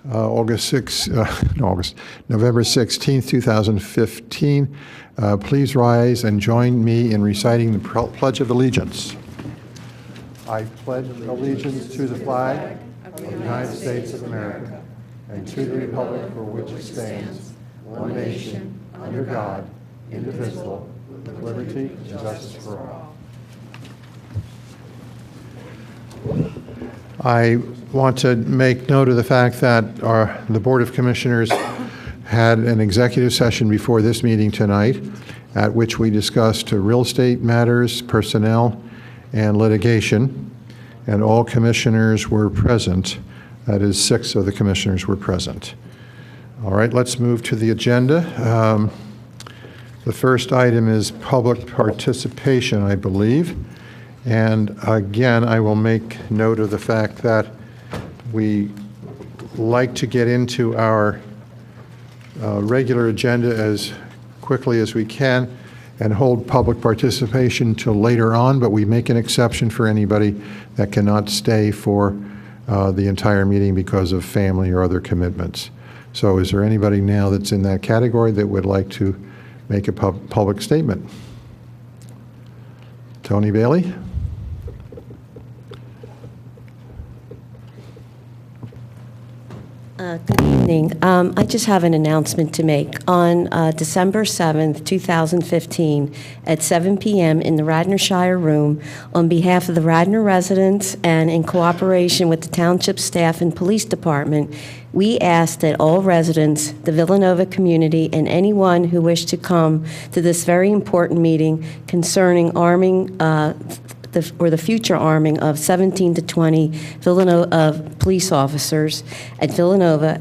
November 16th, 2015. Please rise and join me in reciting the Pledge of Allegiance. I pledge allegiance to the flag of the United States of America and to the republic for which it stands, one nation, under God, indivisible, with liberty and justice for all. I want to make note of the fact that the Board of Commissioners had an executive session before this meeting tonight at which we discussed real estate matters, personnel, and litigation, and all commissioners were present. That is, 6 of the commissioners were present. All right, let's move to the agenda. The first item is public participation, I believe. And again, I will make note of the fact that we like to get into our regular agenda as quickly as we can and hold public participation till later on, but we make an exception for anybody that cannot stay for the entire meeting because of family or other commitments. So is there anybody now that's in that category that would like to make a public statement? Tony Bailey? Good evening. I just have an announcement to make. On December 7th, 2015, at 7 p.m. in the Radnor Shire Room, on behalf of the Radnor residents and in cooperation with the Township staff and police department, we ask that all residents, the Villanova community, and anyone who wish to come to this very important meeting concerning arming the future arming of 17 to 20 Villanova police officers at Villanova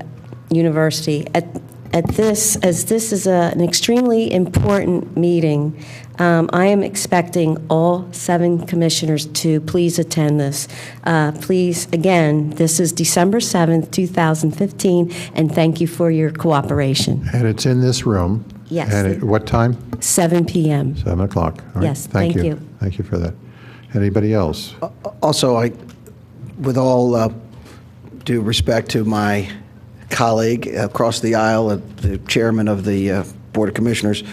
University. As this is an extremely important meeting, I am expecting all 7 commissioners to please attend this. Please, again, this is December 7th, 2015, and thank you for your cooperation. And it's in this room? Yes. And at what time? 7 p.m. 7 o'clock. All right. Yes, thank you. Thank you for that. Anybody else? Also, with all due respect to my colleague across the aisle, the chairman of the Board of Commissioners,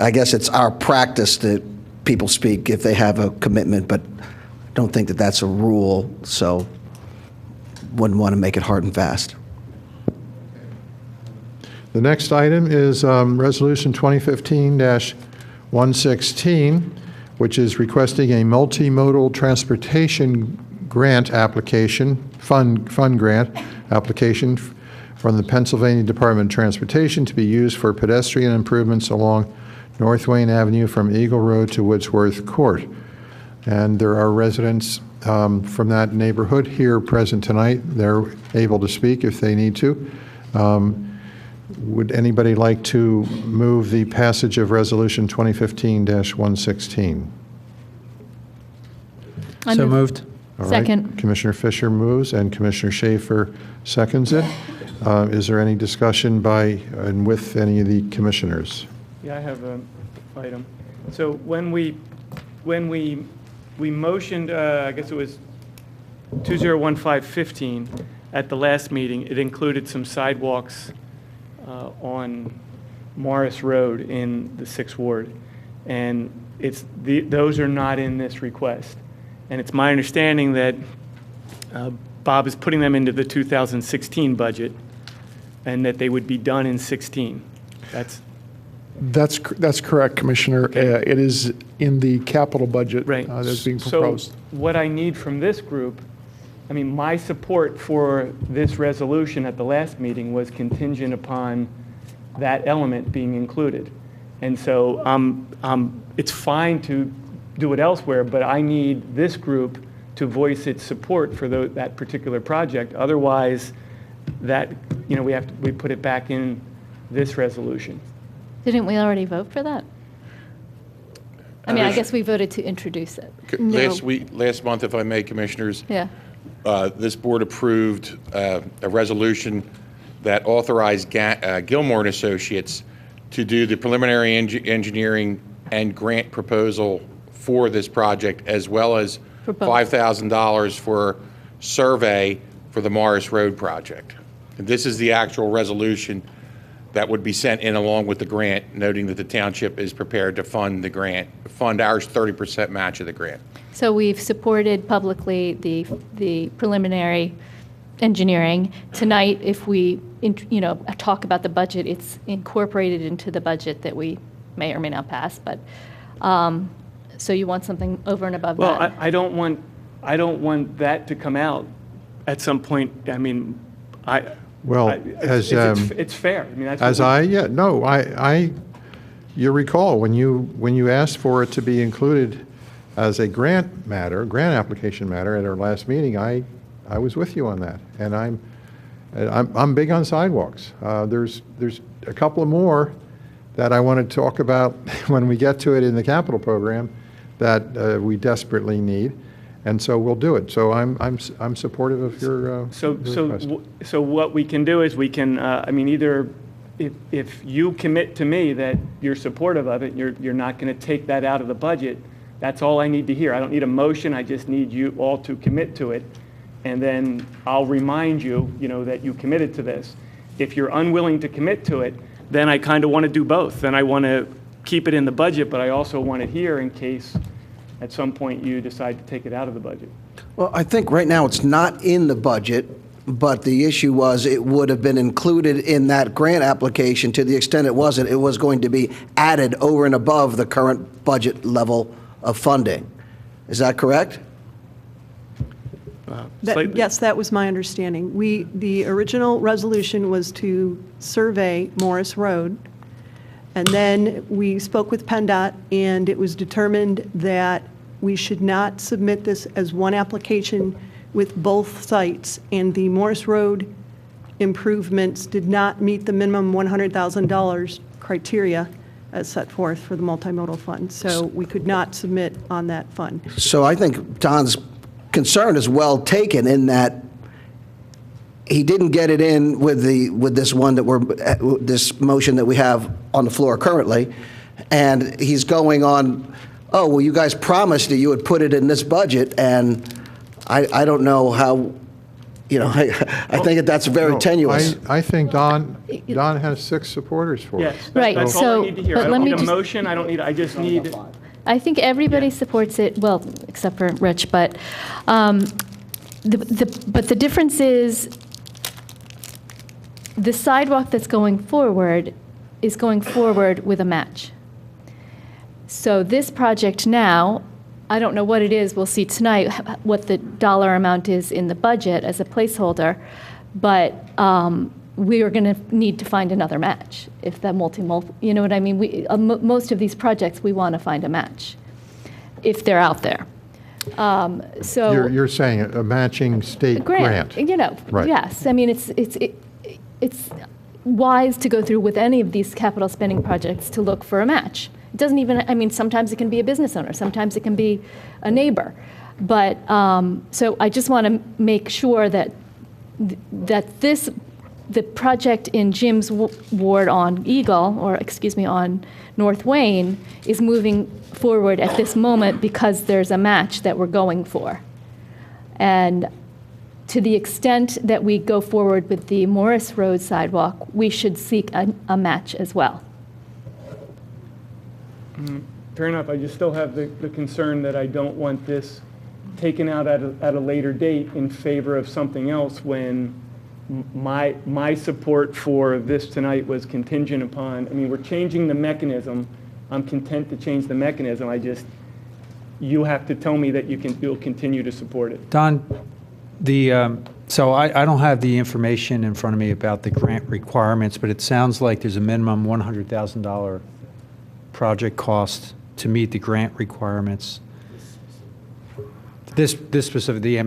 I guess it's our practice that people speak if they have a commitment, but I don't think that that's a rule, so wouldn't want to make it hard and fast. The next item is Resolution 2015-116, which is requesting a multimodal transportation grant application, fund grant application from the Pennsylvania Department of Transportation to be used for pedestrian improvements along North Wayne Avenue from Eagle Road to Woodsworth Court. And there are residents from that neighborhood here present tonight. They're able to speak if they need to. Would anybody like to move the passage of Resolution 2015-116? So moved. All right. Second. Commissioner Fisher moves and Commissioner Schaefer seconds it. Is there any discussion by and with any of the commissioners? Yeah, I have an item. So when we motioned, I guess it was 2015 at the last meeting, it included some sidewalks on Morris Road in the 6th Ward, and those are not in this request. And it's my understanding that Bob is putting them into the 2016 budget, and that they would be done in 16. That's correct, Commissioner. Okay. It is in the capital budget Right. that's being proposed. So what I need from this group, I mean, my support for this resolution at the last meeting was contingent upon that element being included. And so it's fine to do it elsewhere, but I need this group to voice its support for that particular project. Otherwise, we put it back in this resolution. Didn't we already vote for that? I mean, I guess we voted to introduce it. Last month, if I may, Commissioners, Yeah. This board approved a resolution that authorized Gilmore and Associates to do the preliminary engineering and grant proposal for this project, as well as For both. $5,000 for survey for the Morris Road project. And this is the actual resolution that would be sent in along with the grant, noting that the township is prepared to fund the grant, fund our 30% match of the grant. So we've supported publicly the preliminary engineering. Tonight, if we, talk about the budget, it's incorporated into the budget that we may or may not pass, but, so you want something over and above Well, that? I don't want that to come out at some point. I mean, Well, it's fair. I mean, that's what As you recall, when you asked for it to be included as a grant application matter at our last meeting, I was with you on that. And I'm big on sidewalks. There's a couple of more that I want to talk about when we get to it in the capital program that we desperately need. And so we'll do it. So I'm supportive of your request. So what we can do is we can, either if you commit to me that you're supportive of it, you're not going to take that out of the budget, that's all I need to hear. I don't need a motion. I just need you all to commit to it. And then I'll remind you, that you committed to this. If you're unwilling to commit to it, then I kind of want to do both. Then I want to keep it in the budget, but I also want it here in case at some point you decide to take it out of the budget. Well, I think right now it's not in the budget, but the issue was it would have been included in that grant application. To the extent it wasn't, it was going to be added over and above the current budget level of funding. Is that correct? Yes, that was my understanding. The original resolution was to survey Morris Road, and then we spoke with PennDOT, and it was determined that we should not submit this as one application with both sites, and the Morris Road improvements did not meet the minimum $100,000 criteria as set forth for the multimodal fund. So we could not submit on that fund. So I think Don's concern is well taken in that he didn't get it in with this one this motion that we have on the floor currently, and he's going on, oh, well, you guys promised that you would put it in this budget, and I don't know how, I think that's very tenuous. I think Don has 6 supporters for it. Yes, Right, that's all so- I need to hear. but I let don't me need a just- motion. I just need. I think everybody supports it, well, except for Rich, but the difference is the sidewalk that's going forward is going forward with a match. So this project now, I don't know what it is, we'll see tonight what the dollar amount is in the budget as a placeholder, but we are going to need to find another match if the you know what I mean? Most of these projects, we want to find a match if they're out there. So You're saying a matching state grant. Right. Yes. I mean, it's wise to go through with any of these capital spending projects to look for a match. It doesn't even, sometimes it can be a business owner, sometimes it can be a neighbor. But, so I just want to make sure that the project in Jim's ward on Eagle, on North Wayne, is moving forward at this moment because there's a match that we're going for. And to the extent that we go forward with the Morris Road sidewalk, we should seek a match as well. Fair enough. I just still have the concern that I don't want this taken out at a later date in favor of something else when my support for this tonight was contingent upon, we're changing the mechanism. I'm content to change the mechanism. You have to tell me that you'll continue to support it. Don, so I don't have the information in front of me about the grant requirements, but it sounds like there's a minimum $100,000 project cost to meet the grant requirements. This specific, the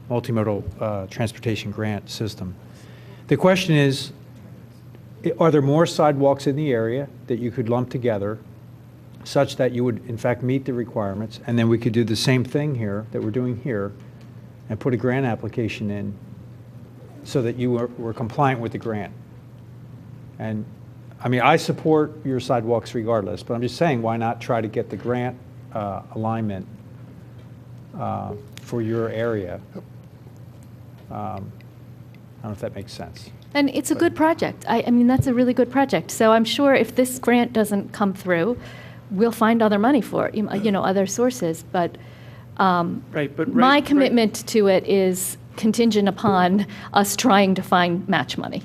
multimodal transportation grant system. The question is, are there more sidewalks in the area that you could lump together such that you would in fact meet the requirements, and then we could do the same thing here that we're doing here and put a grant application in so that you were compliant with the grant? And I support your sidewalks regardless, but I'm just saying, why not try to get the grant alignment for your area? I don't know if that makes sense. And it's a good project. I mean, that's a really good project. So I'm sure if this grant doesn't come through, we'll find other money for it, other sources. But Right, but my right- commitment to it is contingent upon us trying to find match money.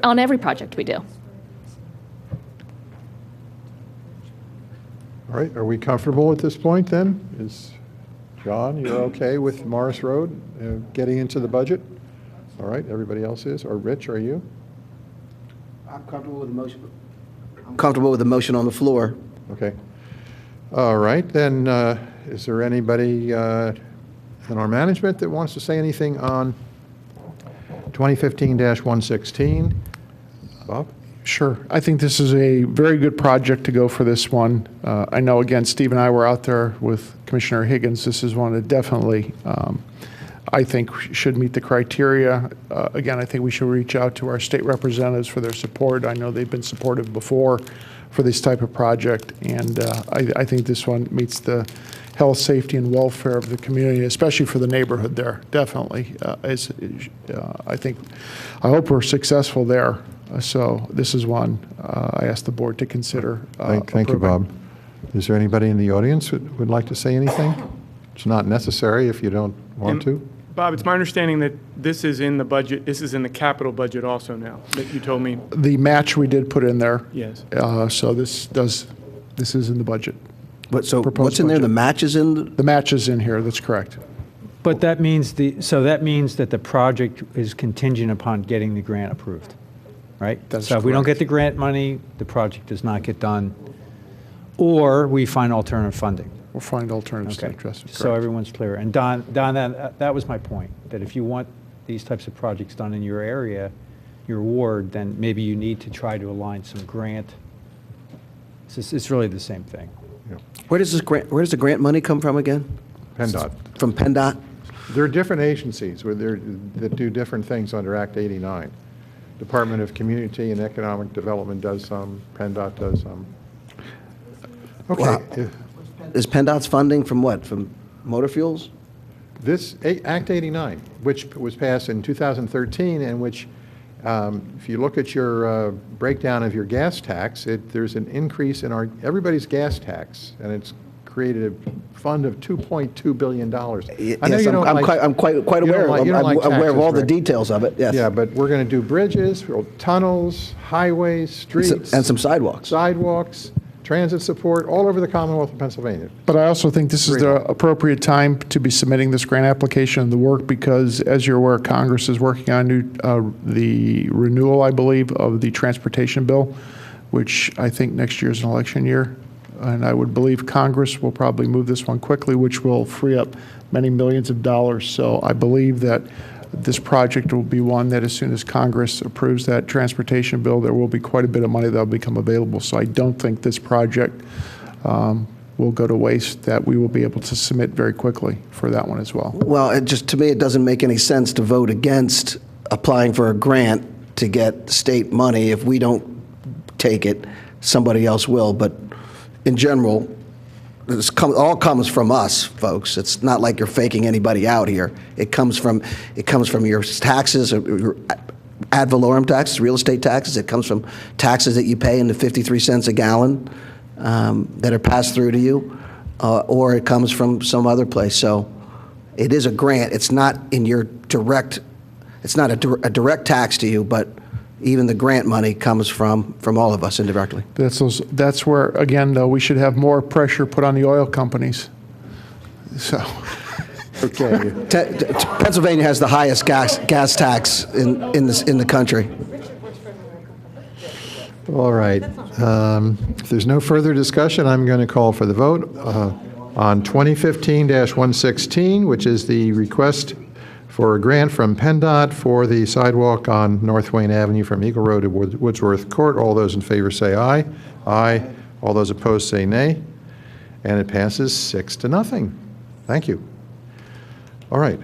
On every project we do. All right, are we comfortable at this point then? Is John, you're okay with Morris Road getting into the budget? All right, everybody else is, or Rich, are you? I'm comfortable with the motion. I'm comfortable with the motion on the floor. Okay. All right, then, is there anybody in our management that wants to say anything on 2015-116? Bob? Sure. I think this is a very good project to go for this one. I know, again, Steve and I were out there with Commissioner Higgins. This is one that definitely, I think, should meet the criteria. Again, I think we should reach out to our state representatives for their support. I know they've been supportive before for this type of project, and I think this one meets the health, safety, and welfare of the community, especially for the neighborhood there, definitely. I hope we're successful there. So this is one I ask the board to consider. Thank you, Bob. Is there anybody in the audience who would like to say anything? It's not necessary if you don't want to. Bob, it's my understanding that this is in the budget, this is in the capital budget also now, that you told me. The match we did put in there. Yes. So this is in the budget. So Proposed what's in there? budget. The match is in? The match is in here, that's correct. But that means that means that the project is contingent upon getting the grant approved, right? That's So if we don't correct. get the grant money, the project does not get done, or we find alternative funding. We'll find alternatives to Okay, address it. so correct. everyone's clear. And Don, that was my point, that if you want these types of projects done in your area, your ward, then maybe you need to try to align some grant. It's really the same thing. Where does the grant money come from again? PennDOT. From PennDOT? There are different agencies that do different things under Act 89. Department of Community and Economic Development does some, PennDOT does some. Okay. Wow. Is PennDOT's funding from what? From motor fuels? This Act 89, which was passed in 2013, and which, if you look at your breakdown of your gas tax, there's an increase in everybody's gas tax, and it's created a fund of $2.2 billion. I know Yes, you don't I'm like- quite you aware don't of like- you it. don't I'm like aware of taxes, all the Rick. details of it, yes. Yeah, but we're going to do bridges, tunnels, highways, streets. And some sidewalks. Sidewalks, transit support, all over the Commonwealth of Pennsylvania. But I also think this is the appropriate time to be submitting this grant application and the work because, as you're aware, Congress is working on the renewal, I believe, of the transportation bill, which I think next year is an election year. And I would believe Congress will probably move this one quickly, which will free up many millions of dollars. So I believe that this project will be one that as soon as Congress approves that transportation bill, there will be quite a bit of money that will become available. So I don't think this project will go to waste, that we will be able to submit very quickly for that one as well. Well, to me, it doesn't make any sense to vote against applying for a grant to get state money. If we don't take it, somebody else will. But in general, all comes from us, folks. It's not like you're faking anybody out here. It comes from your taxes, your ad valorem taxes, real estate taxes. It comes from taxes that you pay in the 53 cents a gallon that are passed through to you, or it comes from some other place. So it is a grant. It's not in your direct. It's not a direct tax to you, but even the grant money comes from all of us indirectly. That's where, again, though, we should have more pressure put on the oil companies. So, Okay. Pennsylvania has the highest gas tax in the country. All right. If there's no further discussion, I'm going to call for the vote on 2015-116, which is the request for a grant from PennDOT for the sidewalk on North Wayne Avenue from Eagle Road to Woodsworth Court. All those in favor say aye. Aye. All those opposed say nay. And it passes 6-0. Thank you. All right.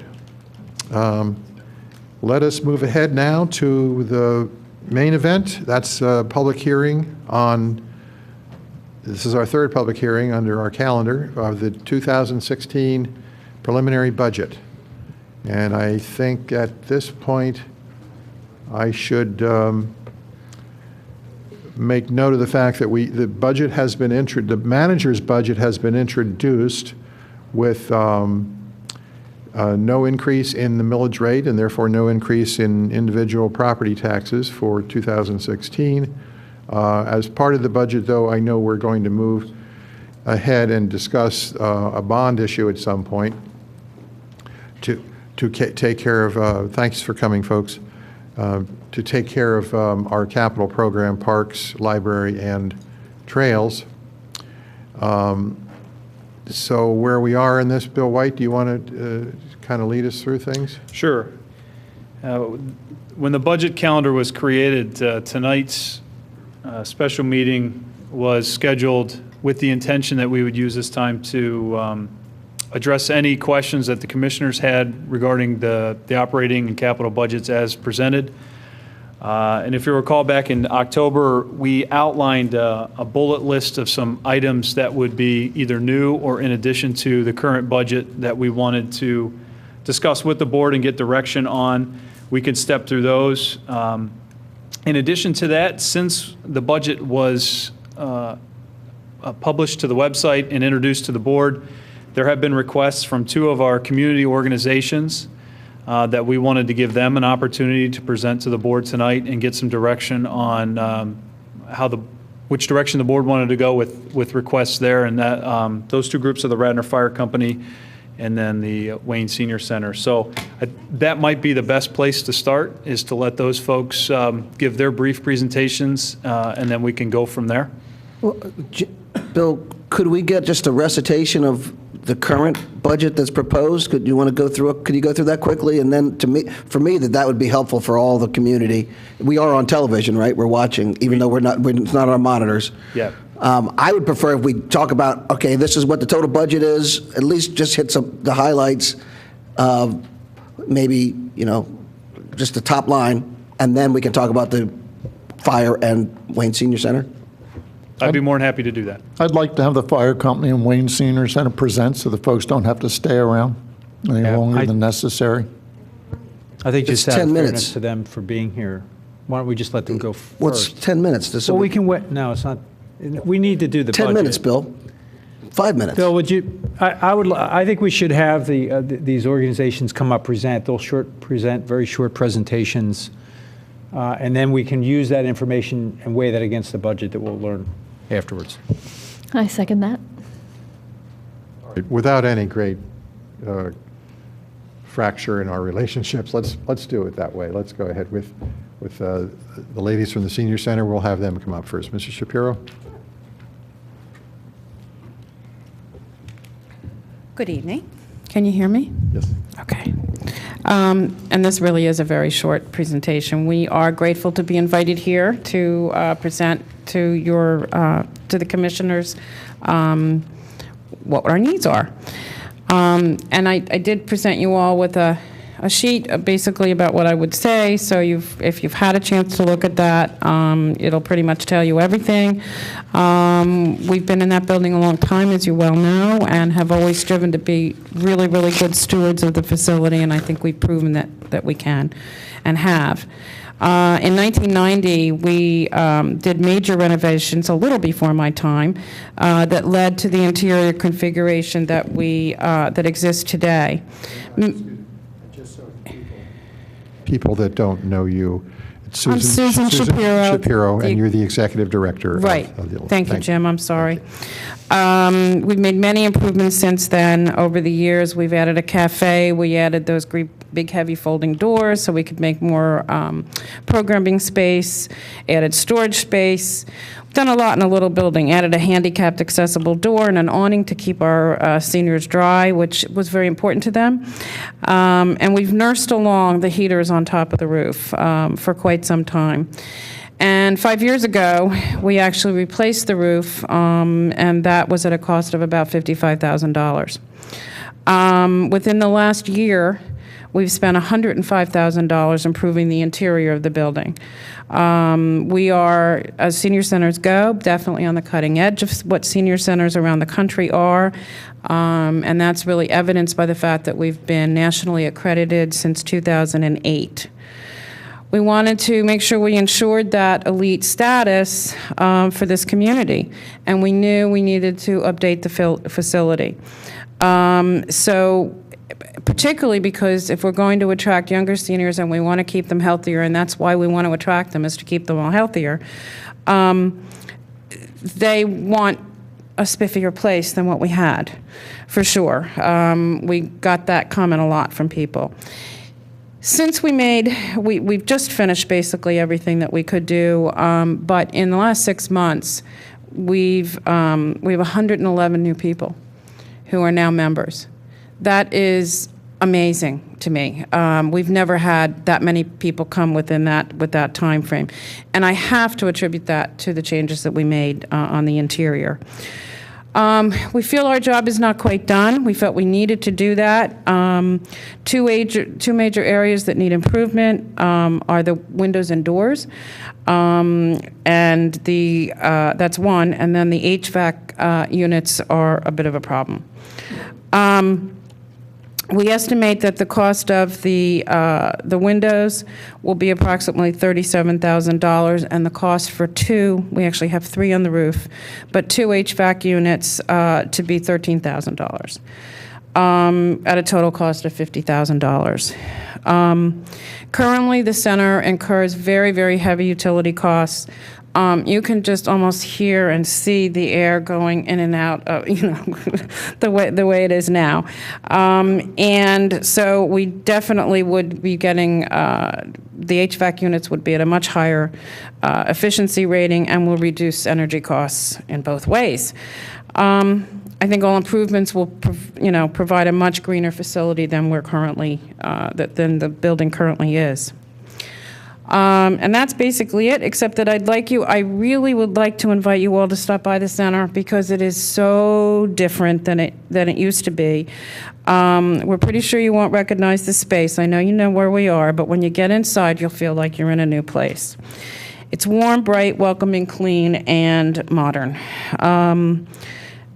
Let us move ahead now to the main event. That's a public hearing on, this is our third public hearing under our calendar of the 2016 preliminary budget. And I think at this point, I should make note of the fact that the budget has been the manager's budget has been introduced with no increase in the millage rate and therefore no increase in individual property taxes for 2016. As part of the budget, though, I know we're going to move ahead and discuss a bond issue at some point to take care of, thanks for coming, folks, to take care of our capital program, parks, library, and trails. So where we are in this, Bill White, do you want to kind of lead us through things? Sure. When the budget calendar was created, tonight's special meeting was scheduled with the intention that we would use this time to address any questions that the commissioners had regarding the operating and capital budgets as presented. And if you recall, back in October, we outlined a bullet list of some items that would be either new or in addition to the current budget that we wanted to discuss with the board and get direction on. We could step through those. In addition to that, since the budget was published to the website and introduced to the board, there have been requests from two of our community organizations that we wanted to give them an opportunity to present to the board tonight and get some direction on which direction the board wanted to go with requests there. And that those two groups are the Radnor Fire Company and then the Wayne Senior Center. So that might be the best place to start, is to let those folks give their brief presentations, and then we can go from there. Well, Bill, could we get just a recitation of the current budget that's proposed? Could you go through that quickly? And then for me, that would be helpful for all the community. We are on television, right? We're watching, even though it's not on our monitors. Yeah. I would prefer if we talk about, okay, this is what the total budget is, at least just hit the highlights of maybe, just the top line, and then we can talk about the fire and Wayne Senior Center. I'd be more than happy to do that. I'd like to have the fire company and Wayne Senior Center present so the folks don't have to stay around any longer than necessary. I think It's just out 10 of minutes. fairness to them for being here, why don't we just let them go first? What's 10 minutes? Well, we can wait. No, it's not. We need to do the 10 budget. minutes, Bill. 5 minutes. Bill, would you? I think we should have these organizations come up present. They'll present very short presentations, and then we can use that information and weigh that against the budget that we'll learn afterwards. I second that. Without any great fracture in our relationships, let's do it that way. Let's go ahead with the ladies from the Senior Center. We'll have them come up first. Mrs. Shapiro? Good evening. Can you hear me? Yes. Okay. And this really is a very short presentation. We are grateful to be invited here to present to the commissioners what our needs are. And I did present you all with a sheet basically about what I would say. So if you've had a chance to look at that, it'll pretty much tell you everything. We've been in that building a long time, as you well know, and have always striven to be really, really good stewards of the facility, and I think we've proven that we can and have. In 1990, we did major renovations a little before my time that led to the interior configuration that exists today. People that don't know you, it's I'm Susan Shapiro, and you're the executive director. Right. Of the, Thank you, Jim. I'm sorry. We've made many improvements since then. Over the years, we've added a cafe. We added those big, heavy folding doors so we could make more programming space, added storage space. We've done a lot in a little building. Added a handicapped accessible door and an awning to keep our seniors dry, which was very important to them. And we've nursed along the heaters on top of the roof for quite some time. And 5 years ago, we actually replaced the roof, and that was at a cost of about $55,000. Within the last year, We've spent $105,000 improving the interior of the building. We are, as senior centers go, definitely on the cutting edge of what senior centers around the country are, and that's really evidenced by the fact that we've been nationally accredited since 2008. We wanted to make sure we ensured that elite status for this community, and we knew we needed to update the facility. So particularly because if we're going to attract younger seniors and we want to keep them healthier, and that's why we want to attract them, is to keep them all healthier, they want a spiffier place than what we had, for sure. We got that comment a lot from people. Since we've just finished basically everything that we could do, but in the last 6 months, we have 111 new people who are now members. That is amazing to me. We've never had that many people come with that time frame, and I have to attribute that to the changes that we made on the interior. We feel our job is not quite done. We felt we needed to do that. Two major areas that need improvement are the windows and doors, and that's one. And then the HVAC units are a bit of a problem. We estimate that the cost of the windows will be approximately $37,000, and the cost for we actually have 3 on the roof, but 2 HVAC units to be $13,000, at a total cost of $50,000. Currently, the center incurs very, very heavy utility costs. You can just almost hear and see the air going in and out of, the way it is now. And so we definitely would be getting, the HVAC units would be at a much higher efficiency rating and will reduce energy costs in both ways. I think all improvements will, provide a much greener facility than than the building currently is. And that's basically it, except that I really would like to invite you all to stop by the center because it is so different than it used to be. We're pretty sure you won't recognize the space. I know you know where we are, but when you get inside, you'll feel like you're in a new place. It's warm, bright, welcoming, clean, and modern.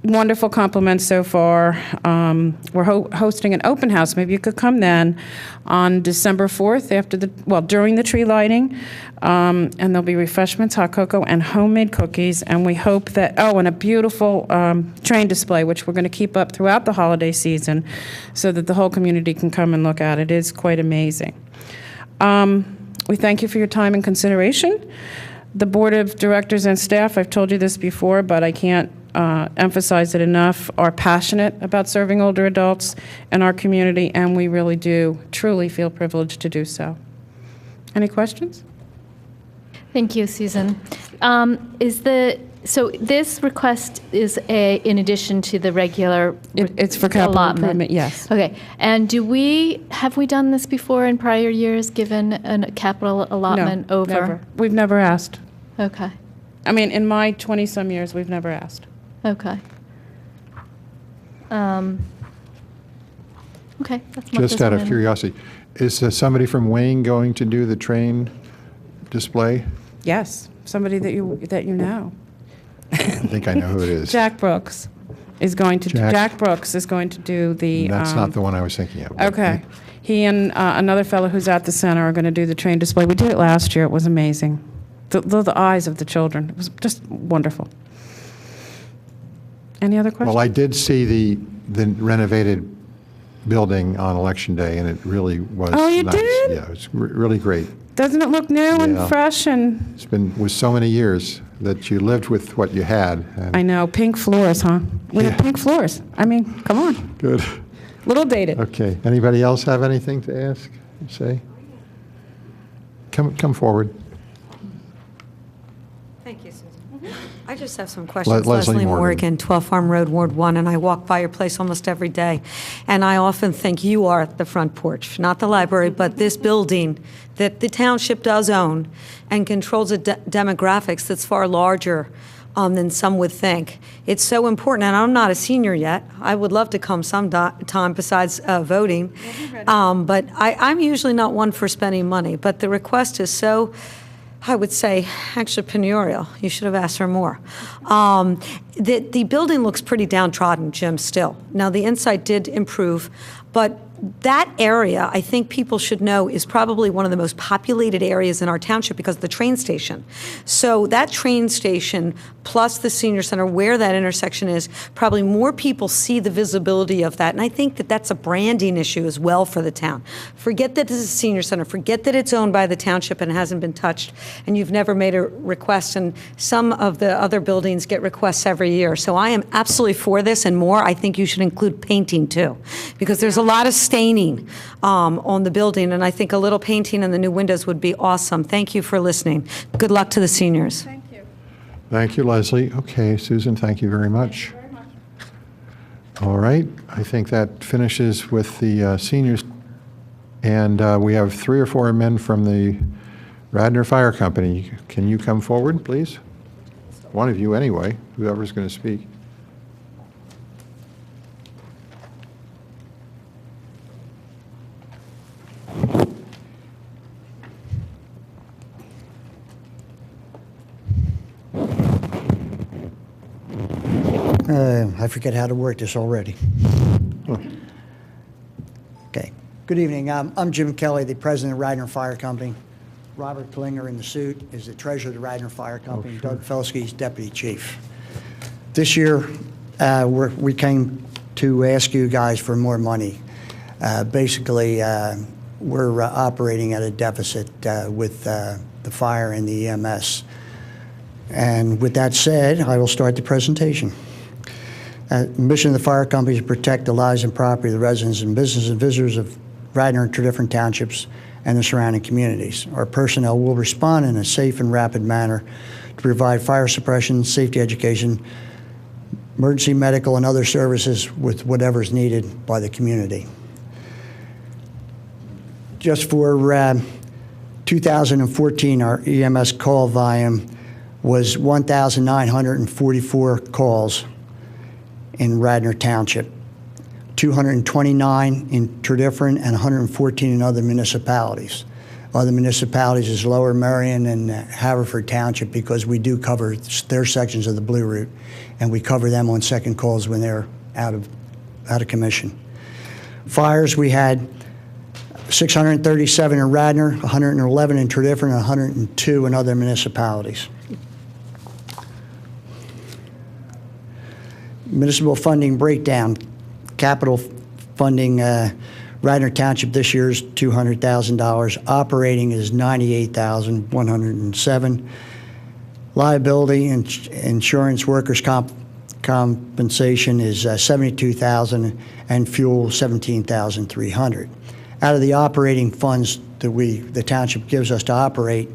Wonderful compliments so far. We're hosting an open house. Maybe you could come then on December 4th during the tree lighting. And there'll be refreshments, hot cocoa, and homemade cookies. And we hope that, and a beautiful train display, which we're going to keep up throughout the holiday season so that the whole community can come and look at it. It is quite amazing. We thank you for your time and consideration. The board of directors and staff, I've told you this before, but I can't emphasize it enough, are passionate about serving older adults in our community, and we really do truly feel privileged to do so. Any questions? Thank you, Susan. So this request is in addition to the regular it's for capital allotment. Improvement, yes. Okay. And have we done this before in prior years, given a capital allotment No, over? never. We've never asked. Okay. I mean, in my 20-some years, we've never asked. Okay. Okay. That's Just out of curiosity, is somebody from Wayne going to do the train display? Yes, somebody that you know. I think I know who it is. Jack Brooks is going to. Jack Brooks is going to do the. That's not the one I was thinking of. Okay, he and another fellow who's at the center are going to do the train display. We did it last year. It was amazing. The eyes of the children. It was just wonderful. Any other questions? Well, I did see the renovated building on Election Day, and it really was nice. Oh, you did? Yeah, it's really great. Doesn't it look new and fresh and? It's been with so many years that you lived with what you had. And I know, pink floors, huh? We have pink floors. I mean, come on. Good. Little dated. Okay. Anybody else have anything to ask? Say. Come forward. Thank you, Susan. I just have some questions. Leslie Morgan, 12 Farm Road, Ward 1, and I walk by your place almost every day. And I often think you are at the front porch, not the library, but this building that the township does own and controls the demographics that's far larger than some would think. It's so important, and I'm not a senior yet. I would love to come some time besides voting. But I'm usually not one for spending money, but the request is so, I would say, entrepreneurial. You should have asked her more. The building looks pretty downtrodden, Jim, still. Now, the inside did improve, but that area, I think people should know, is probably one of the most populated areas in our township because of the train station. So that train station plus the senior center, where that intersection is, probably more people see the visibility of that. And I think that that's a branding issue as well for the town. Forget that this is a senior center. Forget that it's owned by the township and hasn't been touched, and you've never made a request. And some of the other buildings get requests every year. So I am absolutely for this and more. I think you should include painting too, because there's a lot of staining on the building, and I think a little painting in the new windows would be awesome. Thank you for listening. Good luck to the seniors. Thank you. Thank you, Leslie. Okay, Susan, thank you very much. Thank you very much. All right, I think that finishes with the seniors. And we have 3 or 4 men from the Radnor Fire Company. Can you come forward, please? One of you anyway, whoever's going to speak. I forget how to work this already. Okay. Good evening. I'm Jim Kelly, the president of Radnor Fire Company. Robert Klinger in the suit is the treasurer of the Radnor Fire Company. Doug Felsky is deputy chief. This year, we came to ask you guys for more money. Basically, we're operating at a deficit with the fire and the EMS. And with that said, I will start the presentation. The mission of the fire company is to protect the lives and property of the residents and businesses and visitors of Radnor and different townships and the surrounding communities. Our personnel will respond in a safe and rapid manner to provide fire suppression, safety education, emergency medical, and other services with whatever is needed by the community. Just for 2014, our EMS call volume was 1,944 calls in Radnor Township, 229 in Tredyffrin and 114 in other municipalities. Other municipalities is Lower Merion and Haverford Township, because we do cover their sections of the Blue Route, and we cover them on second calls when they're out of commission. Fires, we had 637 in Radnor, 111 in Tredyffrin, and 102 in other municipalities. Municipal funding breakdown. Capital funding, Radnor Township this year is $200,000. Operating is $98,107. Liability insurance, workers' compensation is $72,000, and fuel $17,300. Out of the operating funds that the township gives us to operate,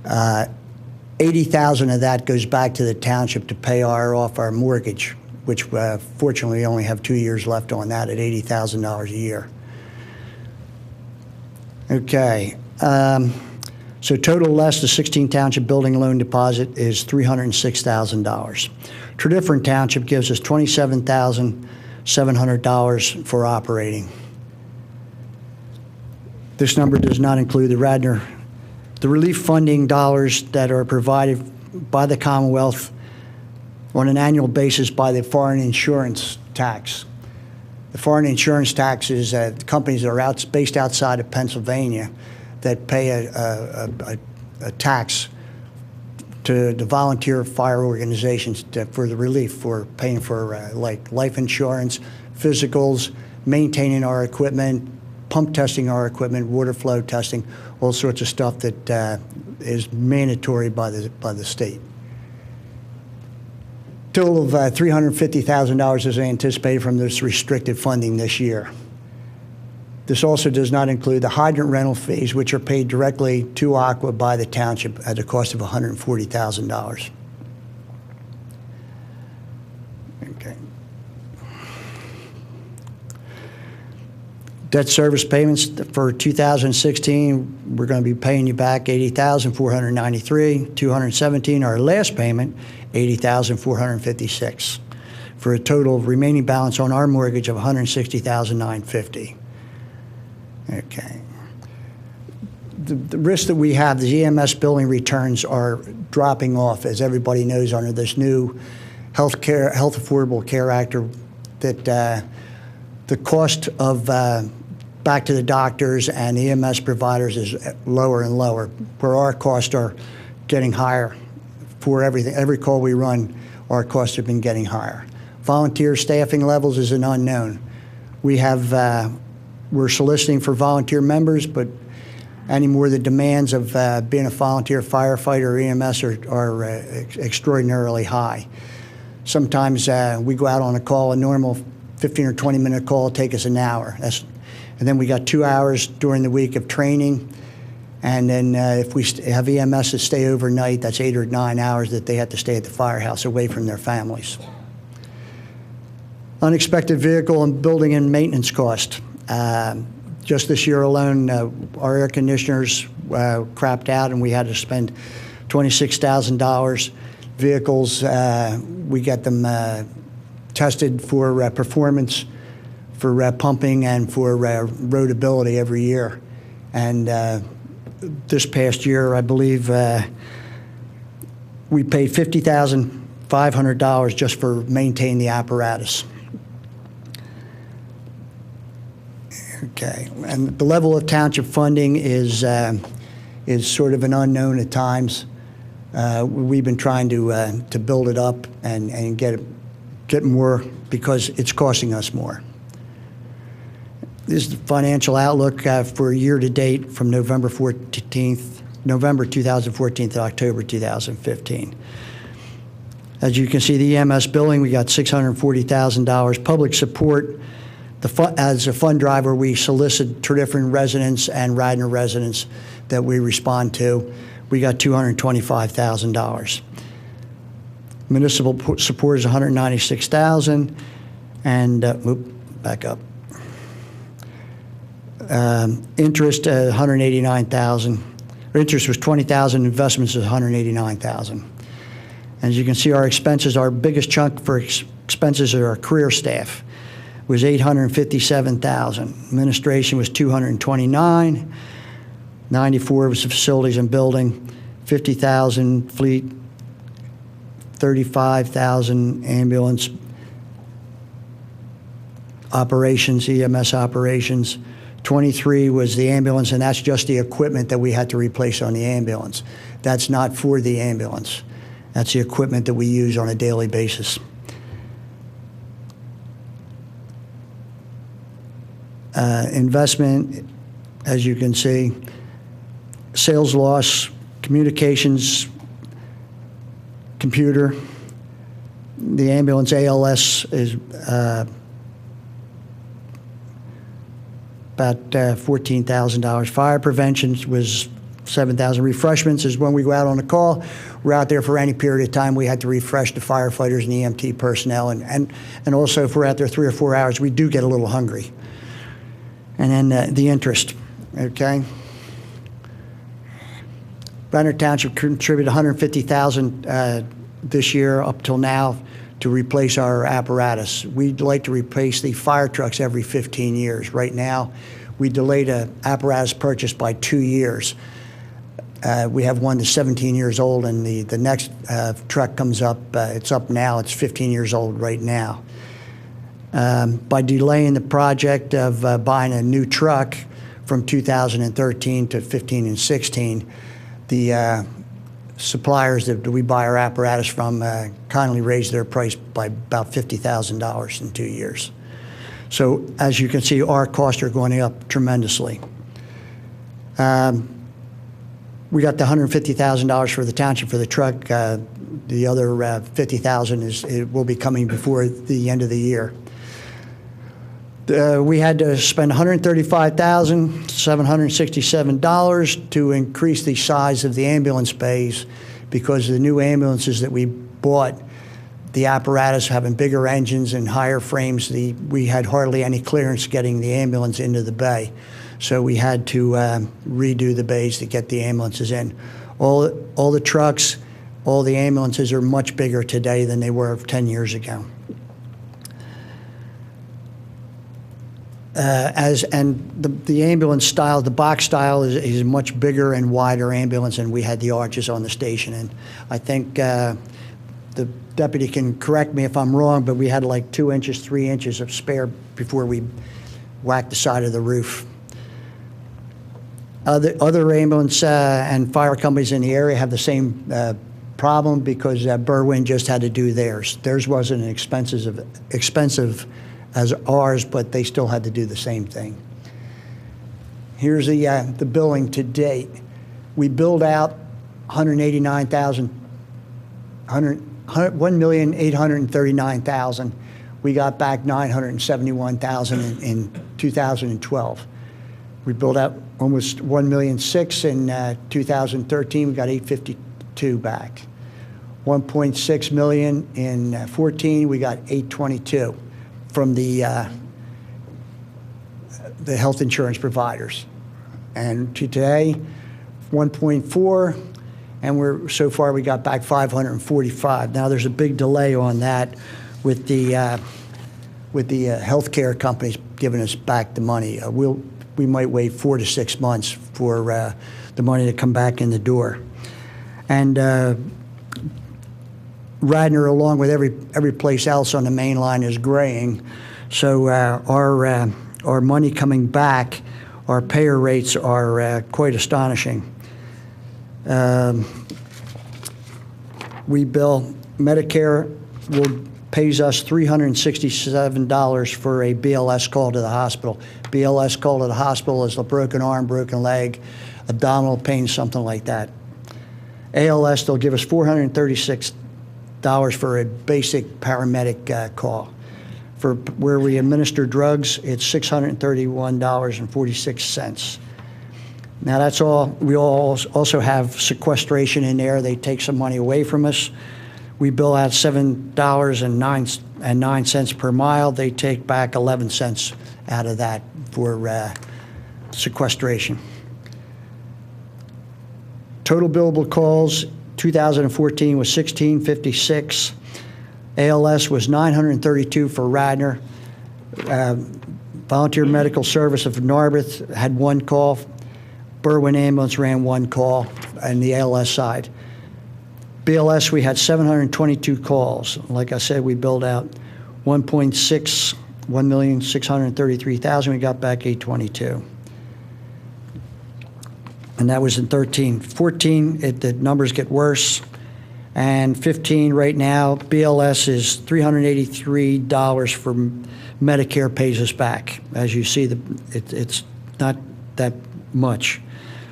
$80,000 of that goes back to the township to pay off our mortgage, which fortunately we only have 2 years left on that at $80,000 a year. Okay, so total less the 16 township building loan deposit is $306,000. Tredyffrin Township gives us $27,700 for operating. This number does not include the Radnor. The relief funding dollars that are provided by the Commonwealth on an annual basis by the foreign insurance tax. The foreign insurance tax is companies that are based outside of Pennsylvania that pay a tax to the volunteer fire organizations for the relief, for paying for like life insurance, physicals, maintaining our equipment, pump testing our equipment, water flow testing, all sorts of stuff that is mandatory by the state. Total of $350,000 is anticipated from this restricted funding this year. This also does not include the hydrant rental fees, which are paid directly to Aqua by the township at a cost of $140,000. Okay. Debt service payments for 2016, we're going to be paying you back $80,493. 2017, our last payment, $80,456, for a total remaining balance on our mortgage of $160,950. Okay. The risk that we have, the EMS billing returns are dropping off, as everybody knows, under this new Health Affordable Care Act, that the cost of back to the doctors and EMS providers is lower and lower, where our costs are getting higher for everything. Every call we run, our costs have been getting higher. Volunteer staffing levels is an unknown. We're soliciting for volunteer members, but anymore the demands of being a volunteer firefighter or EMS are extraordinarily high. Sometimes we go out on a call, a normal 15 or 20-minute call take us an hour. And then we got 2 hours during the week of training. And then if we have EMS that stay overnight, that's 8 or 9 hours that they have to stay at the firehouse away from their families. Unexpected vehicle and building and maintenance cost. Just this year alone, our air conditioners crapped out and we had to spend $26,000. Vehicles, we get them tested for performance, for pumping, and for roadability every year. And this past year, I believe we paid $50,500 just for maintaining the apparatus. Okay, and the level of township funding is sort of an unknown at times. We've been trying to build it up and get more because it's costing us more. This is the financial outlook for year to date from November 2014 to October 2015. As you can see, the EMS billing, we got $640,000. Public support, as a fund driver, we solicit different residents and Radnor residents that we respond to. We got $225,000. Municipal support is $196,000, and back up. Interest $189,000. Interest was $20,000. Investments is $189,000. As you can see, our expenses, our biggest chunk for expenses are our career staff, was $857,000. Administration was $229,000. 94 was the facilities and building, $50,000 fleet, $35,000 ambulance operations, EMS operations. 23 was the ambulance, and that's just the equipment that we had to replace on the ambulance. That's not for the ambulance. That's the equipment that we use on a daily basis. Investment, as you can see, sales loss, communications, computer. The ambulance ALS is about $14,000. Fire prevention was $7,000. Refreshments is when we go out on a call. We're out there for any period of time. We had to refresh the firefighters and EMT personnel. And also, if we're out there 3 or 4 hours, we do get a little hungry. And then the interest, okay? Radnor Township contributed $150,000 this year up till now to replace our apparatus. We'd like to replace the fire trucks every 15 years. Right now, we delayed an apparatus purchase by 2 years. We have one that's 17 years old, and the next truck comes up. It's up now. It's 15 years old right now. By delaying the project of buying a new truck from 2013 to 15 and 16, the suppliers that we buy our apparatus from kindly raised their price by about $50,000 in 2 years. So as you can see, our costs are going up tremendously. We got the $150,000 for the township for the truck. The other $50,000 will be coming before the end of the year. We had to spend $135,767 to increase the size of the ambulance bays because the new ambulances that we bought, the apparatus having bigger engines and higher frames, we had hardly any clearance getting the ambulance into the bay. So we had to redo the bays to get the ambulances in. All the trucks, all the ambulances are much bigger today than they were 10 years ago. The ambulance style, the box style is a much bigger and wider ambulance, and we had the arches on the station. And I think the deputy can correct me if I'm wrong, but we had like 2 inches, 3 inches of spare before we whacked the side of the roof. Other ambulance and fire companies in the area have the same problem because Berwyn just had to do theirs. Theirs wasn't as expensive as ours, but they still had to do the same thing. Here's the billing to date. We billed out $1,839,000. We got back $971,000 in 2012. We billed out almost $1,600,000 in 2013. We got $852 back. $1.6 million in 14. We got $822 from the health insurance providers. And today, 1.4, and so far we got back 545. Now there's a big delay on that with the healthcare companies giving us back the money. We might wait 4 to 6 months for the money to come back in the door. And Radnor, along with every place else on the main line, is graying. So our money coming back, our payer rates are quite astonishing. We bill Medicare pays us $367 for a BLS call to the hospital. BLS call to the hospital is a broken arm, broken leg, abdominal pain, something like that. ALS, they'll give us $436 for a basic paramedic call. For where we administer drugs, it's $631.46. Now that's all. We also have sequestration in there. They take some money away from us. We bill out $7.09 per mile. They take back 11 cents out of that for sequestration. Total billable calls, 2014 was 1656. ALS was 932 for Radnor. Volunteer Medical Service of Narberth had 1 call. Berwyn Ambulance ran 1 call on the ALS side. BLS, we had 722 calls. Like I said, we billed out $1,633,000. We got back 822. And that was in 13. 14, the numbers get worse. And 15 right now, BLS is $383 for Medicare pays us back. As you see, it's not that much.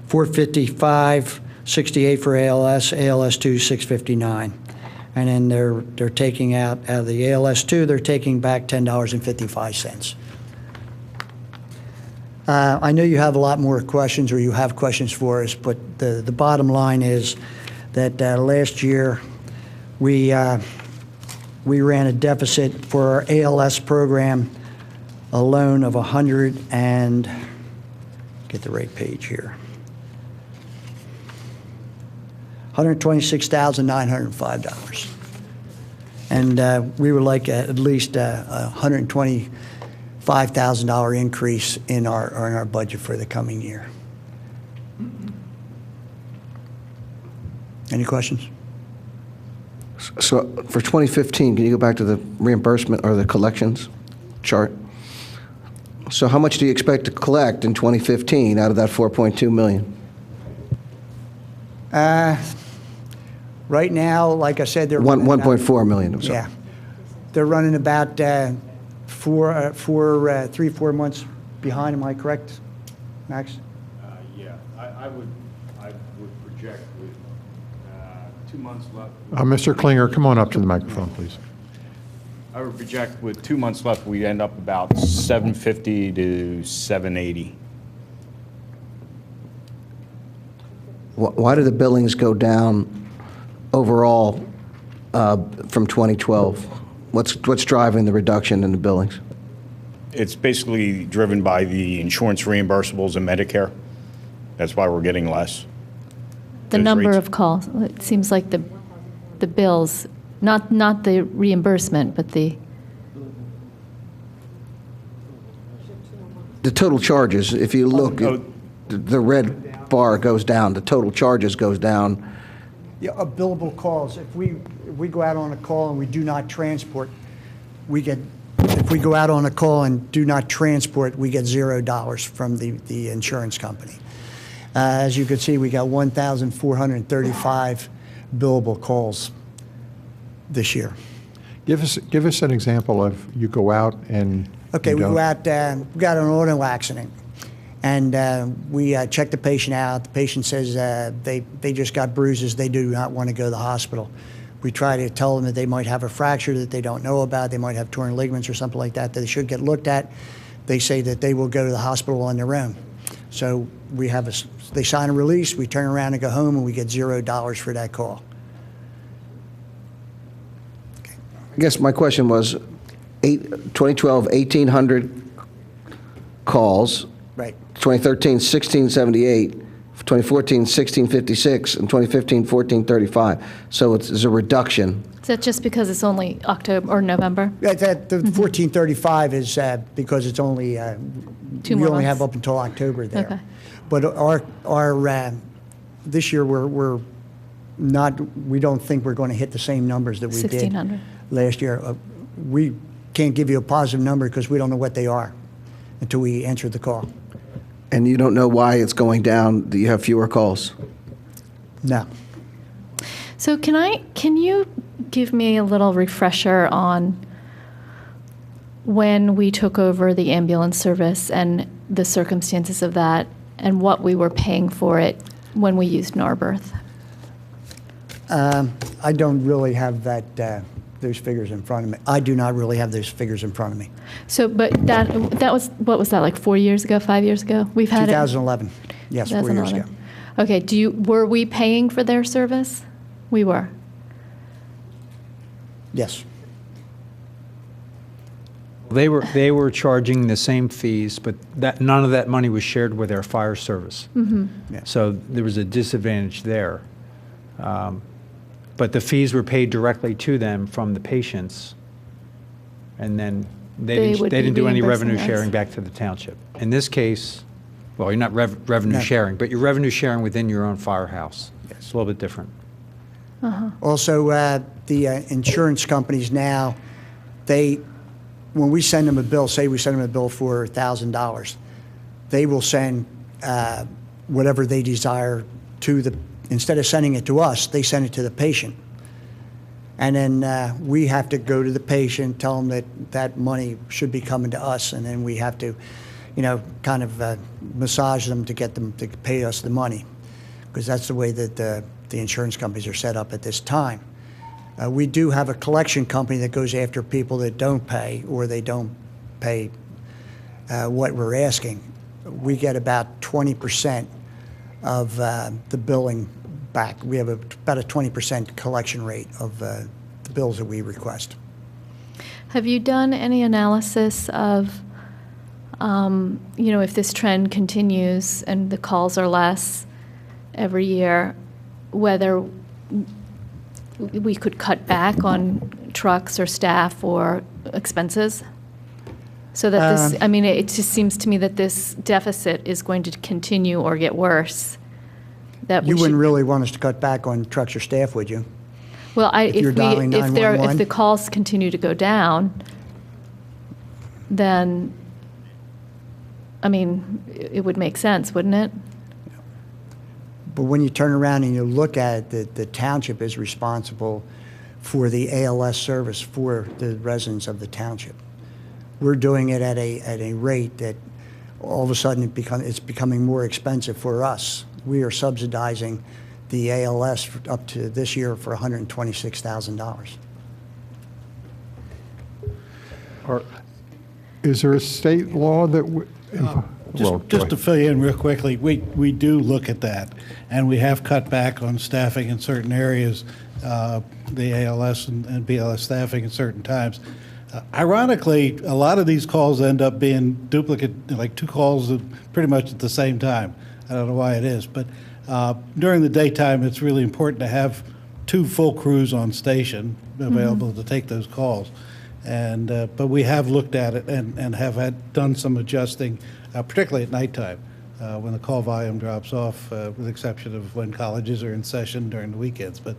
$455, $68 for ALS, ALS2 $659. And then they're taking out of the ALS2, they're taking back $10.55. I know you have a lot more questions, or you have questions for us, but the bottom line is that last year we ran a deficit for our ALS program alone of get the right page here, $126,905. And we would like at least a $125,000 increase in our budget for the coming year. Any questions? So for 2015, can you go back to the reimbursement or the collections chart? So how much do you expect to collect in 2015 out of that $4.2 million? Right now, like I said, they're 1.4 million. I'm sorry. Yeah, they're running about 3, 4 months behind. Am I correct, Max? Yeah, I would project with 2 months left. Mr. Klinger, come on up to the microphone, please. I would project with 2 months left, we end up about 750 to 780. Why do the billings go down overall from 2012? What's driving the reduction in the billings? It's basically driven by the insurance reimbursables and Medicare. That's why we're getting less. The Those number rates. of calls, it seems like the bills, not the reimbursement, but the, The total charges, if you look, Oh. the red bar goes down, the total charges goes down. Yeah, billable calls, if we go out on a call and we do not transport, if we go out on a call and do not transport, we get $0 from the insurance company. As you can see, we got 1,435 billable calls this year. Give us an example of you go out and Okay, you we don't- go out, we got an auto accident, and we check the patient out. The patient says they just got bruises. They do not want to go to the hospital. We try to tell them that they might have a fracture that they don't know about. They might have torn ligaments or something like that they should get looked at. They say that they will go to the hospital on their own. So they sign a release, we turn around and go home, and we get $0 for that call. I guess my question was, 2012, 1,800 calls. Right. 2013, 1,678. 2014, 1,656. And 2015, 1,435. So it's a reduction. is that just because it's only October or November? The 1435 is because it's only, 2 we more only months. have up until October there. Okay. But this year, we're not, we don't think we're going to hit the same numbers that we did 1,600. last year. We can't give you a positive number because we don't know what they are until we answer the call. And you don't know why it's going down, that you have fewer calls? No. So can you give me a little refresher on when we took over the ambulance service and the circumstances of that and what we were paying for it when we used Narberth? I don't really have those figures in front of me. I do not really have those figures in front of me. So, but that was, what was that, like 4 years ago, 5 years ago? We've had 2011. Yes, 4 years ago. 2011. Okay, were we paying for their service? We were. Yes. They were charging the same fees, but none of that money was shared with their fire service. Yeah. So there was a disadvantage there. But the fees were paid directly to them from the patients, and then they would be didn't do any reimbursing revenue us. sharing back to the township. In this case, well, you're not revenue No. sharing, but you're revenue sharing within your own firehouse. It's a little bit different. Also, the insurance companies now, when we send them a bill, say we send them a bill for $1,000, they will send whatever they desire instead of sending it to us, they send it to the patient. And then we have to go to the patient, tell them that money should be coming to us, and then we have to, kind of massage them to get them to pay us the money, because that's the way that the insurance companies are set up at this time. We do have a collection company that goes after people that don't pay or they don't pay what we're asking. We get about 20% of the billing back. We have about a 20% collection rate of the bills that we request. Have you done any analysis of, if this trend continues and the calls are less every year, whether we could cut back on trucks or staff or expenses? So that this, it just seems to me that this deficit is going to continue or get worse. That You wouldn't really want us to cut back on trucks or staff, would you? Well, if you're dialing if 911? the calls continue to go down, then, it would make sense, wouldn't it? But when you turn around and you look at it, the township is responsible for the ALS service for the residents of the township. We're doing it at a rate that all of a sudden it's becoming more expensive for us. We are subsidizing the ALS up to this year for $126,000. Is there a state law that? Just to fill you in real quickly, we do look at that, and we have cut back on staffing in certain areas the ALS and BLS staffing at certain times. Ironically, a lot of these calls end up being duplicate, like 2 calls pretty much at the same time. I don't know why it is, but during the daytime, it's really important to have 2 full crews on station available to take those calls. And but we have looked at it and have done some adjusting, particularly at nighttime, when the call volume drops off, with the exception of when colleges are in session during the weekends. But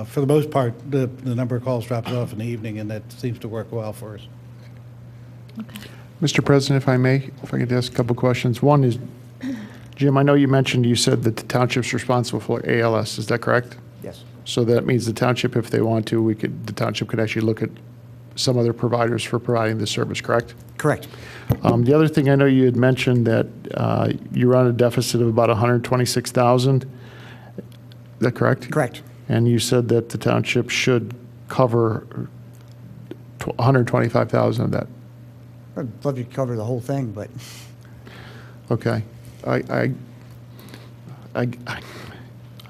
for the most part, the number of calls drops off in the evening, and that seems to work well for us. Mr. President, if I may, if I could ask a couple questions. One is, Jim, I know you said that the township's responsible for ALS. Is that correct? Yes. So that means the township, if they want to, the township could actually look at some other providers for providing this service, correct? Correct. The other thing, I know you had mentioned that you're on a deficit of about $126,000. Is that correct? Correct. And you said that the township should cover $125,000 of that. I'd love you to cover the whole thing, but Okay. I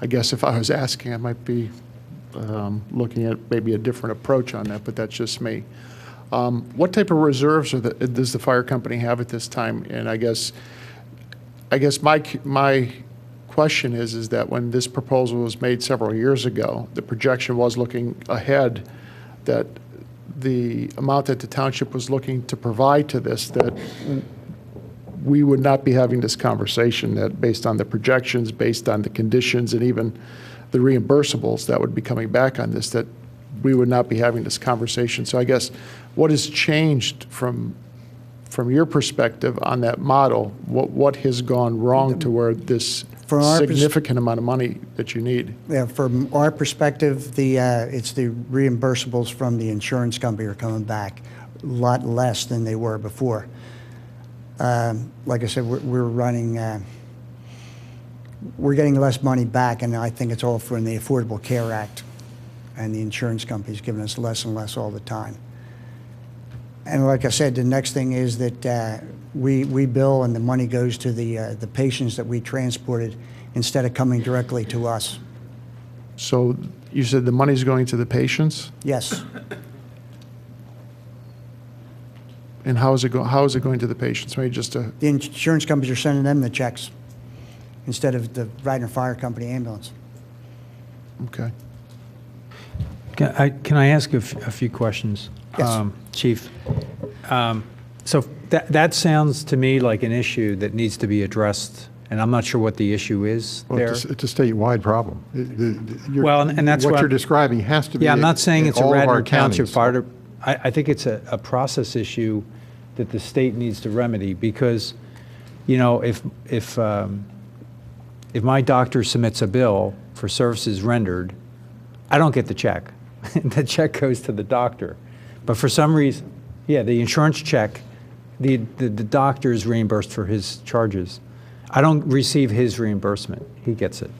guess if I was asking, I might be looking at maybe a different approach on that, but that's just me. What type of reserves does the fire company have at this time? And I guess my question is that when this proposal was made several years ago, the projection was looking ahead that the amount that the township was looking to provide to this, that we would not be having this conversation, that based on the projections, based on the conditions, and even the reimbursables that would be coming back on this, that we would not be having this conversation. So I guess what has changed from your perspective on that model? What has gone wrong to where this significant amount of money that you need? yeah, from our perspective, it's the reimbursables from the insurance company are coming back a lot less than they were before. Like I said, we're running, we're getting less money back, and I think it's all from the Affordable Care Act, and the insurance company's giving us less and less all the time. And like I said, the next thing is that we bill and the money goes to the patients that we transported instead of coming directly to us. So you said the money's going to the patients? Yes. And how is it going to the patients? Maybe just a... The insurance companies are sending them the checks instead of the Radnor Fire Company ambulance. Okay. Can I ask a few questions? Yes. Chief, so that sounds to me like an issue that needs to be addressed, and I'm not sure what the issue is Well, there. it's a statewide problem. Well, and that's what what you're describing has to be. Yeah, I'm not saying it's a all of our Radnor Township counties. fire. I think it's a process issue that the state needs to remedy, because, you know, if my doctor submits a bill for services rendered, I don't get the check. The check goes to the doctor. But for some reason, yeah, the insurance check, the doctor is reimbursed for his charges. I don't receive his reimbursement. He gets it.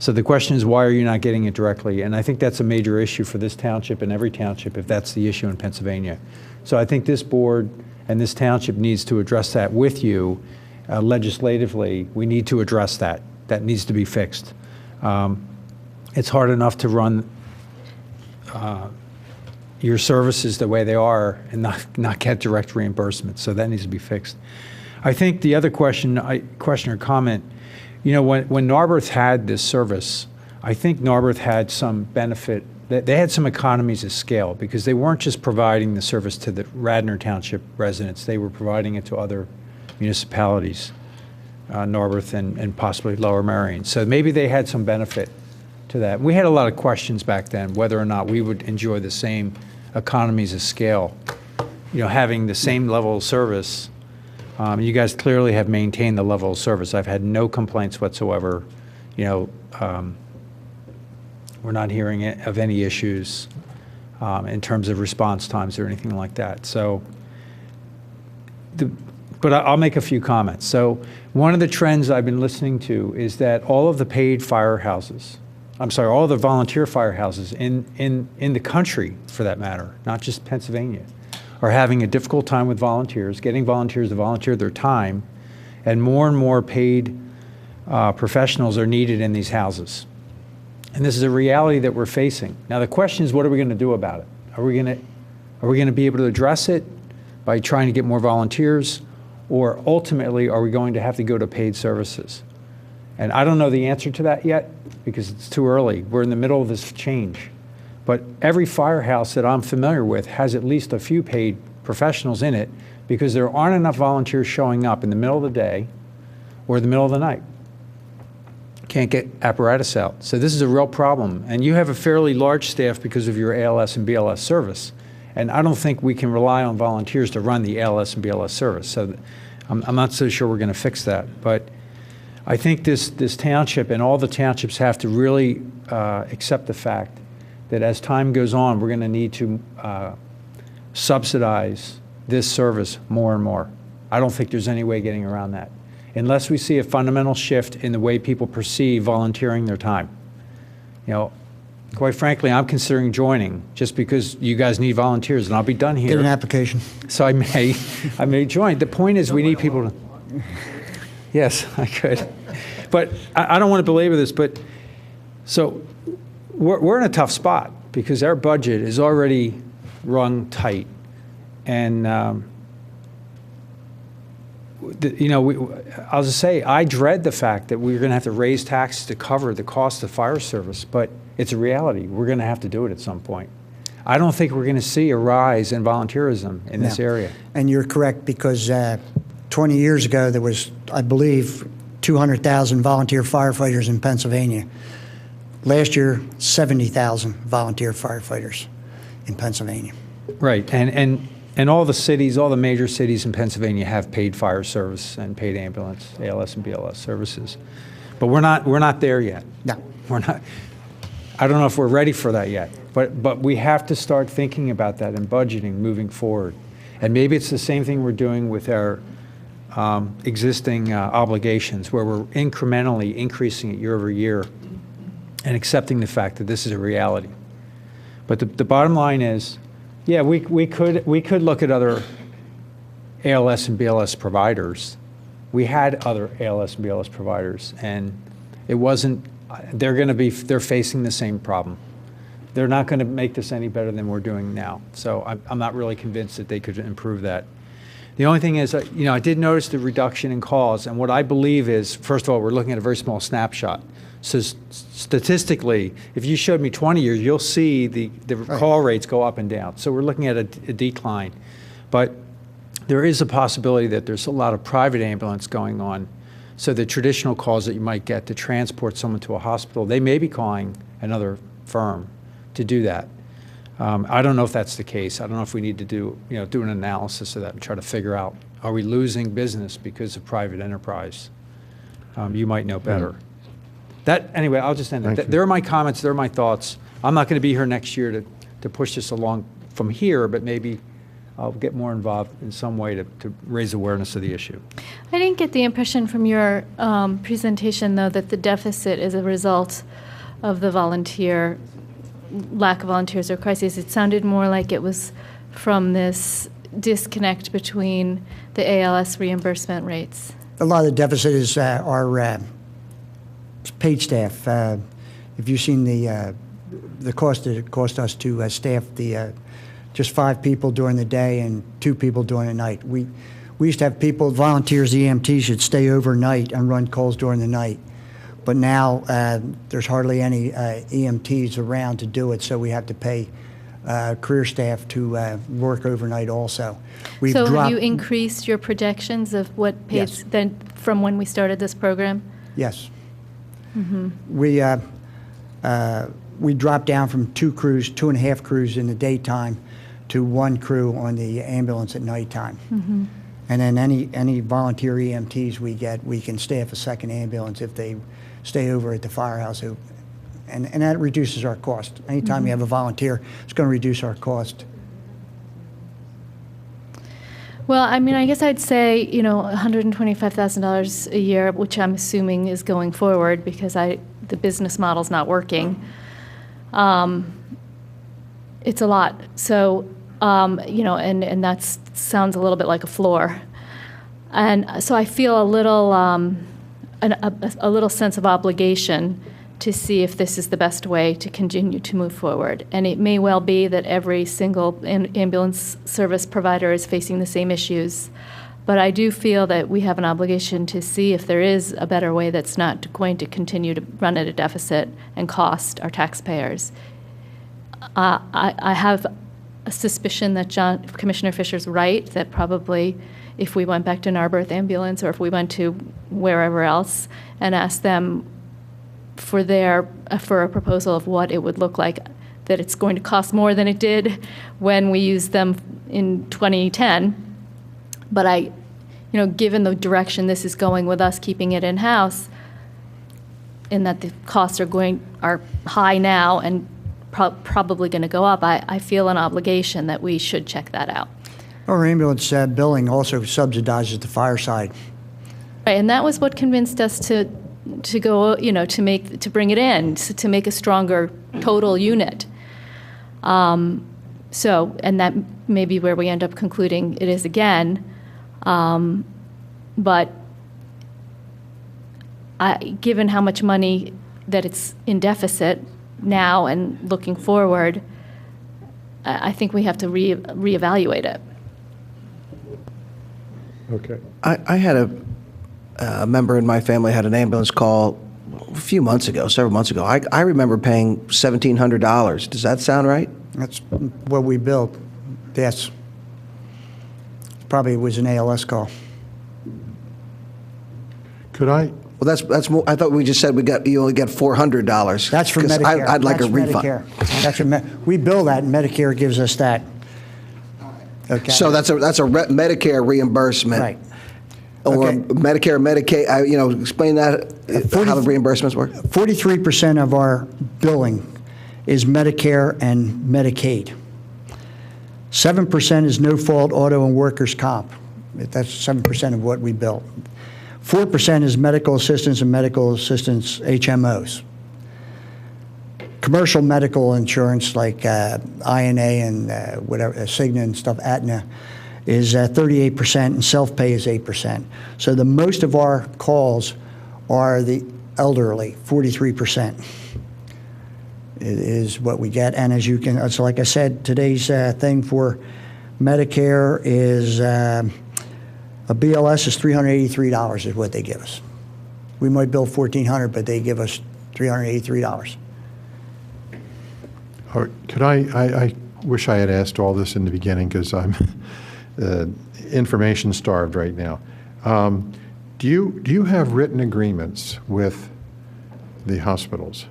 So the question is, why are you not getting it directly? And I think that's a major issue for this township and every township, if that's the issue in Pennsylvania. So I think this board and this township needs to address that with you legislatively. We need to address that. That needs to be fixed. It's hard enough to run your services the way they are and not get direct reimbursement. So that needs to be fixed. I think the other question or comment, you know, when Narberth had this service, I think Narberth had some benefit. They had some economies of scale, because they weren't just providing the service to the Radnor Township residents. They were providing it to other municipalities, Narberth and possibly Lower Merion. So maybe they had some benefit to that. We had a lot of questions back then whether or not we would enjoy the same economies of scale, you know, having the same level of service. You guys clearly have maintained the level of service. I've had no complaints whatsoever. You know, we're not hearing of any issues in terms of response times or anything like that. So, but I'll make a few comments. So one of the trends I've been listening to is that all of the paid firehouses, all the volunteer firehouses in the country, for that matter, not just Pennsylvania, are having a difficult time with volunteers, getting volunteers to volunteer their time, and more paid professionals are needed in these houses. And this is a reality that we're facing. Now, the question is, what are we going to do about it? Are we going to be able to address it by trying to get more volunteers? Or ultimately, are we going to have to go to paid services? And I don't know the answer to that yet because it's too early. We're in the middle of this change. But every firehouse that I'm familiar with has at least a few paid professionals in it because there aren't enough volunteers showing up in the middle of the day or the middle of the night. Can't get apparatus out. So this is a real problem. And you have a fairly large staff because of your ALS and BLS service. And I don't think we can rely on volunteers to run the ALS and BLS service. So I'm not so sure we're going to fix that. But I think this township and all the townships have to really accept the fact that as time goes on, we're going to need to subsidize this service more and more. I don't think there's any way getting around that, unless we see a fundamental shift in the way people perceive volunteering their time. You know, quite frankly, I'm considering joining just because you guys need volunteers, and I'll be done here. Get an application. So I may join. The point is we need people to, yes, I could. But I don't want to belabor this, but so we're in a tough spot because our budget is already rung tight. And, you know, I'll just say, I dread the fact that we're going to have to raise taxes to cover the cost of fire service, but it's a reality. We're going to have to do it at some point. I don't think we're going to see a rise in volunteerism in this area. And you're correct because 20 years ago there was, I believe, 200,000 volunteer firefighters in Pennsylvania. Last year, 70,000 volunteer firefighters in Pennsylvania. Right, and all the cities, all the major cities in Pennsylvania have paid fire service and paid ambulance, ALS and BLS services. But we're not there yet. No. We're not. I don't know if we're ready for that yet. But we have to start thinking about that and budgeting moving forward. And maybe it's the same thing we're doing with our existing obligations, where we're incrementally increasing it year over year and accepting the fact that this is a reality. But the bottom line is, yeah, we could look at other ALS and BLS providers. We had other ALS and BLS providers, and it wasn't. They're facing the same problem. They're not going to make this any better than we're doing now. So I'm not really convinced that they could improve that. The only thing is, you know, I did notice the reduction in calls, and what I believe is, first of all, we're looking at a very small snapshot. So statistically, if you showed me 20 years, you'll see the call rates go up and down. So we're looking at a decline. But there is a possibility that there's a lot of private ambulance going on. So the traditional calls that you might get to transport someone to a hospital, they may be calling another firm to do that. I don't know if that's the case. I don't know if we need to do an analysis of that and try to figure out, are we losing business because of private enterprise? You might know better. Anyway, I'll just end it. There are my comments, there are my thoughts. I'm not going to be here next year to push this along from here, but maybe I'll get more involved in some way to raise awareness of the issue. I didn't get the impression from your presentation, though, that the deficit is a result of the lack of volunteers or crises. It sounded more like it was from this disconnect between the ALS reimbursement rates. A lot of the deficit is our paid staff. If you've seen the cost that it cost us to staff just 5 people during the day and 2 people during the night. We used to have people, volunteers, EMTs, should stay overnight and run calls during the night. But now there's hardly any EMTs around to do it, so we have to pay career staff to work overnight also. Have you increased your projections of what pays then from when we started this program? Yes. Mm-hmm. We dropped down from 2.5 crews in the daytime to 1 crew on the ambulance at nighttime. Mm-hmm. And then any volunteer EMTs we get, we can staff a second ambulance if they stay over at the firehouse. And that reduces our cost. Anytime you have a volunteer, it's going to reduce our cost. Well, I mean, I guess I'd say, $125,000 a year, which I'm assuming is going forward because the business model's not working. It's a lot. So, and that sounds a little bit like a floor. And so I feel a little sense of obligation to see if this is the best way to continue to move forward. And it may well be that every single ambulance service provider is facing the same issues. But I do feel that we have an obligation to see if there is a better way that's not going to continue to run at a deficit and cost our taxpayers. I have a suspicion that Commissioner Fisher's right, that probably if we went back to Narberth Ambulance or if we went to wherever else and asked them for a proposal of what it would look like, that it's going to cost more than it did when we used them in 2010. But given the direction this is going with us keeping it in-house, and that the costs are high now and probably going to go up, I feel an obligation that we should check that out. Our ambulance billing also subsidizes the fire side. Right, and that was what convinced us to go, to bring it in, to make a stronger total unit. And that may be where we end up concluding it is again. But given how much money that it's in deficit now and looking forward, I think we have to reevaluate it. Okay. I had a member in my family had an ambulance call a few months ago, several months ago. I remember paying $1,700. Does that sound right? That's what we billed. Yes. Probably was an ALS call. Could I? Well, that's more. I thought we just said you only get $400. That's for Medicare. I'd like That's a refund. Medicare. That's we bill that, and Medicare gives us that. Okay. So that's a Medicare reimbursement. Right. Or Okay. Medicare, Medicaid, explain that, how the reimbursements work. 43% of our billing is Medicare and Medicaid. 7% is no-fault auto and workers' comp. That's 7% of what we bill. 4% is medical assistance and medical assistance HMOs. Commercial medical insurance like INA and whatever, Cigna and stuff, Aetna, is 38%, and self-pay is 8%. So the most of our calls are the elderly, 43%. Is what we get. And as you can, so like I said, today's thing for Medicare is a BLS is $383 is what they give us. We might bill $1,400, but they give us $383. All right, could I wish I had asked all this in the beginning because I'm information starved right now. Do you have written agreements with the hospitals?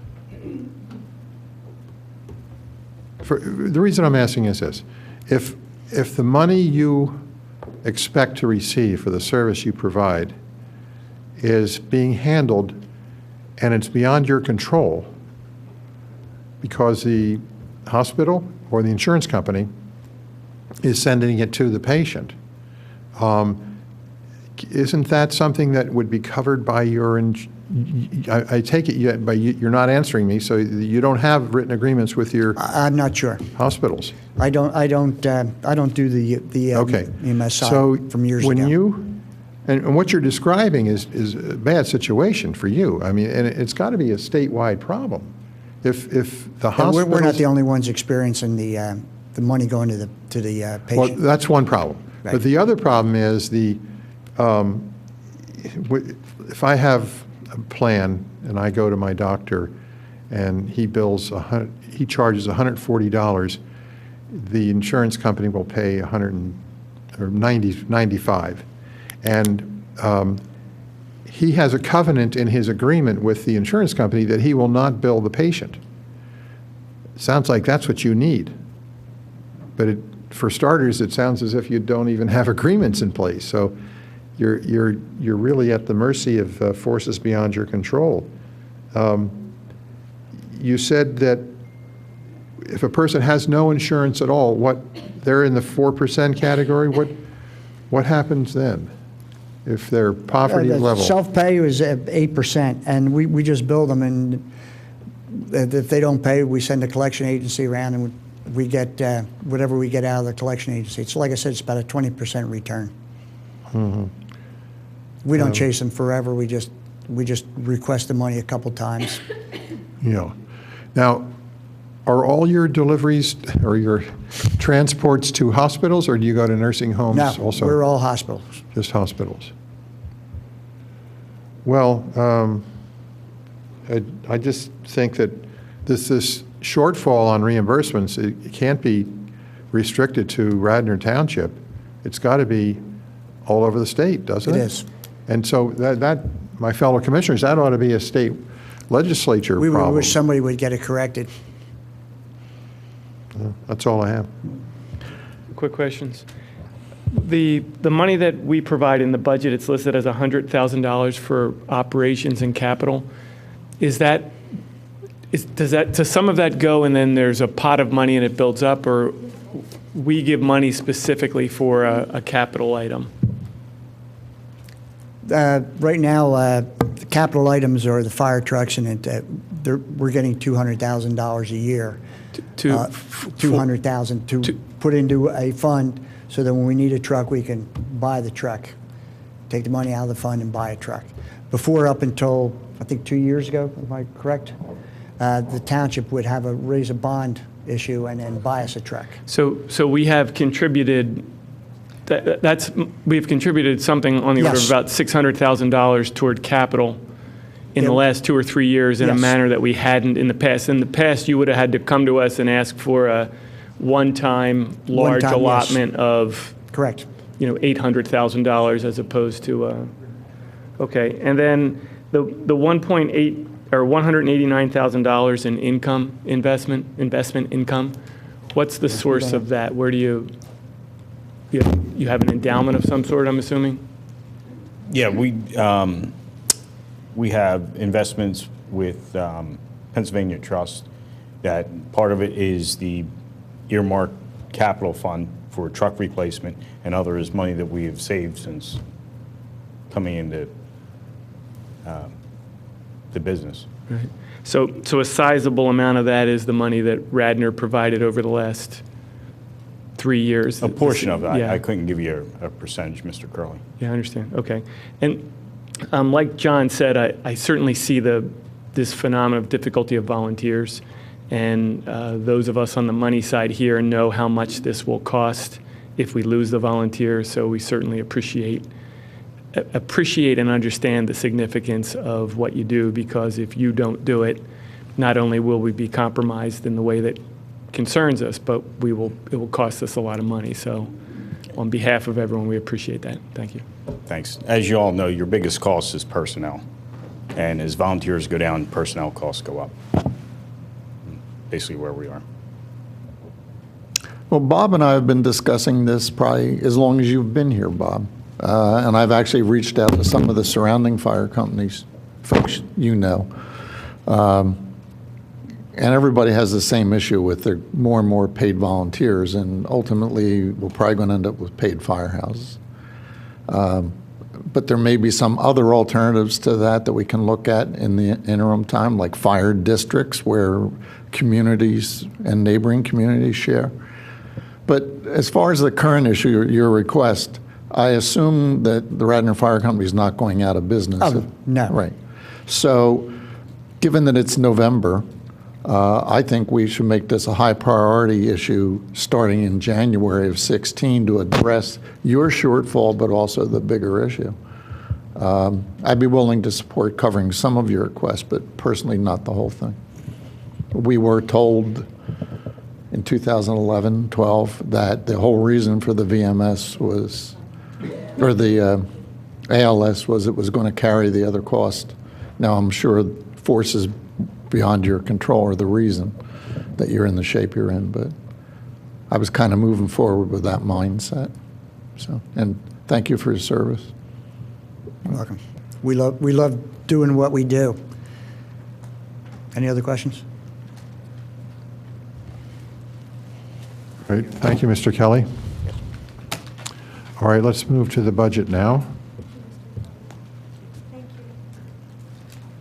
The reason I'm asking is this. If the money you expect to receive for the service you provide is being handled and it's beyond your control because the hospital or the insurance company is sending it to the patient, isn't that something that would be covered by your I take it you're not answering me, so you don't have written agreements with your. I'm not sure. Hospitals. I don't do the okay. EMS side so from years when ago. And what you're describing is a bad situation for you. I mean, and it's got to be a statewide problem. If the hospital. We're not the only ones experiencing the money going to the patient. Well, that's one problem. Right. But the other problem is if I have a plan and I go to my doctor and he charges $140, the insurance company will pay $95. And he has a covenant in his agreement with the insurance company that he will not bill the patient. Sounds like that's what you need. But for starters, it sounds as if you don't even have agreements in place. So you're really at the mercy of forces beyond your control. You said that if a person has no insurance at all, they're in the 4% category. What happens then if they're poverty level? Self-pay is 8%, and we just bill them, and if they don't pay, we send a collection agency around, and we get whatever we get out of the collection agency. So like I said, it's about a 20% return. Mm-hmm. We don't chase them forever. We just We just request the money a couple times. Yeah. Now, are all your deliveries or your transports to hospitals, or do you go to nursing homes No, also? we're all hospitals. Just hospitals. Well, I just think that this shortfall on reimbursements, it can't be restricted to Radnor Township. It's got to be all over the state, doesn't it? It is. And so that, my fellow commissioners, that ought to be a state legislature We would problem. wish somebody would get it corrected. That's all I have. Quick questions. The money that we provide in the budget, it's listed as $100,000 for operations and capital. Does some of that go and then there's a pot of money and it builds up, or we give money specifically for a capital item? Right now, the capital items are the fire trucks, and we're getting $200,000 a year. $200,000 to put into a fund so that when we need a truck, we can buy the truck. Take the money out of the fund and buy a truck. Before, up until, I think, 2 years ago, am I correct? The township would raise a bond issue and then buy us a truck. So we have contributed, we've contributed something on the order of Yes. about $600,000 toward capital in the last 2 or 3 years in a Yes. manner that we hadn't in the past. In the past, you would have had to come to us and ask for a one-time large One-time, yes. allotment of, Correct. $800,000 as opposed to, okay. And then the 1.8 or $189,000 in investment income. What's the source of that? Where do you have an endowment of some sort, I'm assuming? Yeah, we have investments with Pennsylvania Trust. That part of it is the earmarked capital fund for truck replacement, and other is money that we have saved since coming into the business. Right. So a sizable amount of that is the money that Radnor provided over the last 3 years. A portion of it. Yeah. I couldn't give you a percentage, Mr. Curley. Yeah, I understand. Okay. And like John said, I certainly see this phenomenon of difficulty of volunteers. And those of us on the money side here know how much this will cost if we lose the volunteers. So we certainly appreciate and understand the significance of what you do, because if you don't do it, not only will we be compromised in the way that concerns us, but it will cost us a lot of money. So on behalf of everyone, we appreciate that. Thank you. Thanks. As you all know, your biggest cost is personnel. And as volunteers go down, personnel costs go up. Basically where we are. Well, Bob and I have been discussing this probably as long as you've been here, Bob. And I've actually reached out to some of the surrounding fire companies, folks you know. And everybody has the same issue with their more and more paid volunteers, and ultimately we're probably going to end up with paid firehouses. But there may be some other alternatives to that we can look at in the interim time, like fire districts where communities and neighboring communities share. But as far as the current issue, your request, I assume that the Radnor Fire Company is not going out of business. Oh, no. Right. So given that it's November, I think we should make this a high priority issue starting in January of 16 to address your shortfall, but also the bigger issue. I'd be willing to support covering some of your requests, but personally not the whole thing. We were told in 2011, 12, that the whole reason for the VMS was, or the ALS was it was going to carry the other cost. Now I'm sure forces beyond your control are the reason that you're in the shape you're in, but I was kind of moving forward with that mindset. So, and thank you for your service. You're welcome. We love doing what we do. Any other questions? Great. Thank you, Mr. Kelly. All right, let's move to the budget now.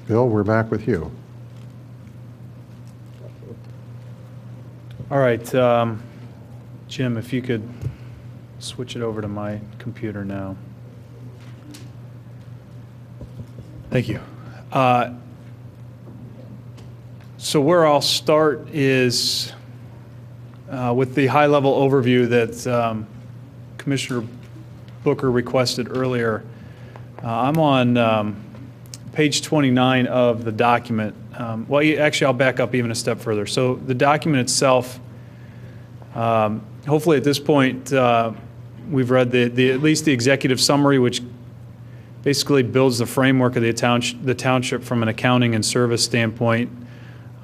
Bill, we're back with you. All right, Jim, if you could switch it over to my computer now. Thank you. So where I'll start is with the high-level overview that Commissioner Booker requested earlier. I'm on page 29 of the document. Actually, I'll back up even a step further. So the document itself, hopefully at this point, we've read at least the executive summary, which basically builds the framework of the township from an accounting and service standpoint.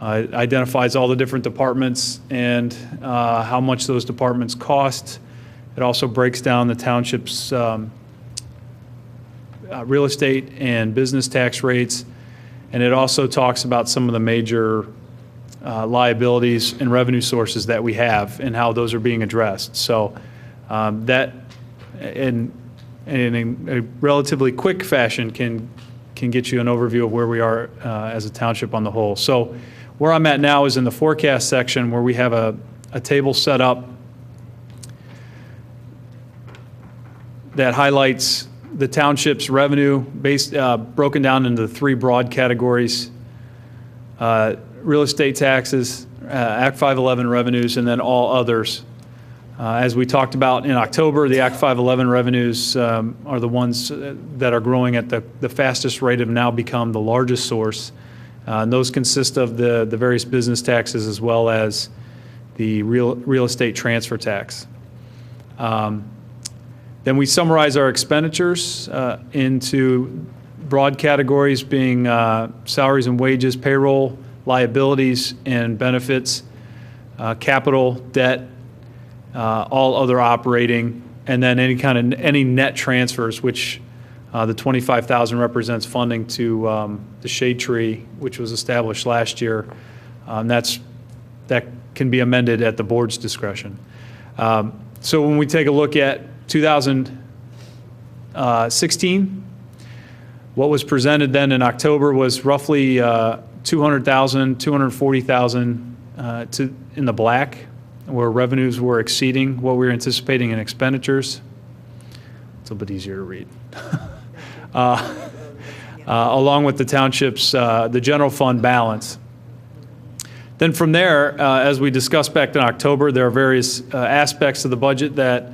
It identifies all the different departments and how much those departments cost. It also breaks down the township's real estate and business tax rates, and it also talks about some of the major liabilities and revenue sources that we have and how those are being addressed. So that, in a relatively quick fashion, can get you an overview of where we are as a township on the whole. So where I'm at now is in the forecast section, where we have a table set up that highlights the township's revenue broken down into three broad categories: real estate taxes, Act 511 revenues, and then all others. As we talked about in October, the Act 511 revenues are the ones that are growing at the fastest rate, have now become the largest source. And those consist of the various business taxes as well as the real estate transfer tax. Then we summarize our expenditures into broad categories, being salaries and wages, payroll, liabilities and benefits, capital, debt, all other operating, and then any net transfers, which the $25,000 represents funding to the Shade Tree, which was established last year. That can be amended at the board's discretion. So when we take a look at 2016, what was presented then in October was roughly $200,000, $240,000 in the black, where revenues were exceeding what we were anticipating in expenditures. It's a bit easier to read. Along with the township's, the general fund balance. Then from there, as we discussed back in October, there are various aspects of the budget that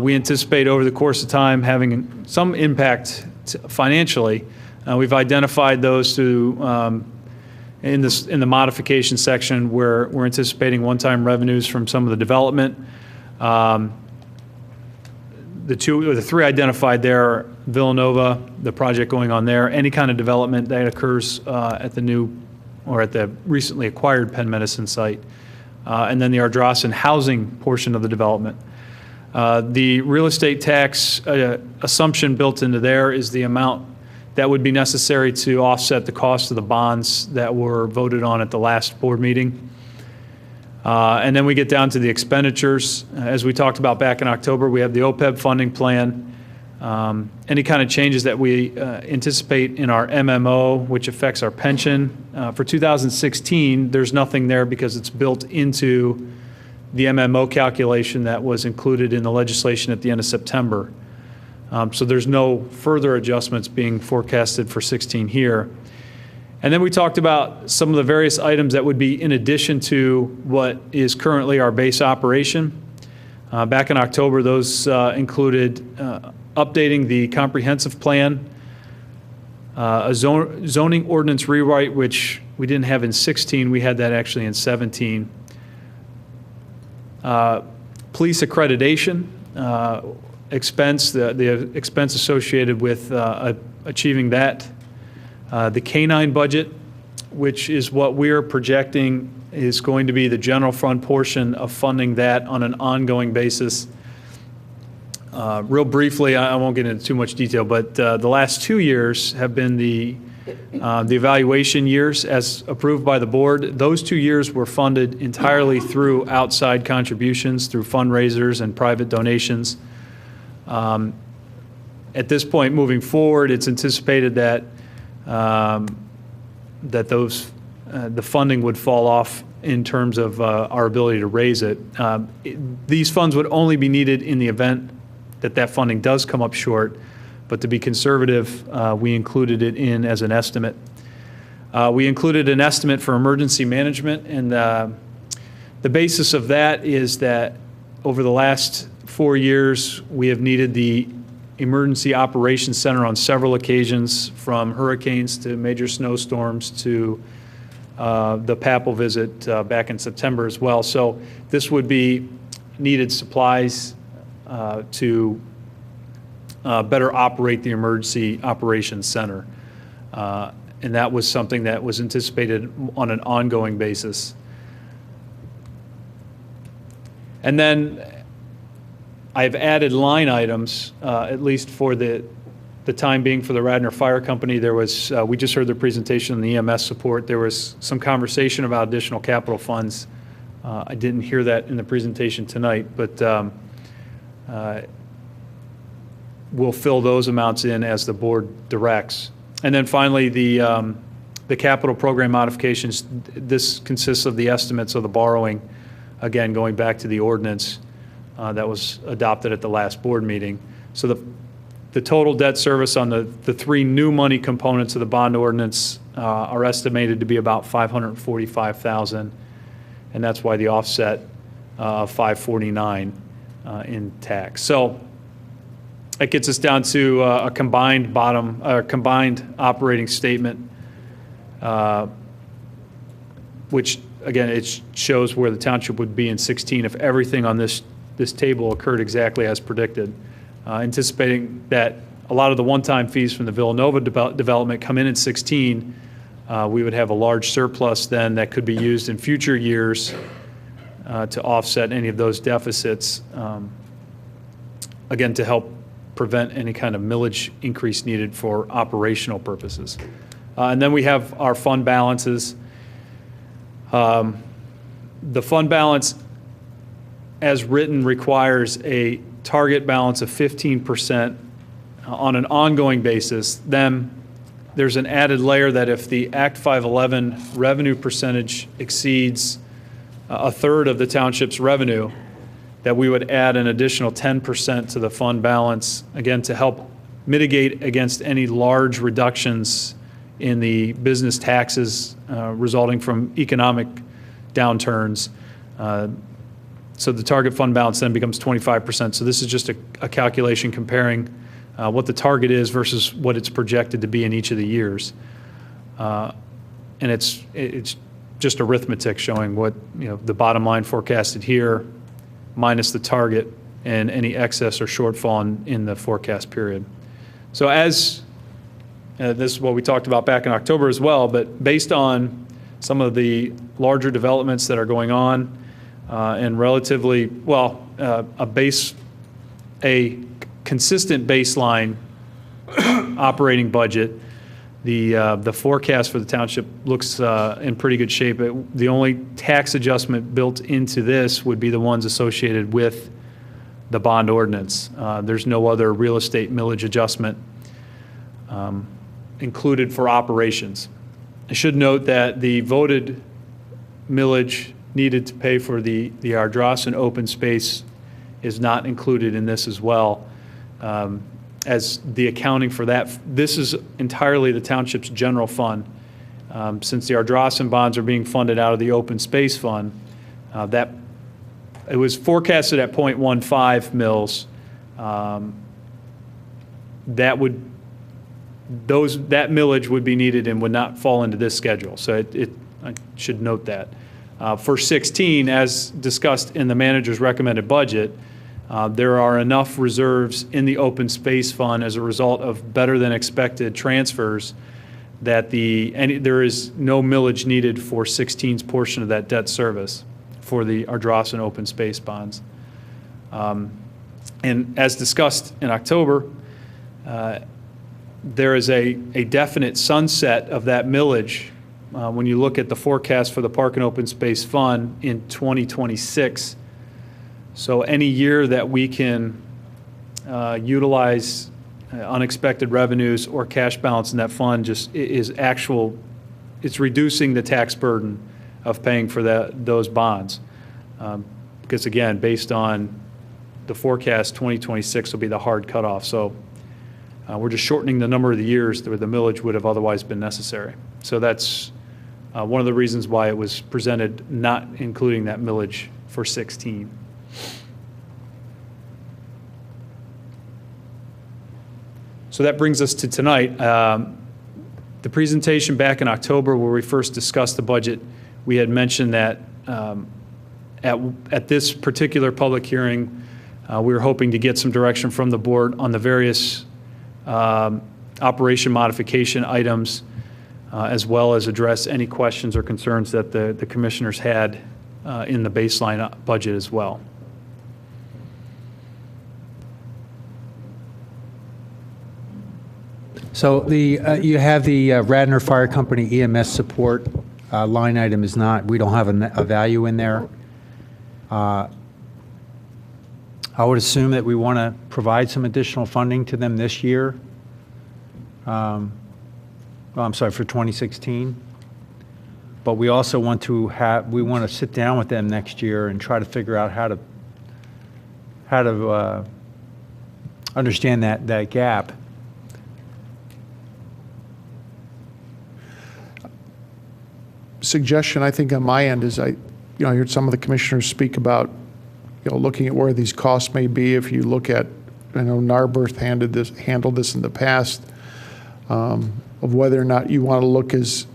we anticipate over the course of time having some impact financially. We've identified those in the modification section, where we're anticipating one-time revenues from some of the development. The three identified there are Villanova, the project going on there, any kind of development that occurs at the new or at the recently acquired Penn Medicine site, and then the Ardrossan housing portion of the development. The real estate tax assumption built into there is the amount that would be necessary to offset the cost of the bonds that were voted on at the last board meeting. And then we get down to the expenditures. As we talked about back in October, we have the OPEB funding plan. Any kind of changes that we anticipate in our MMO, which affects our pension. For 2016, there's nothing there because it's built into the MMO calculation that was included in the legislation at the end of September. So there's no further adjustments being forecasted for 16 here. And then we talked about some of the various items that would be in addition to what is currently our base operation. Back in October, those included updating the comprehensive plan, a zoning ordinance rewrite, which we didn't have in 16, we had that actually in 17. Police accreditation expense, the expense associated with achieving that. The K-9 budget, which is what we're projecting is going to be the general fund portion of funding that on an ongoing basis. Real briefly, I won't get into too much detail, but the last 2 years have been the evaluation years as approved by the board. Those 2 years were funded entirely through outside contributions, through fundraisers and private donations. At this point, moving forward, it's anticipated that the funding would fall off in terms of our ability to raise it. These funds would only be needed in the event that funding does come up short, but to be conservative, we included it in as an estimate. We included an estimate for emergency management, and the basis of that is that over the last 4 years, we have needed the Emergency Operations Center on several occasions, from hurricanes to major snowstorms to the Papal visit back in September as well. So this would be needed supplies to better operate the Emergency Operations Center. And that was something that was anticipated on an ongoing basis. And then I've added line items, at least for the time being, for the Radnor Fire Company. There was, we just heard the presentation on the EMS support. There was some conversation about additional capital funds. I didn't hear that in the presentation tonight, but we'll fill those amounts in as the board directs. And then finally, the capital program modifications. This consists of the estimates of the borrowing, again, going back to the ordinance that was adopted at the last board meeting. So the total debt service on the three new money components of the bond ordinance are estimated to be about $545,000, and that's why the offset of $549 in tax. So that gets us down to a combined combined operating statement, which again, it shows where the township would be in 16 if everything on this table occurred exactly as predicted. Anticipating that a lot of the one-time fees from the Villanova development come in 16, we would have a large surplus then that could be used in future years to offset any of those deficits, again, to help prevent any kind of millage increase needed for operational purposes. And then we have our fund balances. The fund balance, as written, requires a target balance of 15% on an ongoing basis. Then there's an added layer that if the Act 511 revenue percentage exceeds a third of the township's revenue, that we would add an additional 10% to the fund balance, again, to help mitigate against any large reductions in the business taxes resulting from economic downturns. So the target fund balance then becomes 25%. So this is just a calculation comparing what the target is versus what it's projected to be in each of the years. And it's just arithmetic showing what, the bottom line forecasted here minus the target and any excess or shortfall in the forecast period. So as this is what we talked about back in October as well, but based on some of the larger developments that are going on and relatively, well, a consistent baseline operating budget, the forecast for the township looks in pretty good shape. The only tax adjustment built into this would be the ones associated with the bond ordinance. There's no other real estate millage adjustment included for operations. I should note that the voted millage needed to pay for the Ardrossan open space is not included in this as well. As the accounting for that, this is entirely the township's general fund. Since the Ardrossan bonds are being funded out of the open space fund, that it was forecasted at 0.15 mils. That millage would be needed and would not fall into this schedule. So I should note that. For 16, as discussed in the manager's recommended budget, there are enough reserves in the open space fund as a result of better than expected transfers that there is no millage needed for 16's portion of that debt service for the Ardrossan open space bonds. And as discussed in October, there is a definite sunset of that millage when you look at the forecast for the Park and Open Space Fund in 2026. So any year that we can utilize unexpected revenues or cash balance in that fund it's reducing the tax burden of paying for those bonds. Because again, based on the forecast, 2026 will be the hard cutoff. So We're just shortening the number of the years where the millage would have otherwise been necessary. So that's one of the reasons why it was presented not including that millage for 16. So that brings us to tonight. The presentation back in October where we first discussed the budget, we had mentioned that at this particular public hearing, we were hoping to get some direction from the board on the various operation modification items, as well as address any questions or concerns that the commissioners had in the baseline budget as well. So you have the Radnor Fire Company EMS support line item is not, we don't have a value in there. I would assume that we want to provide some additional funding to them this year. Well, I'm sorry, for 2016. But we also want to sit down with them next year and try to figure out how to understand that gap. Suggestion, I think, on my end is I heard some of the commissioners speak about, looking at where these costs may be. If you look at, I know Narberth handled this in the past, of whether or not you want to look as,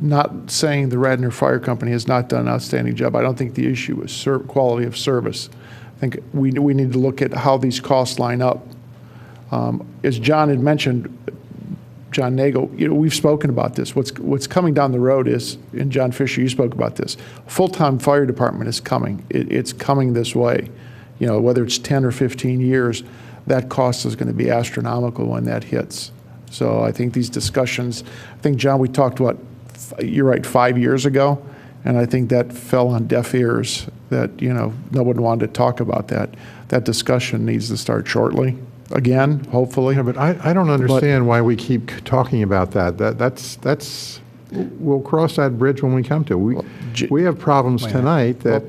not saying the Radnor Fire Company has not done an outstanding job. I don't think the issue is quality of service. I think we need to look at how these costs line up. As John had mentioned, John Nagel, we've spoken about this. What's coming down the road is, and John Fisher, you spoke about this, full-time fire department is coming. It's coming this way. Whether it's 10 or 15 years, that cost is going to be astronomical when that hits. So I think these discussions, I think, John, we talked, you're right, 5 years ago, and I think that fell on deaf ears that, no one wanted to talk about that. That discussion needs to start shortly. Again, hopefully. Yeah, but I don't understand why we keep talking about that. That's we'll cross that bridge when we come to it. We have problems tonight that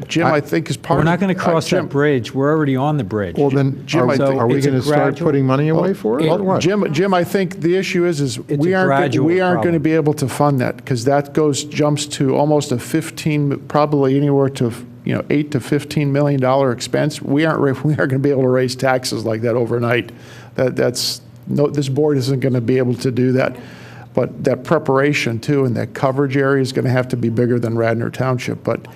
Jim, I think, is part. We're not going to cross that bridge. We're already on the bridge. Well, then, Jim, are we going to start putting money away for it? Or what? Jim, I think the issue is we aren't going to be able to fund that because that jumps to almost a 15, probably anywhere to $8 to $15 million expense. We aren't going to be able to raise taxes like that overnight. This board isn't going to be able to do that. But that preparation too, and that coverage area is going to have to be bigger than Radnor Township. But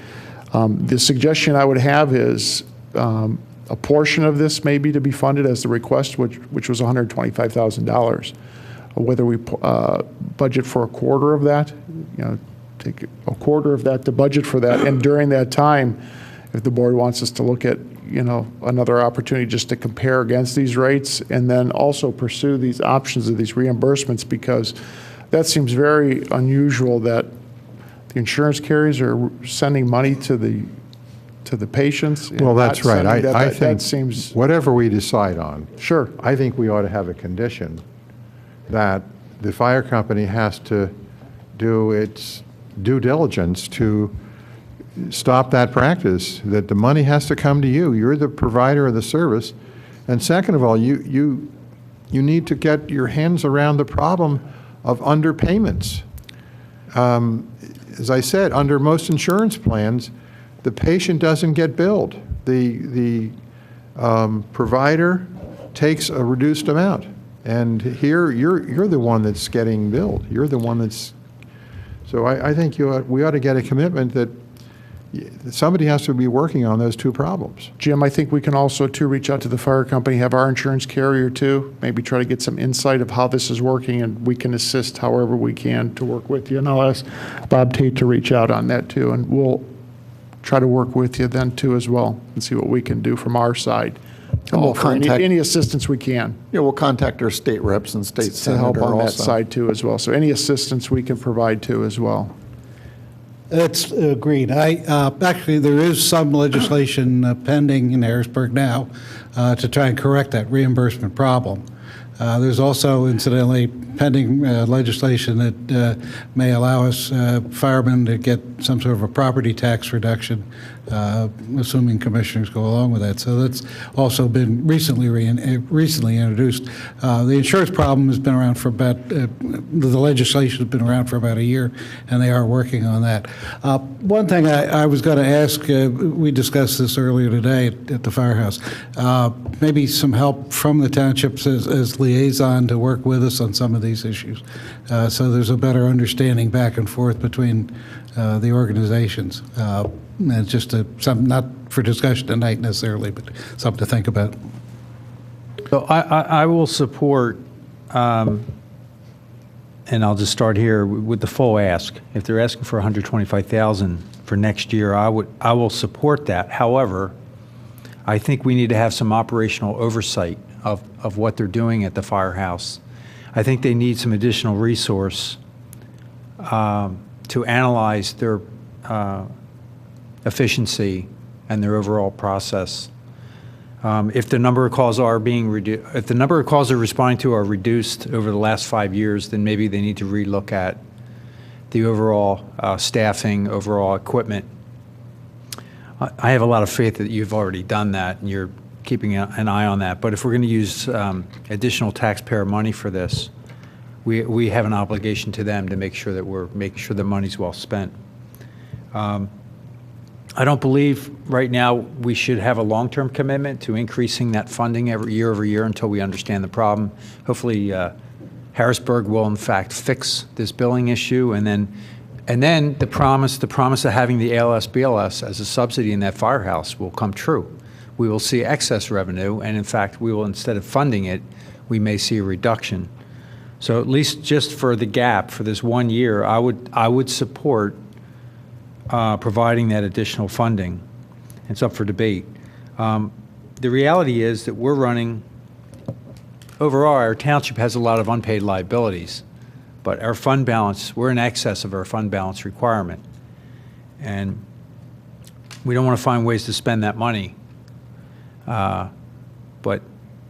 the suggestion I would have is a portion of this maybe to be funded as the request, which was $125,000. Whether we budget for a quarter of that, take a quarter of that to budget for that, and during that time, if the board wants us to look at, another opportunity just to compare against these rates, and then also pursue these options of these reimbursements, because that seems very unusual that the insurance carriers are sending money to the patients. Well, that's right. I think that seems, whatever we decide on, sure, I think we ought to have a condition that the fire company has to do its due diligence to stop that practice, that the money has to come to you. You're the provider of the service. And second of all, you need to get your hands around the problem of underpayments. As I said, under most insurance plans, the patient doesn't get billed. The provider takes a reduced amount. And here, you're the one that's getting billed. You're the one that's... So I think we ought to get a commitment that somebody has to be working on those two problems. Jim, I think we can also, too, reach out to the fire company, have our insurance carrier, too, maybe try to get some insight of how this is working, and we can assist however we can to work with you. And I'll ask Bob Tate to reach out on that, too, and we'll try to work with you then, too, as well, and see what we can do from our side. And we'll contact any assistance we can. Yeah, we'll contact our state reps and state to help senator on that also. side, too, as well. So any assistance we can provide, too, as well. That's agreed. Actually, there is some legislation pending in Harrisburg now to try and correct that reimbursement problem. There's also, incidentally, pending legislation that may allow us firemen to get some sort of a property tax reduction, assuming commissioners go along with that. So that's also been recently introduced. The insurance problem has been around for about, the legislation has been around for about a year, and they are working on that. One thing I was going to ask, we discussed this earlier today at the firehouse, maybe some help from the townships as liaison to work with us on some of these issues, so there's a better understanding back and forth between the organizations. And just something not for discussion tonight necessarily, but something to think about. So I will support, and I'll just start here with the full ask. If they're asking for $125,000 for next year, I will support that. However, I think we need to have some operational oversight of what they're doing at the firehouse. I think they need some additional resource to analyze their efficiency and their overall process. If the number of calls are being reduced, if the number of calls they're responding to are reduced over the last 5 years, then maybe they need to relook at the overall staffing, overall equipment. I have a lot of faith that you've already done that and you're keeping an eye on that. But if we're going to use additional taxpayer money for this, we have an obligation to them to make sure that we're making sure the money's well spent. I don't believe right now we should have a long-term commitment to increasing that funding every year over year until we understand the problem. Hopefully, Harrisburg will in fact fix this billing issue, and then the promise of having the ALS BLS as a subsidy in that firehouse will come true. We will see excess revenue, and in fact, we will, instead of funding it, we may see a reduction. So at least just for the gap for this 1 year, I would support providing that additional funding. It's up for debate. The reality is that we're running, overall, our township has a lot of unpaid liabilities, but our fund balance, we're in excess of our fund balance requirement. And we don't want to find ways to spend that money. But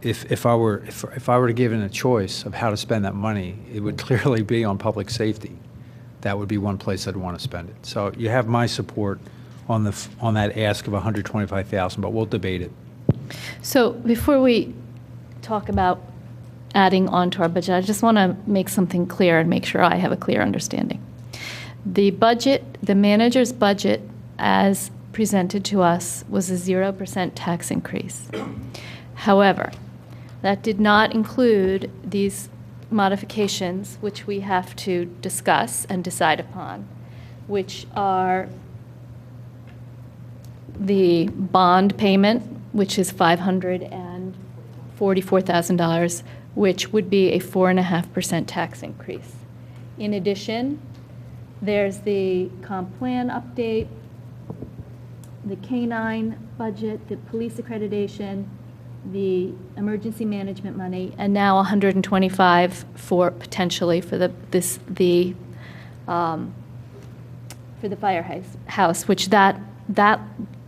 if I were to give it a choice of how to spend that money, it would clearly be on public safety. That would be one place I'd want to spend it. So you have my support on that ask of $125,000, but we'll debate it. So before we talk about adding on to our budget, I just want to make something clear and make sure I have a clear understanding. The budget, the manager's budget as presented to us was a 0% tax increase. However, that did not include these modifications, which we have to discuss and decide upon, which are the bond payment, which is $544,000, which would be a 4.5% tax increase. In addition, there's the comp plan update, the K-9 budget, the police accreditation, the emergency management money, and now 125 for potentially for the firehouse, which that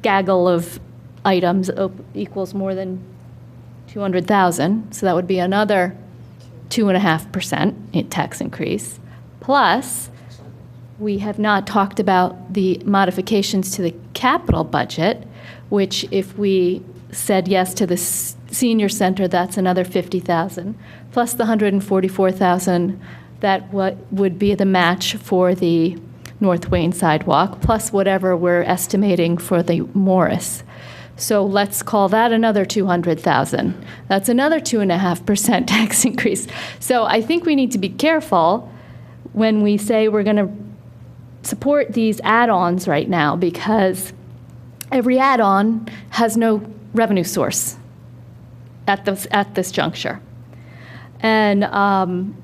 gaggle of items equals more than 200,000. So that would be another 2.5% tax increase. Plus, we have not talked about the modifications to the capital budget, which if we said yes to the senior center, that's another 50,000, plus the 144,000 that would be the match for the North Wayne sidewalk, plus whatever we're estimating for the Morris. So let's call that another 200,000. That's another 2.5% tax increase. So I think we need to be careful when we say we're going to support these add-ons right now, because every add-on has no revenue source at this juncture. And,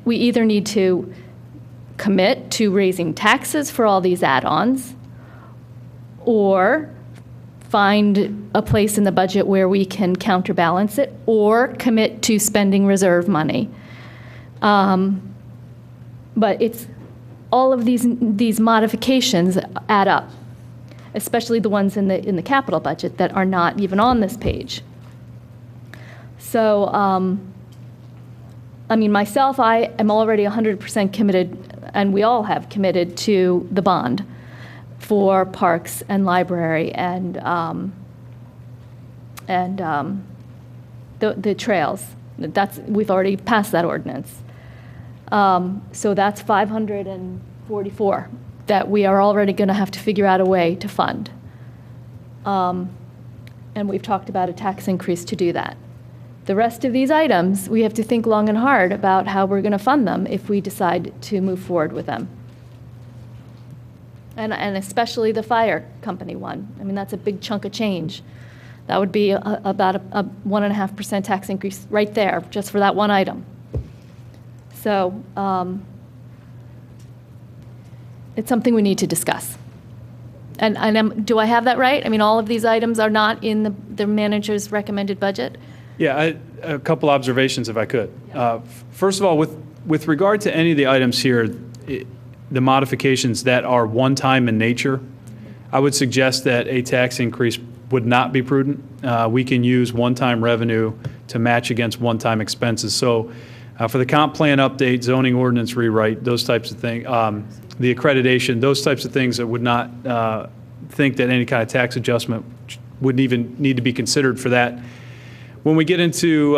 we either need to commit to raising taxes for all these add-ons, or find a place in the budget where we can counterbalance it, or commit to spending reserve money. But it's all of these modifications add up, especially the ones in the capital budget that are not even on this page. So I mean, myself, I am already 100% committed, and we all have committed to the bond for parks and library and the trails. We've already passed that ordinance. So that's 544 that we are already going to have to figure out a way to fund. And we've talked about a tax increase to do that. The rest of these items, we have to think long and hard about how we're going to fund them if we decide to move forward with them. And especially the fire company one. I mean, that's a big chunk of change. That would be about a 1.5% tax increase right there, just for that one item. So it's something we need to discuss. And do I have that right? I mean, all of these items are not in the manager's recommended budget? Yeah, a couple observations if I could. First of all, with regard to any of the items here, the modifications that are one-time in nature, I would suggest that a tax increase would not be prudent. We can use one-time revenue to match against one-time expenses. So for the comp plan update, zoning ordinance rewrite, those types of things, the accreditation, those types of things, I would not think that any kind of tax adjustment wouldn't even need to be considered for that. When we get into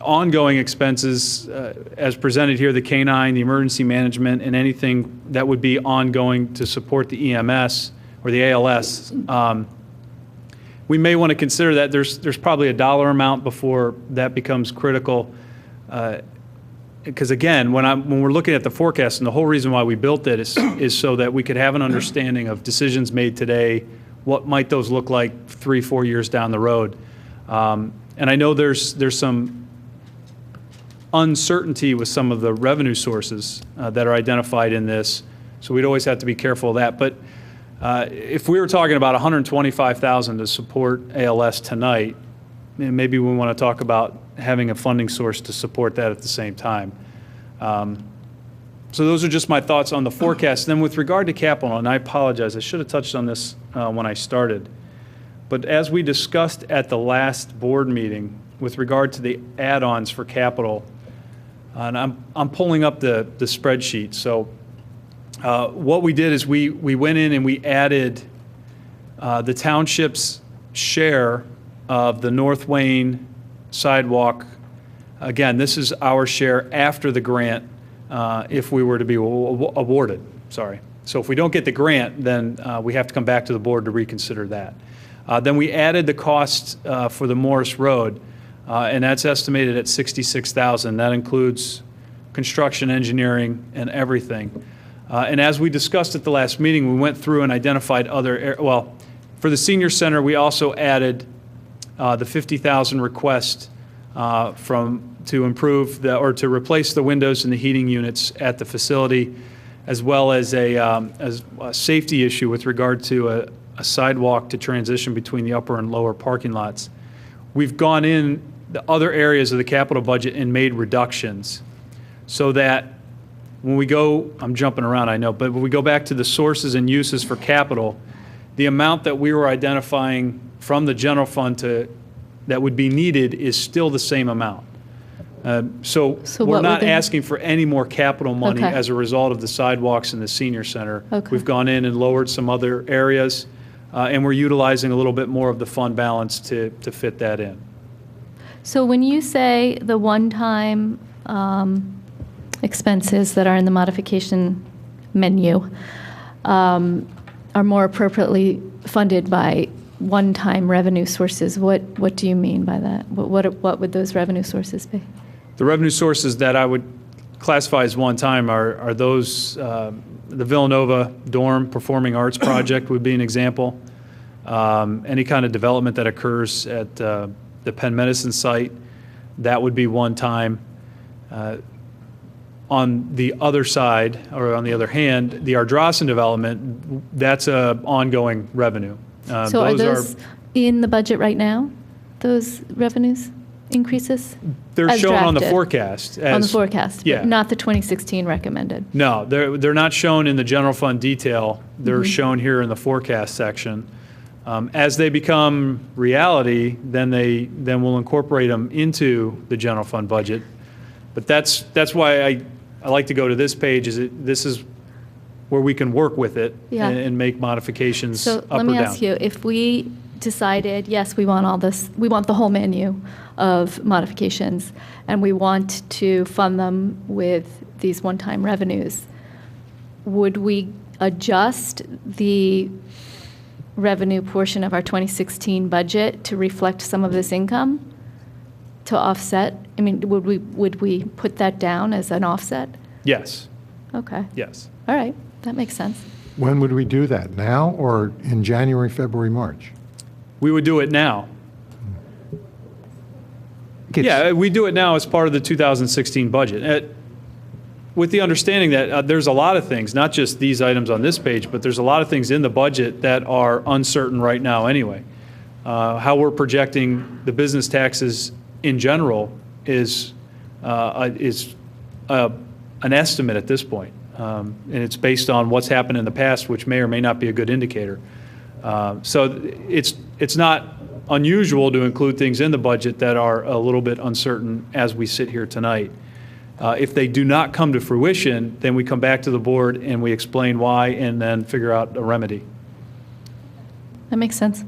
ongoing expenses, as presented here, the K-9, the emergency management, and anything that would be ongoing to support the EMS or the ALS, we may want to consider that. There's probably a dollar amount before that becomes critical. Because again, when we're looking at the forecast, and the whole reason why we built it is so that we could have an understanding of decisions made today, what might those look like 3-4 years down the road. And I know there's some uncertainty with some of the revenue sources that are identified in this, so we'd always have to be careful of that. But if we were talking about $125,000 to support ALS tonight, maybe we want to talk about having a funding source to support that at the same time. So those are just my thoughts on the forecast. Then with regard to capital, and I apologize, I should have touched on this when I started. But as we discussed at the last board meeting with regard to the add-ons for capital, and I'm pulling up the spreadsheet. So what we did is we went in and we added the township's share of the North Wayne sidewalk. Again, this is our share after the grant if we were to be awarded. Sorry. So if we don't get the grant, then we have to come back to the board to reconsider that. Then we added the cost for the Morris Road, and that's estimated at $66,000. That includes construction, engineering, and everything. And as we discussed at the last meeting, we went through and identified other, well, for the senior center, we also added the $50,000 request to improve or to replace the windows and the heating units at the facility, as well as a safety issue with regard to a sidewalk to transition between the upper and lower parking lots. We've gone in the other areas of the capital budget and made reductions so that when we go, I'm jumping around, I know, but when we go back to the sources and uses for capital, the amount that we were identifying from the general fund that would be needed is still the same amount. So we're not asking for any more capital money as a result of the sidewalks in the senior center. We've gone in and lowered some other areas, and we're utilizing a little bit more of the fund balance to fit that in. So when you say the one-time expenses that are in the modification menu are more appropriately funded by one-time revenue sources, what do you mean by that? What would those revenue sources be? The revenue sources that I would classify as one-time are those, the Villanova Dorm Performing Arts Project would be an example. Any kind of development that occurs at the Penn Medicine site, that would be one-time. On the other side, or on the other hand, the Ardrossan development, that's an ongoing revenue. So are those in the budget right now, those revenues increases? They're shown on the forecast. On the forecast, yeah. But not the 2016 recommended? No, they're not shown in the general fund detail. They're shown here in the forecast section. As they become reality, then we'll incorporate them into the general fund budget. But that's why I like to go to this page, this is where we can work with it Yeah. and make modifications So up or let down. me ask you, if we decided, yes, we want all this, we want the whole menu of modifications, and we want to fund them with these one-time revenues, would we adjust the revenue portion of our 2016 budget to reflect some of this income to offset? I mean, would we put that down as an offset? Yes, Okay. yes. All right, that makes sense. When would we do that? Now or in January, February, March? We would do it now. Yeah, we do it now as part of the 2016 budget. With the understanding that there's a lot of things, not just these items on this page, but there's a lot of things in the budget that are uncertain right now anyway. How we're projecting the business taxes in general is an estimate at this point. And it's based on what's happened in the past, which may or may not be a good indicator. So it's not unusual to include things in the budget that are a little bit uncertain as we sit here tonight. If they do not come to fruition, then we come back to the board and we explain why and then figure out a remedy. That makes sense.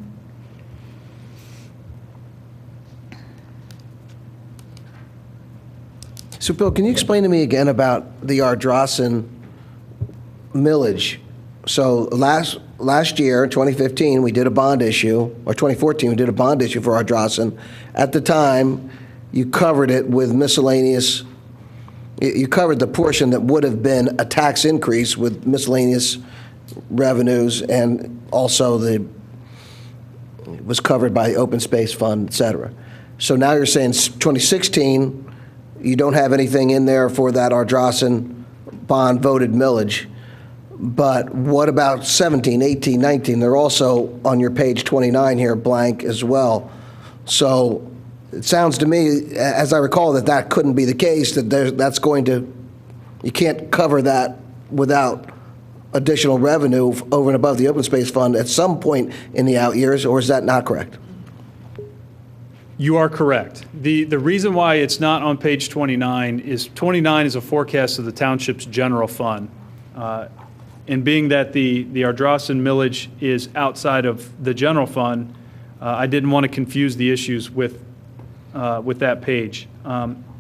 So, Bill, can you explain to me again about the Ardrossan millage? So last year, 2015, we did a bond issue, or 2014, we did a bond issue for Ardrossan. At the time, you covered it with miscellaneous, you covered the portion that would have been a tax increase with miscellaneous revenues, and also it was covered by the open space fund, et cetera. So now you're saying 2016, you don't have anything in there for that Ardrossan bond voted millage. But what about 17, 18, 19? They're also on your page 29 here, blank as well. So it sounds to me, as I recall, that couldn't be the case, that that's going to, you can't cover that without additional revenue over and above the open space fund at some point in the out years, or is that not correct? You are correct. The reason why it's not on page 29 is a forecast of the township's general fund. And being that the Ardrossan millage is outside of the general fund, I didn't want to confuse the issues with that page.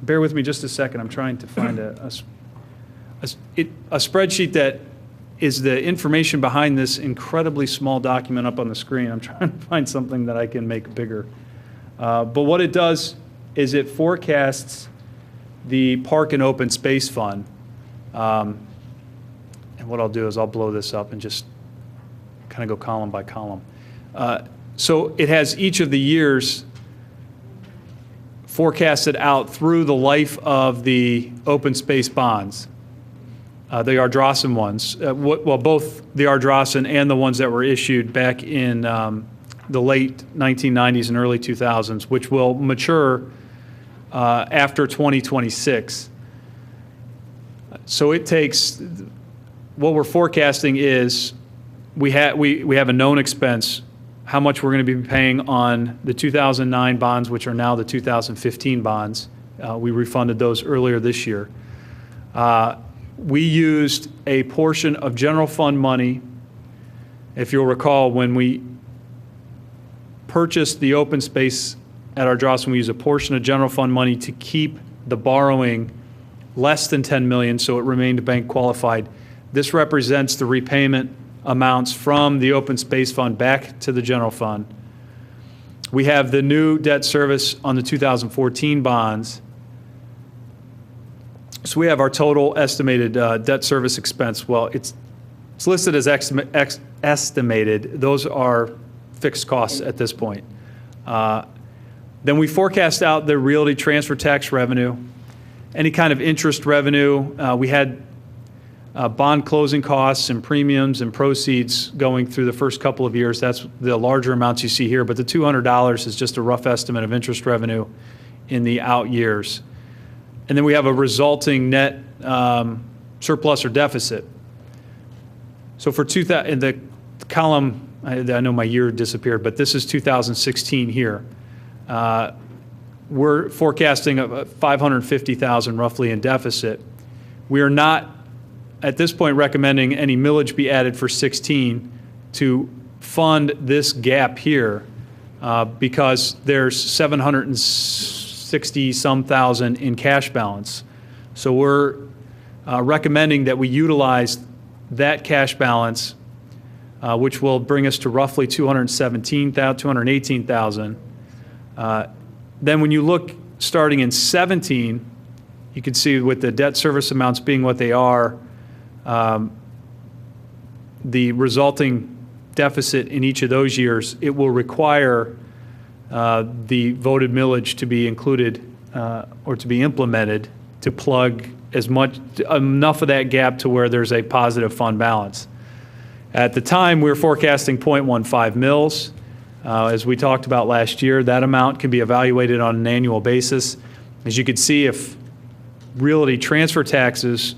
Bear with me just a second. I'm trying to find a spreadsheet that is the information behind this incredibly small document up on the screen. I'm trying to find something that I can make bigger. But what it does is it forecasts the Park and Open Space Fund. And what I'll do is I'll blow this up and just kind of go column by column. So it has each of the years forecasted out through the life of the open space bonds, the Ardrossan ones. Well, both the Ardrossan and the ones that were issued back in the late 1990s and early 2000s, which will mature after 2026. So it takes, what we're forecasting is we have a known expense, how much we're going to be paying on the 2009 bonds, which are now the 2015 bonds. We refunded those earlier this year. We used a portion of general fund money. If you'll recall, when we purchased the open space at Ardrossan, we used a portion of general fund money to keep the borrowing less than $10 million, so it remained bank qualified. This represents the repayment amounts from the open space fund back to the general fund. We have the new debt service on the 2014 bonds. So we have our total estimated debt service expense. Well, it's listed as estimated. Those are fixed costs at this point. Then we forecast out the realty transfer tax revenue, any kind of interest revenue. We had bond closing costs and premiums and proceeds going through the first couple of years. That's the larger amounts you see here, but the $200 is just a rough estimate of interest revenue in the out years. And then we have a resulting net surplus or deficit. So for in the column, I know my year disappeared, but this is 2016 here. we're forecasting a 550,000 roughly in deficit. We are not, at this point, recommending any millage be added for 16 to fund this gap here because there's 760-some thousand in cash balance. So we're recommending that we utilize that cash balance, which will bring us to roughly 218,000. Then when you look starting in 17, you can see with the debt service amounts being what they are, the resulting deficit in each of those years, it will require the voted millage to be included or to be implemented to plug enough of that gap to where there's a positive fund balance. At the time, we were forecasting 0.15 mils. As we talked about last year, that amount can be evaluated on an annual basis. As you can see, if realty transfer taxes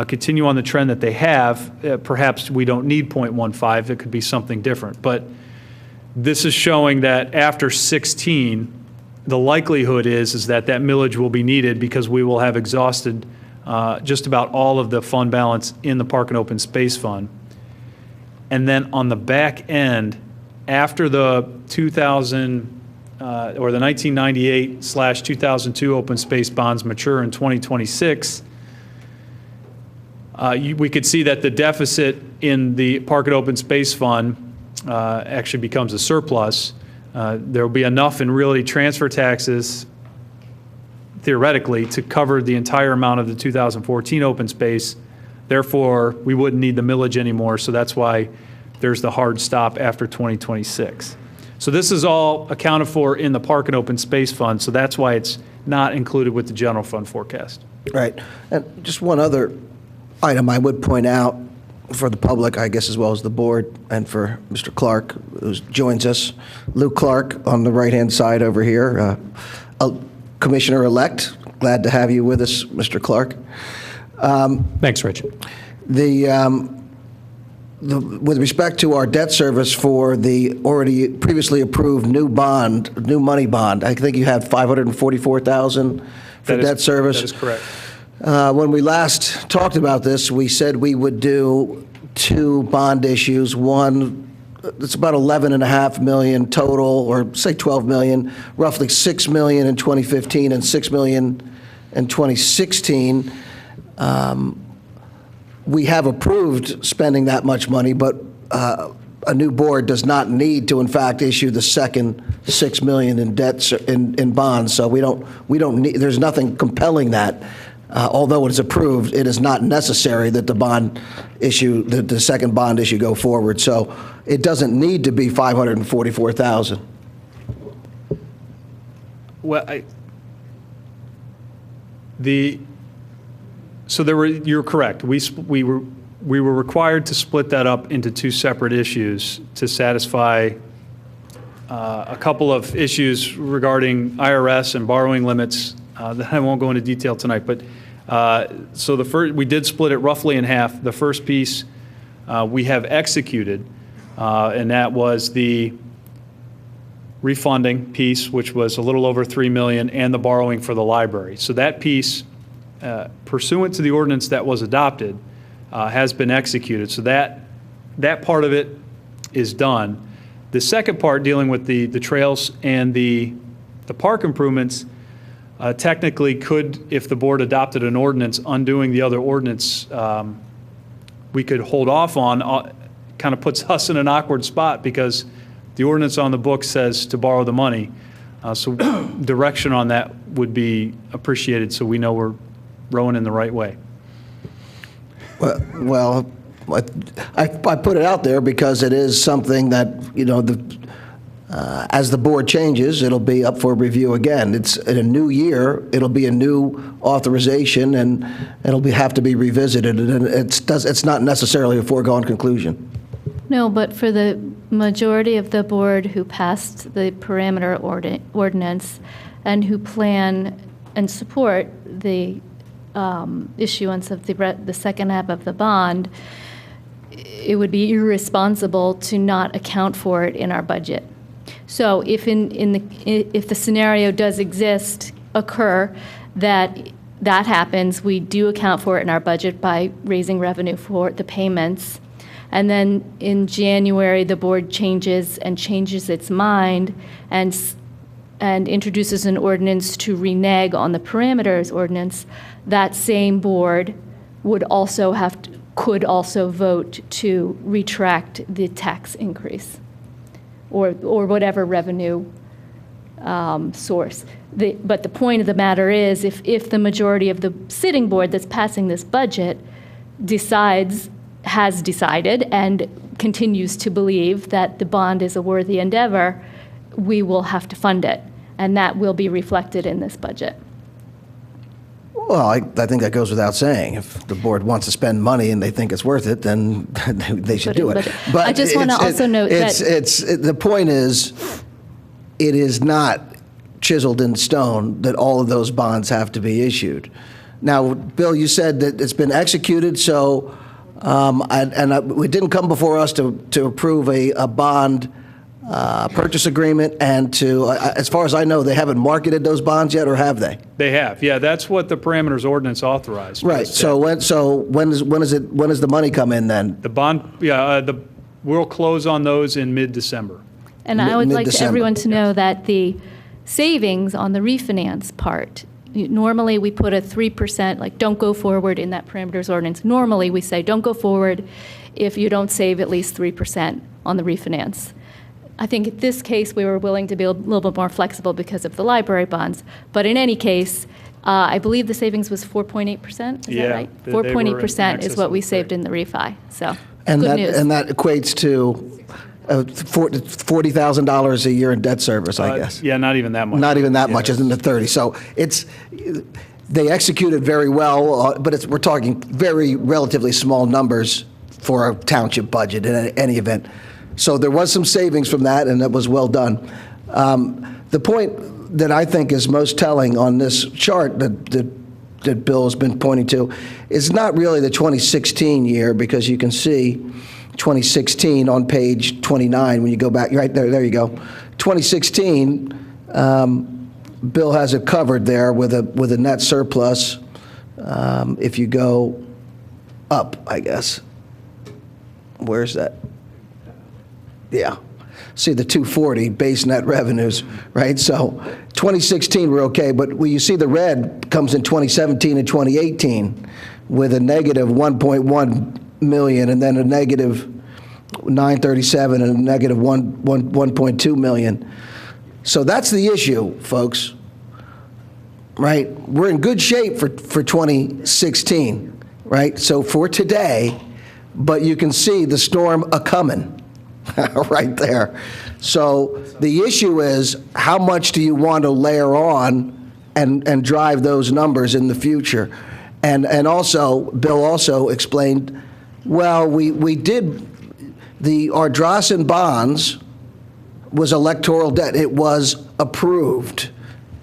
continue on the trend that they have, perhaps we don't need 0.15. It could be something different. But this is showing that after 16, the likelihood is that that millage will be needed because we will have exhausted just about all of the fund balance in the Park and Open Space Fund. And then on the back end, after the 2000 or the 1998/2002 open space bonds mature in 2026, we could see that the deficit in the Park and Open Space Fund actually becomes a surplus. There will be enough in realty transfer taxes, theoretically, to cover the entire amount of the 2014 open space. Therefore, we wouldn't need the millage anymore, so that's why there's the hard stop after 2026. So this is all accounted for in the Park and Open Space Fund, so that's why it's not included with the general fund forecast. Right. And just one other item I would point out for the public, I guess, as well as the board, and for Mr. Clark, who joins us. Lou Clark on the right-hand side over here, Commissioner-elect. Glad to have you with us, Mr. Clark. Thanks, Rich. With respect to our debt service for the already previously approved new money bond, I think you had $544,000 for debt service. That is correct. When we last talked about this, we said we would do 2 bond issues. One, it's about $11.5 million total, or say $12 million, roughly $6 million in 2015 and $6 million in 2016. We have approved spending that much money, but a new board does not need to, in fact, issue the second $6 million in debt in bonds. So we don't need. There's nothing compelling that. Although it is approved, it is not necessary that the bond issue, the second bond issue, go forward. So it doesn't need to be $544,000. Well, you're correct. We were required to split that up into 2 separate issues to satisfy a couple of issues regarding IRS and borrowing limits that I won't go into detail tonight. But so the first, we did split it roughly in half. The first piece we have executed, and that was the refunding piece, which was a little over $3 million, and the borrowing for the library. So that piece, pursuant to the ordinance that was adopted, has been executed. So that part of it is done. The second part, dealing with the trails and the park improvements, technically could, if the board adopted an ordinance undoing the other ordinance, we could hold off on. Kind of puts us in an awkward spot because the ordinance on the book says to borrow the money. So direction on that would be appreciated, so we know we're rowing in the right way. Well, I put it out there because it is something that, as the board changes, it'll be up for review again. It's in a new year, it'll be a new authorization, and it'll have to be revisited, and it's not necessarily a foregone conclusion. No, but for the majority of the board who passed the parameter ordinance and who plan and support the issuance of the second half of the bond, it would be irresponsible to not account for it in our budget. So if if the scenario does occur that happens, we do account for it in our budget by raising revenue for the payments. And then in January, the board changes its mind and introduces an ordinance to renege on the parameters ordinance. That same board could also vote to retract the tax increase or whatever revenue source. But the point of the matter is, if the majority of the sitting board that's passing this budget has decided and continues to believe that the bond is a worthy endeavor, we will have to fund it, and that will be reflected in this budget. Well, I think that goes without saying. If the board wants to spend money and they think it's worth it, then they should do it. But I just want to also note that the point is, it is not chiseled in stone that all of those bonds have to be issued. Now, Bill, you said that it's been executed, so it didn't come before us to approve a bond purchase agreement, and as far as I know, they haven't marketed those bonds yet, or have they? They have, yeah. That's what the parameters ordinance authorized. Right. So when does the money come in then? The bond, we'll close on those in mid-December. And I would like everyone to know that the savings on the refinance part, normally we put a 3%, like don't go forward in that parameters ordinance. Normally we say don't go forward if you don't save at least 3% on the refinance. I think in this case we were willing to be a little bit more flexible because of the library bonds. But in any case, I believe the savings was 4.8%. Is that right? 4.8% is what we saved in the refi. So good news. And that equates to $40,000 a year in debt service, I guess. Yeah, not even that much. Not even that much, isn't it? 30. So they executed very well, but we're talking very relatively small numbers for a township budget in any event. So there was some savings from that, and that was well done. The point that I think is most telling on this chart that Bill has been pointing to is not really the 2016 year, because you can see 2016 on page 29 when you go back. Right there you go. 2016, Bill has it covered there with a net surplus. If you go up, I guess. Where's that? Yeah. See the 240 base net revenues, right? So 2016 we're okay, but when you see the red comes in 2017 and 2018 with a negative 1.1 million, and then a negative 937 and a negative 1.2 million. So that's the issue, folks. Right? We're in good shape for 2016, right? So for today, but you can see the storm a-coming. Right there. So the issue is, how much do you want to layer on and drive those numbers in the future? And also, Bill also explained, well, we did, our Drossen bonds was electoral debt. It was approved.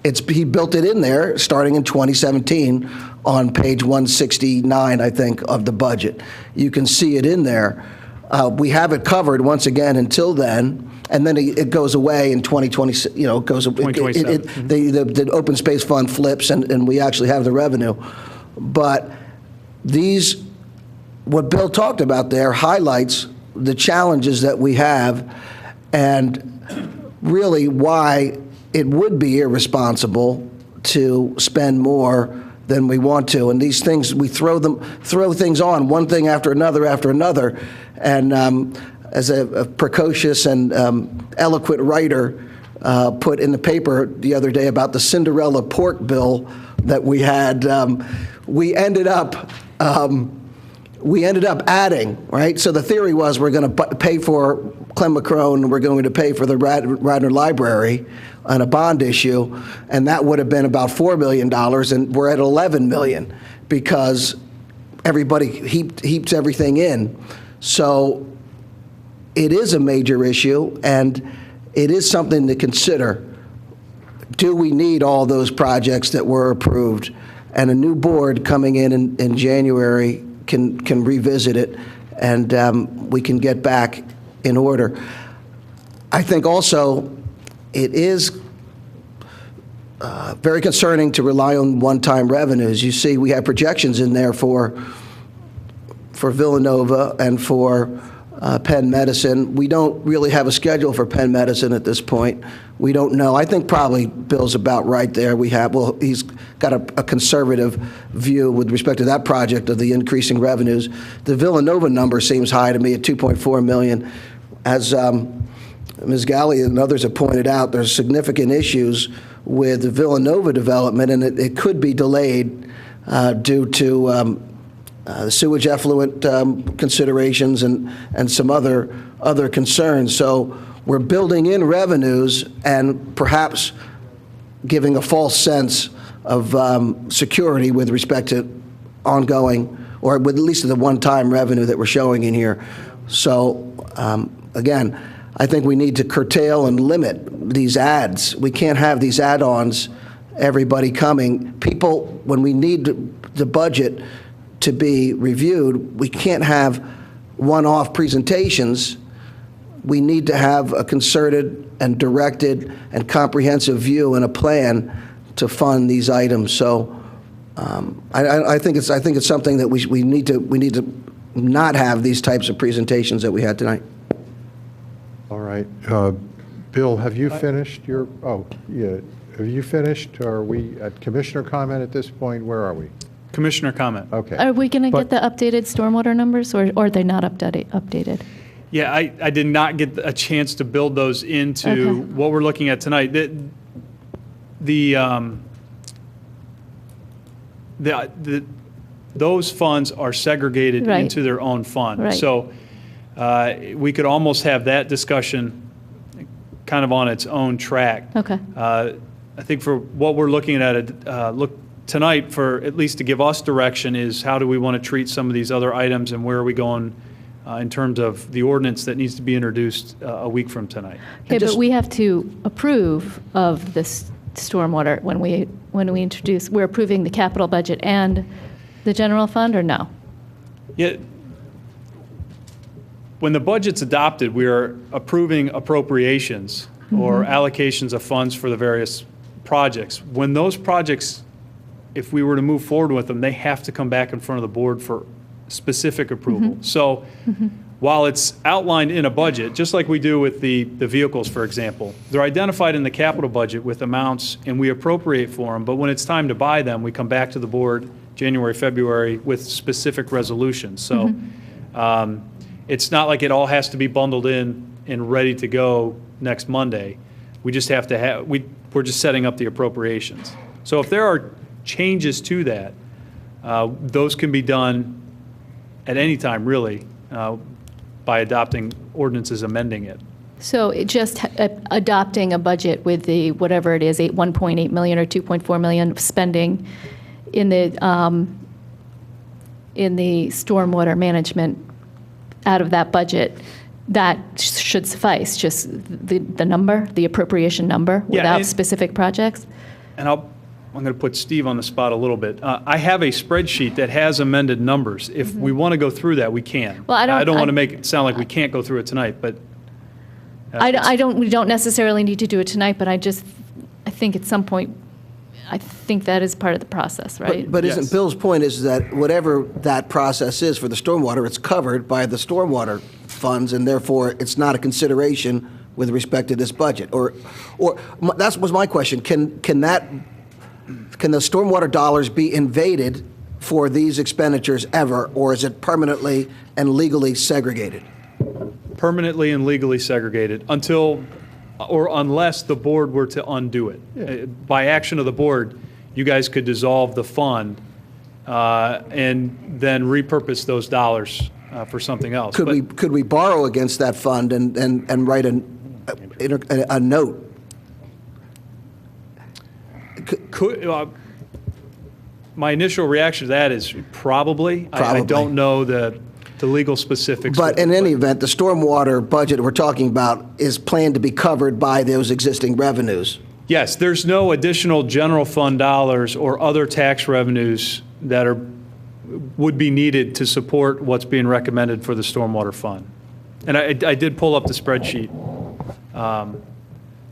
He built it in there starting in 2017 on page 169, I think, of the budget. You can see it in there. We have it covered once again until then, and then it goes away in 2020. It goes. The open space fund flips, and we actually have the revenue. But what Bill talked about there highlights the challenges that we have, and really why it would be irresponsible to spend more than we want to. And these things, we throw things on, one thing after another. And as a precocious and eloquent writer put in the paper the other day about the Cinderella pork bill that we had, we ended up adding, right? So the theory was we're going to pay for Clem McCrone, and we're going to pay for the Radnor Library on a bond issue, and that would have been about $4 million, and we're at $11 million because everybody heaps everything in. So it is a major issue, and it is something to consider. Do we need all those projects that were approved? And a new board coming in January can revisit it, and we can get back in order. I think also it is very concerning to rely on one-time revenues. You see, we have projections in there for Villanova and for Penn Medicine. We don't really have a schedule for Penn Medicine at this point. We don't know. I think probably Bill's about right there. He's got a conservative view with respect to that project of the increasing revenues. The Villanova number seems high to me at $2.4 million. As Ms. Galley and others have pointed out, there's significant issues with the Villanova development, and it could be delayed due to sewage effluent considerations and some other concerns. So we're building in revenues and perhaps giving a false sense of security with respect to ongoing, or with at least the one-time revenue that we're showing in here. So again, I think we need to curtail and limit these ads. We can't have these add-ons, everybody coming. People, when we need the budget to be reviewed, we can't have one-off presentations. We need to have a concerted and directed and comprehensive view and a plan to fund these items. So I think it's something that we need to not have these types of presentations that we had tonight. All right. Bill, have you finished your, yeah, have you finished? Are we at commissioner comment at this point? Where are we? Commissioner comment. Okay. Are we going to get the updated stormwater numbers, or are they not updated? Yeah, I did not get a chance to build those into what we're looking at tonight. Those funds are segregated into their own fund. Right. So we could almost have that discussion kind of on its own track. Okay. I think for what we're looking at, tonight, for at least to give us direction, is how do we want to treat some of these other items, and where are we going in terms of the ordinance that needs to be introduced a week from tonight. Okay, but we have to approve of this stormwater when we introduce. We're approving the capital budget and the general fund, or no? Yeah. When the budget's adopted, we are approving appropriations or allocations of funds for the various projects. When those projects, if we were to move forward with them, they have to come back in front of the board for specific approval. So while it's outlined in a budget, just like we do with the vehicles, for example, they're identified in the capital budget with amounts, and we appropriate for them. But when it's time to buy them, we come back to the board January, February with specific resolutions. So it's not like it all has to be bundled in and ready to go next Monday. We just have to have, we're just setting up the appropriations. So if there are changes to that, those can be done at any time, really, by adopting ordinances amending it. So it just adopting a budget with the, whatever it is, 1.8 million or 2.4 million of spending in the stormwater management out of that budget, that should suffice, just the number, the appropriation number, without specific projects? And I'm going to put Steve on the spot a little bit. I have a spreadsheet that has amended numbers. If we want to go through that, we can. Well, I don't want to make it sound like we can't go through it tonight, but we don't necessarily need to do it tonight, but I think at some point, I think that is part of the process, right? But isn't Bill's point is that whatever that process is for the stormwater, it's covered by the stormwater funds, and therefore it's not a consideration with respect to this budget? Or that was my question. Can the stormwater dollars be invaded for these expenditures ever, or is it permanently and legally segregated? Permanently and legally segregated until, or unless the board were to undo it. By action of the board, you guys could dissolve the fund and then repurpose those dollars for something else. Could we borrow against that fund and write a note? My initial reaction to that is probably. I don't know the legal specifics. But in any event, the stormwater budget we're talking about is planned to be covered by those existing revenues. Yes, there's no additional general fund dollars or other tax revenues that would be needed to support what's being recommended for the stormwater fund. And I did pull up the spreadsheet.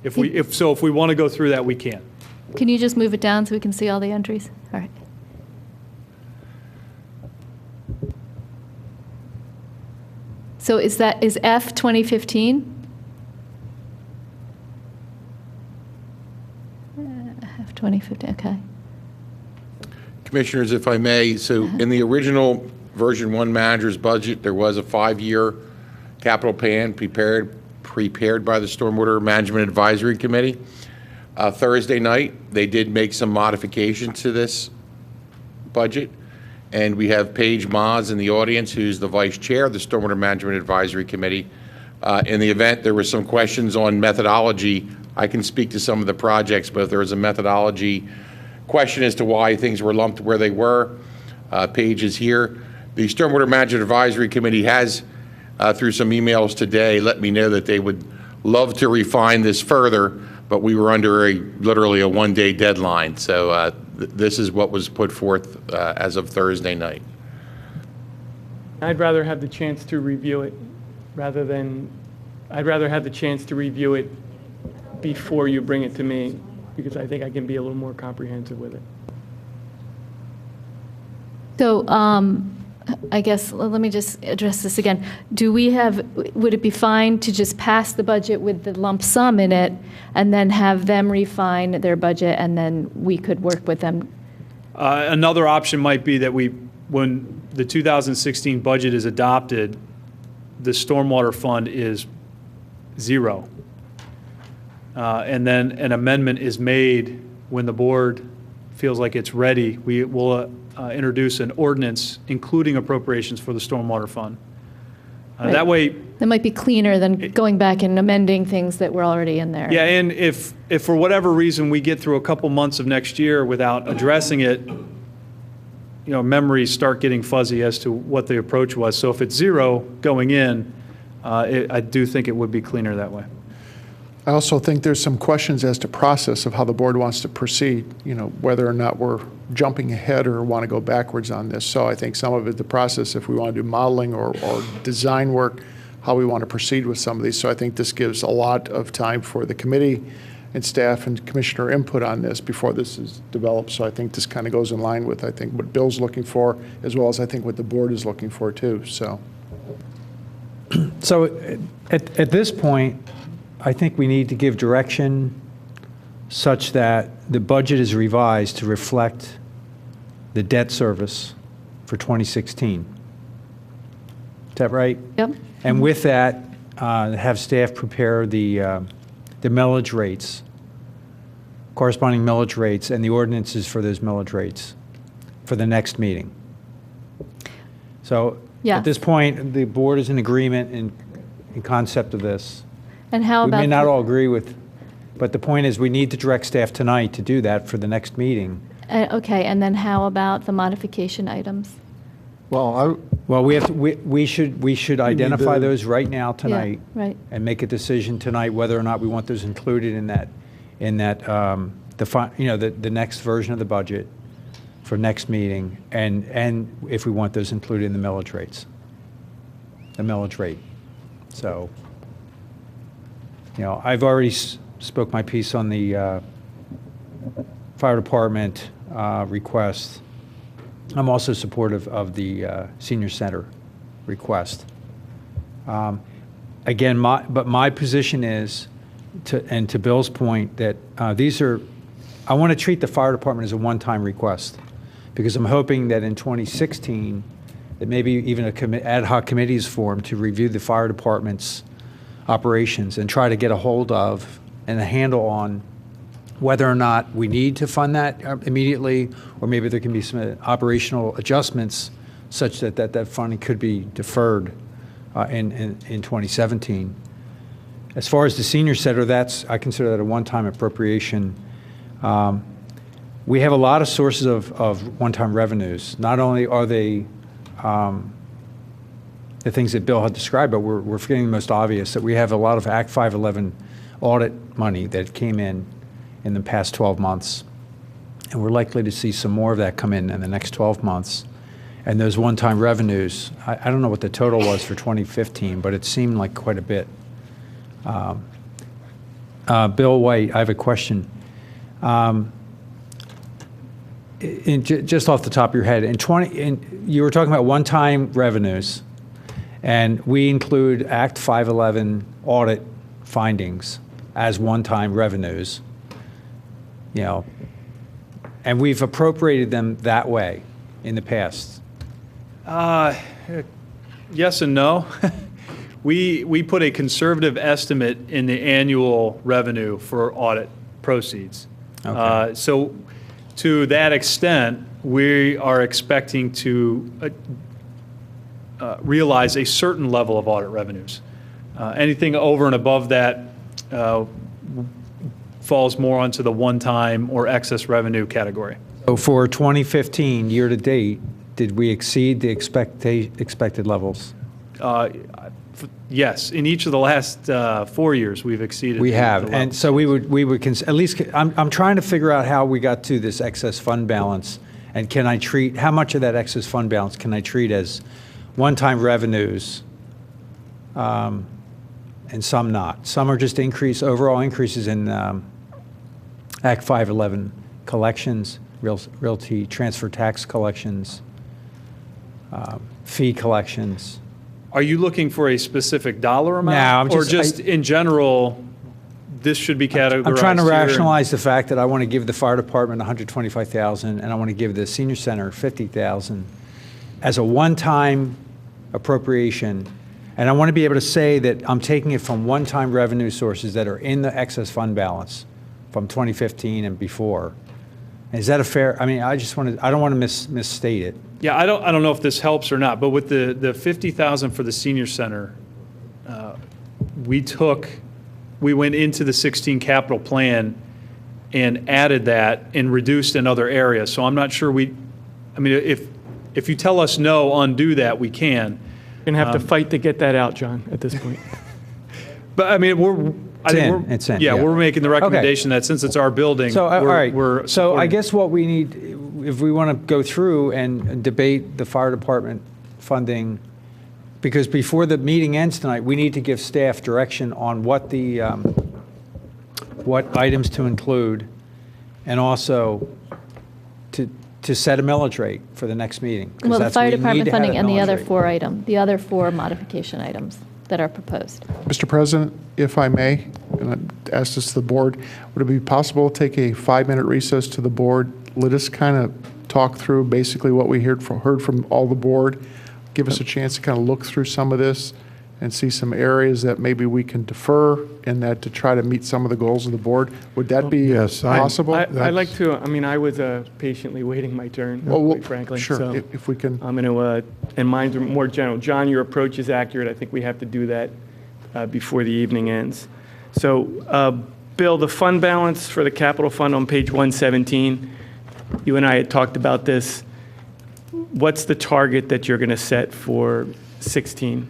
If we want to go through that, we can. Can you just move it down so we can see all the entries? All right. So is F 2015? F 2015, okay. Commissioners, if I may, so in the original version 1 manager's budget, there was a 5-year capital plan prepared by the Stormwater Management Advisory Committee. Thursday night, they did make some modifications to this budget, and we have Paige Maas in the audience, who's the vice chair of the Stormwater Management Advisory Committee. In the event there were some questions on methodology, I can speak to some of the projects, but if there was a methodology question as to why things were lumped where they were, Paige is here. The Stormwater Management Advisory Committee has, through some emails today, let me know that they would love to refine this further, but we were under literally a one-day deadline. So this is what was put forth as of Thursday night. I'd rather have the chance to review it I'd rather have the chance to review it before you bring it to me, because I think I can be a little more comprehensive with it. So I guess, let me just address this again. Would it be fine to just pass the budget with the lump sum in it and then have them refine their budget and then we could work with them? Another option might be that when the 2016 budget is adopted, the stormwater fund is 0. And then an amendment is made when the board feels like it's ready. We will introduce an ordinance including appropriations for the stormwater fund. Right. That way, that might be cleaner than going back and amending things that were already in there. yeah, and if for whatever reason we get through a couple months of next year without addressing it, memories start getting fuzzy as to what the approach was. So if it's 0 going in, I do think it would be cleaner that way. I also think there's some questions as to process of how the board wants to proceed, whether or not we're jumping ahead or want to go backwards on this. So I think some of it, the process, if we want to do modeling or design work, how we want to proceed with some of these. So I think this gives a lot of time for the committee and staff and commissioner input on this before this is developed. So I think this kind of goes in line with, I think, what Bill's looking for, as well as I think what the board is looking for too. So at this point, I think we need to give direction such that the budget is revised to reflect the debt service for 2016. Is that right? Yep. And with that, have staff prepare the millage rates, corresponding millage rates, and the ordinances for those millage rates for the next meeting. So Yeah. at this point, the board is in agreement in concept of this. And how about? We may not all agree with, but the point is we need to direct staff tonight to do that for the next meeting. Okay, and then how about the modification items? Well, We should identify those right now tonight. Yeah, right. And make a decision tonight whether or not we want those included in the next version of the budget for next meeting, and if we want those included in the millage rates, the millage rate. So, I've already spoke my piece on the fire department request. I'm also supportive of the senior center request. Again, my position is, to Bill's point, that I want to treat the fire department as a one-time request, because I'm hoping that in 2016, that maybe even an ad hoc committee is formed to review the fire department's operations and try to get a hold of and a handle on whether or not we need to fund that immediately, or maybe there can be some operational adjustments such that funding could be deferred in 2017. As far as the senior center, I consider that a one-time appropriation. We have a lot of sources of one-time revenues. Not only are they the things that Bill had described, but we're forgetting the most obvious, that we have a lot of Act 511 audit money that came in the past 12 months. And we're likely to see some more of that come in the next 12 months. And those one-time revenues, I don't know what the total was for 2015, but it seemed like quite a bit. Bill White, I have a question. Just off the top of your head, you were talking about one-time revenues, and we include Act 511 audit findings as one-time revenues, and we've appropriated them that way in the past. Yes and no. We put a conservative estimate in the annual revenue for audit proceeds. Okay. So to that extent, we are expecting to realize a certain level of audit revenues. Anything over and above that falls more onto the one-time or excess revenue category. So for 2015, year-to-date, did we exceed the expected levels? Yes, in each of the last 4 years, we've exceeded. We the have, level. and so we would at least. I'm trying to figure out how we got to this excess fund balance, and how much of that excess fund balance can I treat as one-time revenues, and some not. Some are just overall increases in Act 511 collections, realty transfer tax collections, fee collections. Are you looking for a specific dollar amount? No, or just in general, this should be categorized? I'm trying to here rationalize the fact that I want to give the fire department $125,000 and I want to give the senior center $50,000 as a one-time appropriation. And I want to be able to say that I'm taking it from one-time revenue sources that are in the excess fund balance from 2015 and before. Is that a fair? I mean, I don't want to misstate it. Yeah, I don't know if this helps or not, but with the $50,000 for the senior center, we went into the 16 capital plan and added that and reduced in other areas. So I'm not sure if you tell us no, undo that, we can. We're going to have to fight to get that out, John, at this point. But I mean, It's in. Yeah, we're making the recommendation that since it's our building, So, all right. we're So I supporting it. guess what we need, if we want to go through and debate the fire department funding, because before the meeting ends tonight, we need to give staff direction on what what items to include, and also to set a millage rate for the next meeting. 'cause Well, the that's- fire we need department to have funding a and the millage other rate. four modification items that are proposed. Mr. President, if I may, and I ask this to the board, would it be possible to take a 5-minute recess to the board? Let us kind of talk through basically what we heard from all the board, give us a chance to kind of look through some of this and see some areas that maybe we can defer and that to try to meet some of the goals of the board. Would that be Yes, possible? I'd like to, I was patiently waiting my turn, quite frankly. Sure, So if we can. I'm going to, and mine's more general. John, your approach is accurate. I think we have to do that before the evening ends. So, Bill, the fund balance for the capital fund on page 117, you and I had talked about this. What's the target that you're going to set for 16?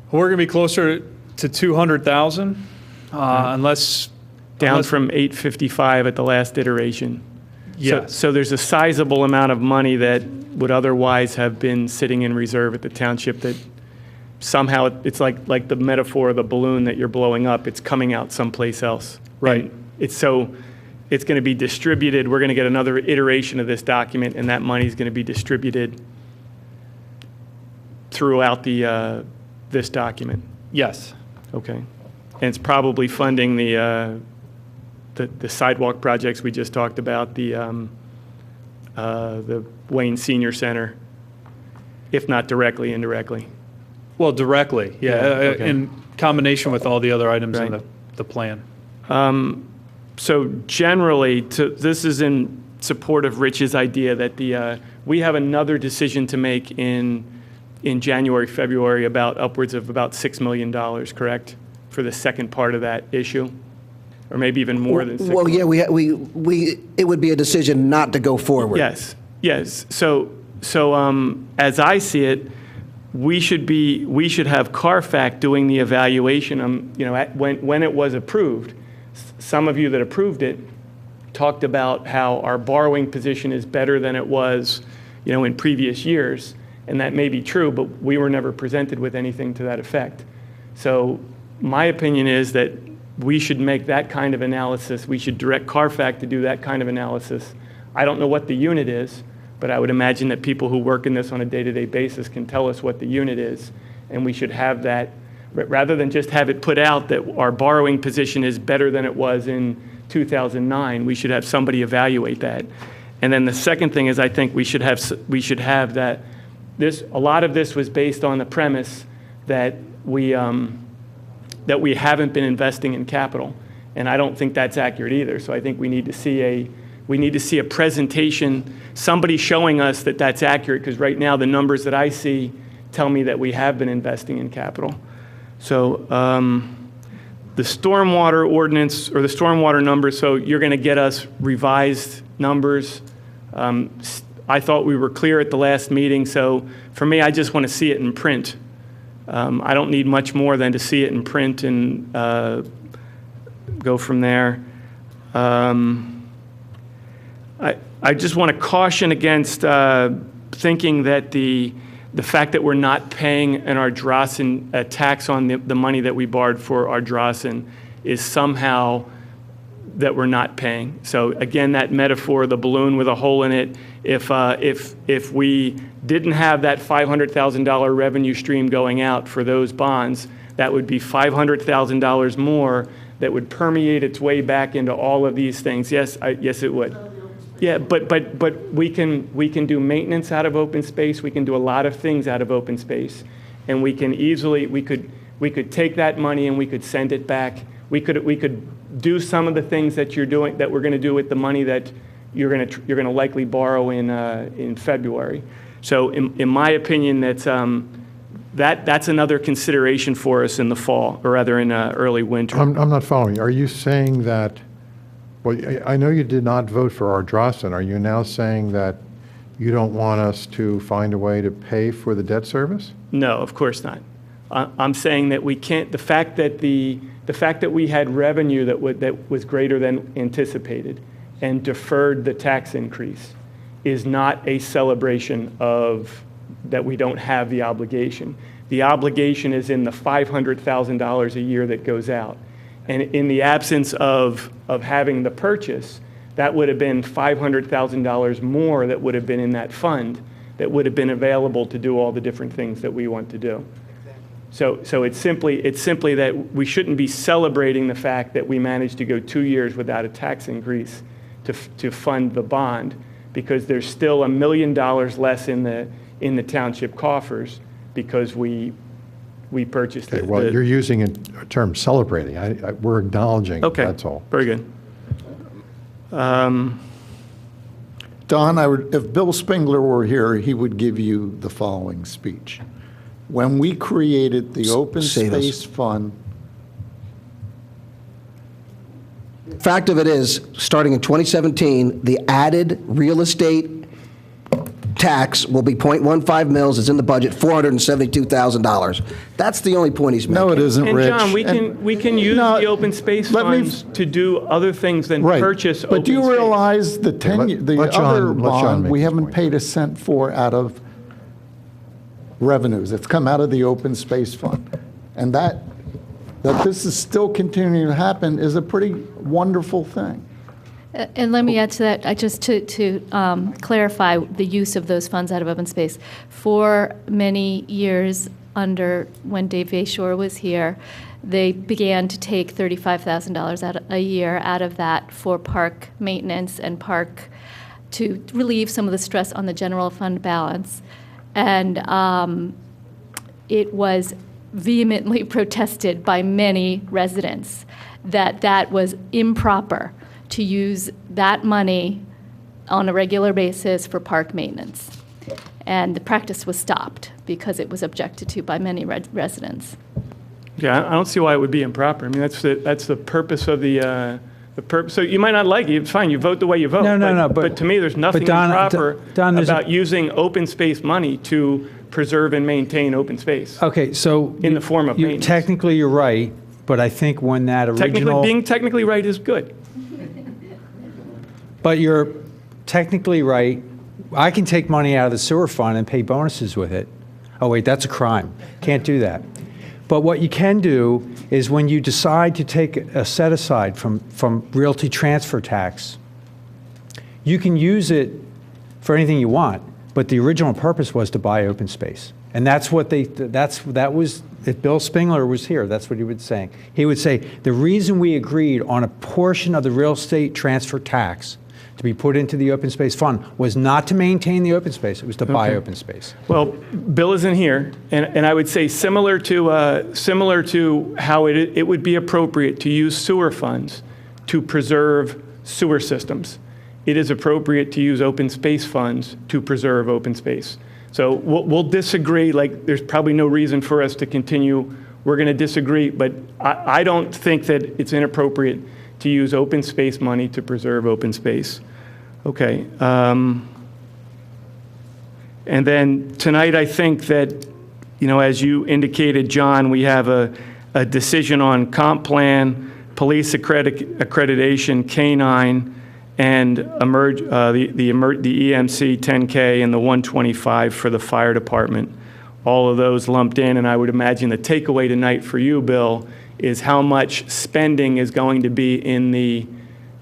We're going to be closer to 200,000, unless Down from 855 at the last iteration. Yes. So there's a sizable amount of money that would otherwise have been sitting in reserve at the township that somehow, it's like the metaphor of the balloon that you're blowing up, it's coming out someplace else. Right. And it's going to be distributed. We're going to get another iteration of this document, and that money is going to be distributed throughout this document. Yes. Okay. And it's probably funding the sidewalk projects we just talked about, the Wayne Senior Center, if not directly, indirectly. Well, directly, yeah, Okay. in combination with all the other items in Right. the plan. So generally, this is in support of Rich's idea that we have another decision to make in January, February, about upwards of about $6 million, correct? For the second part of that issue? Or maybe even more than 6 Well, million? yeah, it would be a decision not to go forward. Yes. So as I see it, we should have CARFAC doing the evaluation, when it was approved. Some of you that approved it talked about how our borrowing position is better than it was, in previous years. And that may be true, but we were never presented with anything to that effect. So my opinion is that we should make that kind of analysis. We should direct CARFAC to do that kind of analysis. I don't know what the unit is, but I would imagine that people who work in this on a day-to-day basis can tell us what the unit is, and we should have that, rather than just have it put out that our borrowing position is better than it was in 2009, we should have somebody evaluate that. And then the second thing is I think we should have that a lot of this was based on the premise that we haven't been investing in capital, and I don't think that's accurate either. So I think we need to see a presentation, somebody showing us that that's accurate, because right now the numbers that I see tell me that we have been investing in capital. So the stormwater ordinance, or the stormwater numbers, so you're going to get us revised numbers. I thought we were clear at the last meeting, so for me, I just want to see it in print. I don't need much more than to see it in print and go from there. I just want to caution against thinking that the fact that we're not paying an Ardrossan tax on the money that we borrowed for Ardrossan is somehow that we're not paying. So again, that metaphor, the balloon with a hole in it, if we didn't have that $500,000 revenue stream going out for those bonds, that would be $500,000 more that would permeate its way back into all of these things. Yes, yes, it would. Yeah, but we can do maintenance out of open space. We can do a lot of things out of open space, and we can easily we could take that money and we could send it back. We could do some of the things that you're doing, that we're going to do with the money that you're going to likely borrow in February. So in my opinion, that's another consideration for us in the fall, or rather in early winter. I'm not following. Are you saying that? Well, I know you did not vote for Ardrossan. Are you now saying that you don't want us to find a way to pay for the debt service? No, of course not. I'm saying that we can't. The fact that we had revenue that was greater than anticipated and deferred the tax increase is not a celebration of that we don't have the obligation. The obligation is in the $500,000 a year that goes out. And in the absence of having the purchase, that would have been $500,000 more that would have been in that fund that would have been available to do all the different things that we want to do. So it's simply that we shouldn't be celebrating the fact that we managed to go 2 years without a tax increase to fund the bond, because there's still $1 million less in the township coffers because we purchased it. Well, you're using a term celebrating. We're acknowledging. Okay. That's all. Very good. Don, if Bill Spengler were here, he would give you the following speech. When we created the Open Space Fund. Fact of it is, starting in 2017, the added real estate tax will be 0.15 mils. It's in the budget, $472,000. That's the only point he's making. No, it isn't, and Rich. John, we can use the open space funds to do other things than purchase open space. But do you realize the other bond we haven't point. paid a cent for out of revenues? It's come out of the Open Space Fund. And that this is still continuing to happen is a pretty wonderful thing. And let me add to that, just to clarify the use of those funds out of open space. For many years when Dave Vashore was here, they began to take $35,000 a year out of that for park maintenance and park to relieve some of the stress on the general fund balance. And it was vehemently protested by many residents that was improper to use that money on a regular basis for park maintenance. And the practice was stopped because it was objected to by many residents. Yeah, I don't see why it would be improper. I mean, that's the purpose of the purpose. So you might not like it. It's fine. You vote the way you vote. No. But to me, there's nothing improper about using open space money to preserve and maintain open space. Okay, so in the form of maintenance. Technically, you're right, but I think when that original being technically right is good. But you're technically right. I can take money out of the sewer fund and pay bonuses with it. Oh, wait, that's a crime. Can't do that. But what you can do is when you decide to take a set aside from realty transfer tax, you can use it for anything you want, but the original purpose was to buy open space. And that's what that was, if Bill Spingler was here, that's what he would say. He would say, the reason we agreed on a portion of the real estate transfer tax to be put into the open space fund was not to maintain the open space, it was to buy open space. Well, Bill isn't here, and I would say similar to how it would be appropriate to use sewer funds to preserve sewer systems. It is appropriate to use open space funds to preserve open space. So we'll disagree, like there's probably no reason for us to continue. We're going to disagree, but I don't think that it's inappropriate to use open space money to preserve open space. Okay. And then tonight, I think that, as you indicated, John, we have a decision on comp plan, police accreditation, K-9, and the EMC 10K and the 125 for the fire department. All of those lumped in, and I would imagine the takeaway tonight for you, Bill, is how much spending is going to be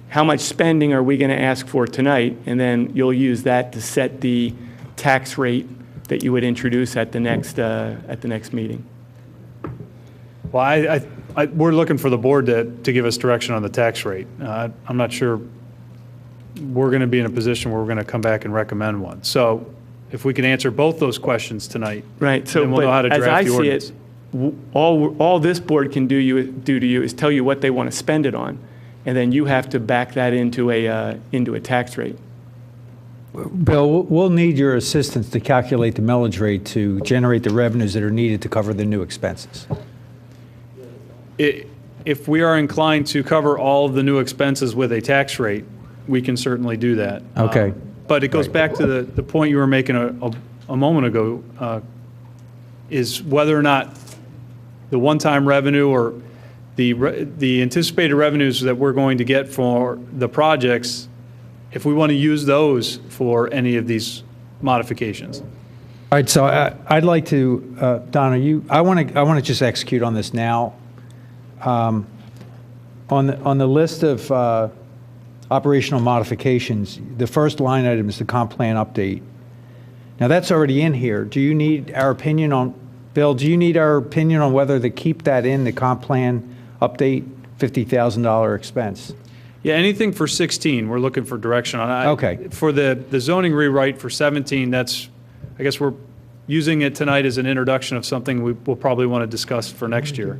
how much spending are we going to ask for tonight, and then you'll use that to set the tax rate that you would introduce at the next meeting. Well, we're looking for the board to give us direction on the tax rate. I'm not sure we're going to be in a position where we're going to come back and recommend one. So if we can answer both those questions tonight, right? So then we'll know how to draft the ordinance. As I see it, all this board can do to you is tell you what they want to spend it on, and then you have to back that into a tax rate. Bill, we'll need your assistance to calculate the millage rate to generate the revenues that are needed to cover the new expenses. If we are inclined to cover all of the new expenses with a tax rate, we can certainly do that. Okay. But it goes back to the point you were making a moment ago, is whether or not the one-time revenue or the anticipated revenues that we're going to get for the projects, if we want to use those for any of these modifications. All right, so I'd like to, Donna, I want to just execute on this now. On the list of operational modifications, the first line item is the comp plan update. Now that's already in here. Do you need our opinion on, Bill, do you need our opinion on whether to keep that in the comp plan update, $50,000 expense? Yeah, anything for 16, we're looking for direction on. Okay. For the zoning rewrite for 17, I guess we're using it tonight as an introduction of something we'll probably want to discuss for next year.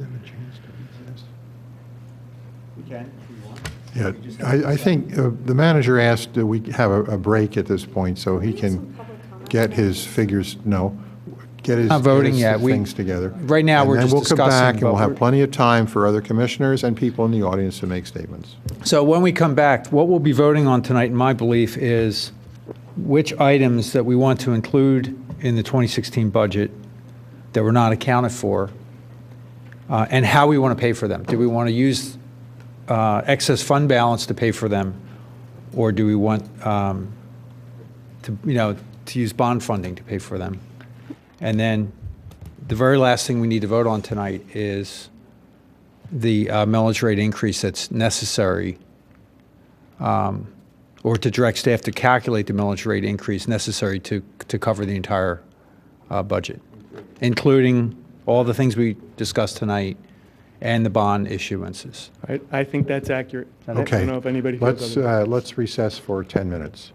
Yeah, I think the manager asked that we have a break at this point so he can get his figures, get his, Not voting get his yet. things together. Right now, And we're then just we'll come discussing, back and but we'll have we're- plenty of time for other commissioners and people in the audience to make statements. So when we come back, what we'll be voting on tonight, in my belief, is which items that we want to include in the 2016 budget that were not accounted for, and how we want to pay for them. Do we want to use excess fund balance to pay for them, or do we want to use bond funding to pay for them? And then the very last thing we need to vote on tonight is the millage rate increase that's necessary, or to direct staff to calculate the millage rate increase necessary to cover the entire budget, including all the things we discussed tonight and the bond issuances. I think that's accurate. I Okay. don't know if anybody feels otherwise. Let's recess for 10 minutes.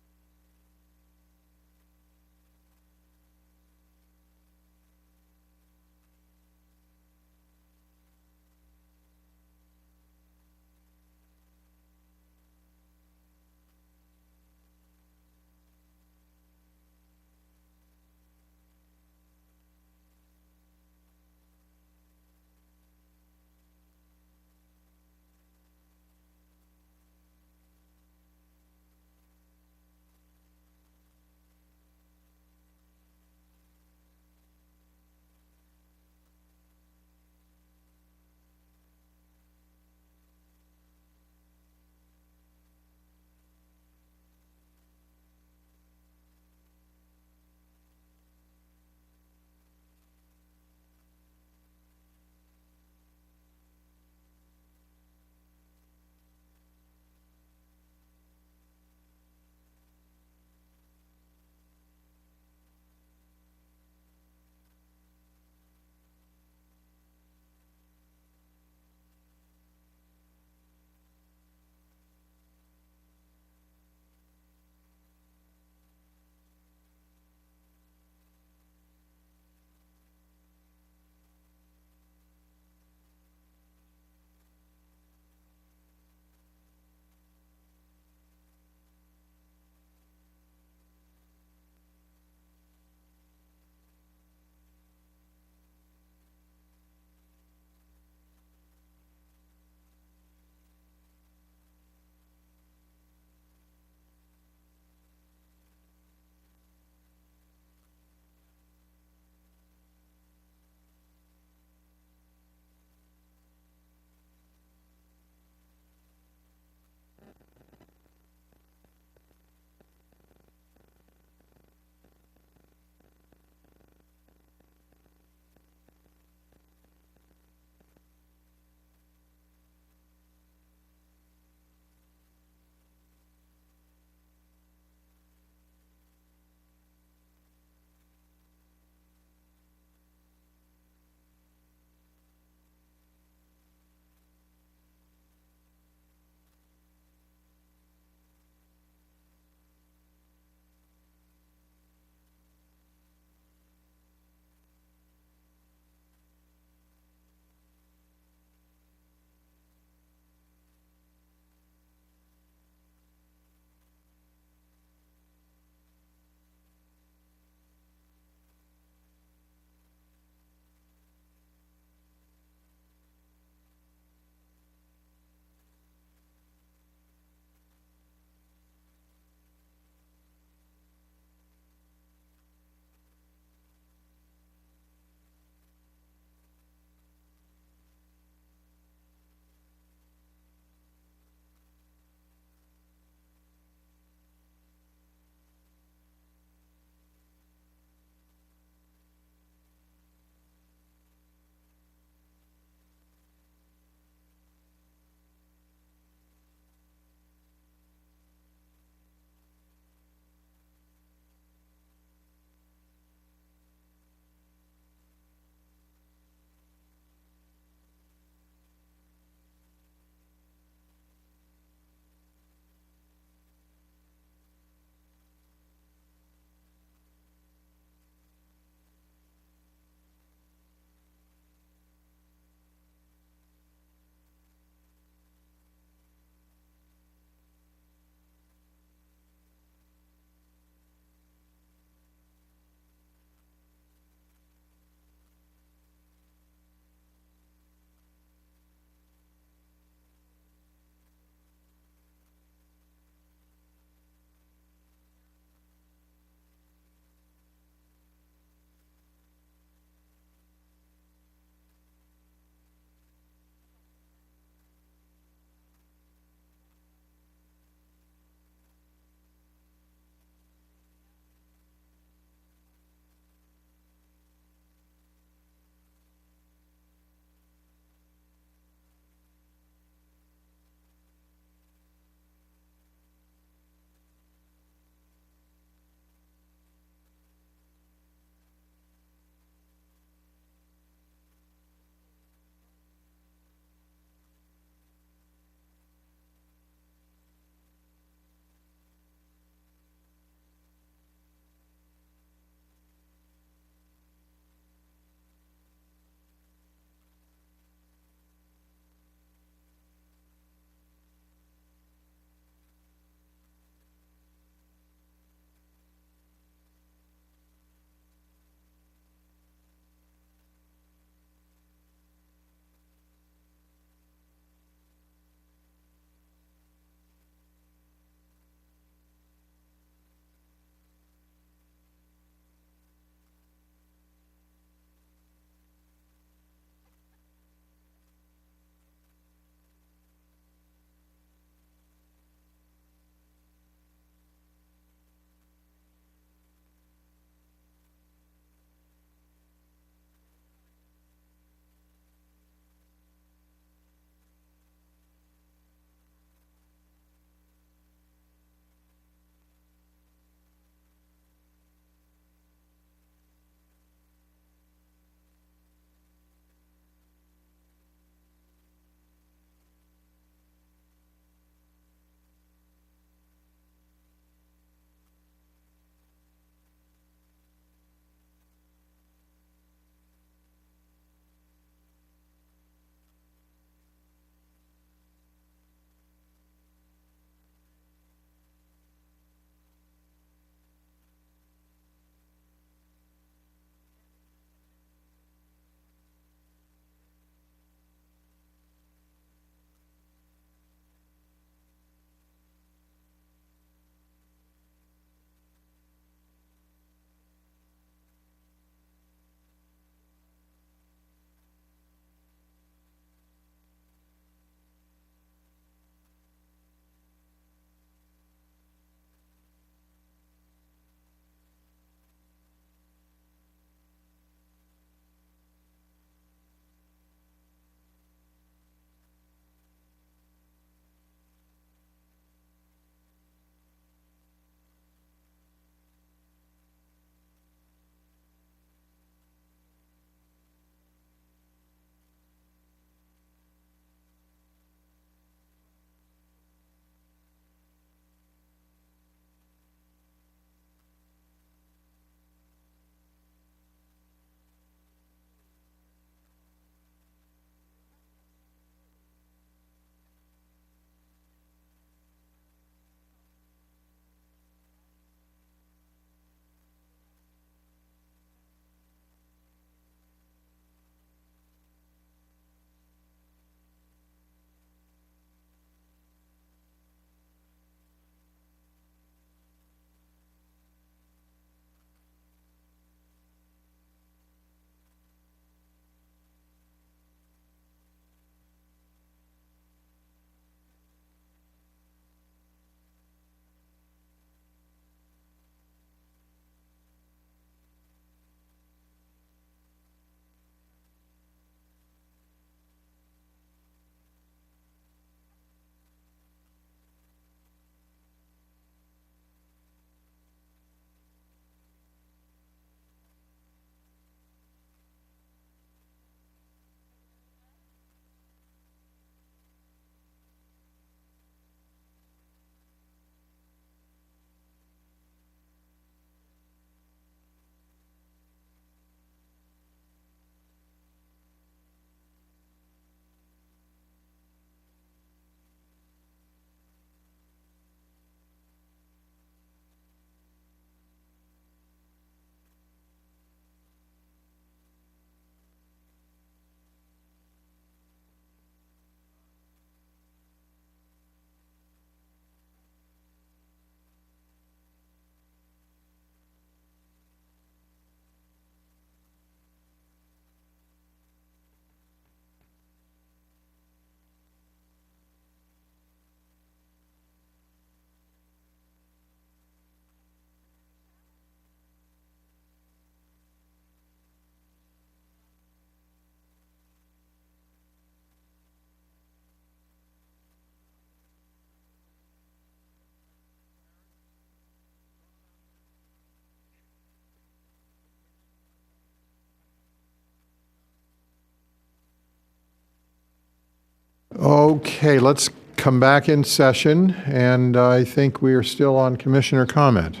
Okay, let's come back in session, and I think we are still on commissioner comment.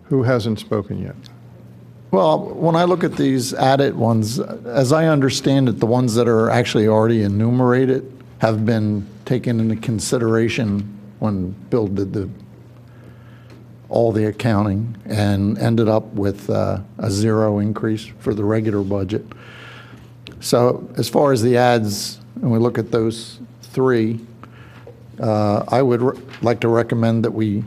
Who hasn't spoken yet? Well, when I look at these added ones, as I understand it, the ones that are actually already enumerated have been taken into consideration when Bill did all the accounting and ended up with a zero increase for the regular budget. So as far as the ads, and we look at those three, I would like to recommend that we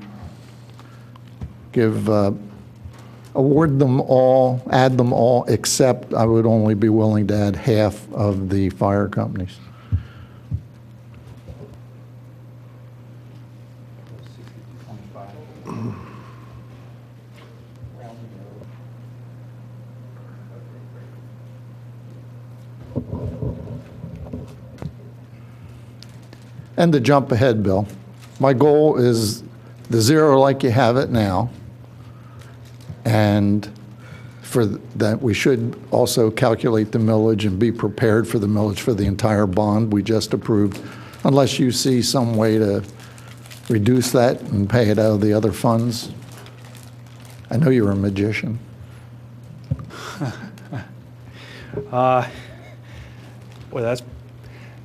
award them all, add them all, except I would only be willing to add half of the fire companies. And to jump ahead, Bill, my goal is the zero like you have it now, and for that we should also calculate the millage and be prepared for the millage for the entire bond we just approved, unless you see some way to reduce that and pay it out of the other funds. I know you're a magician. Boy,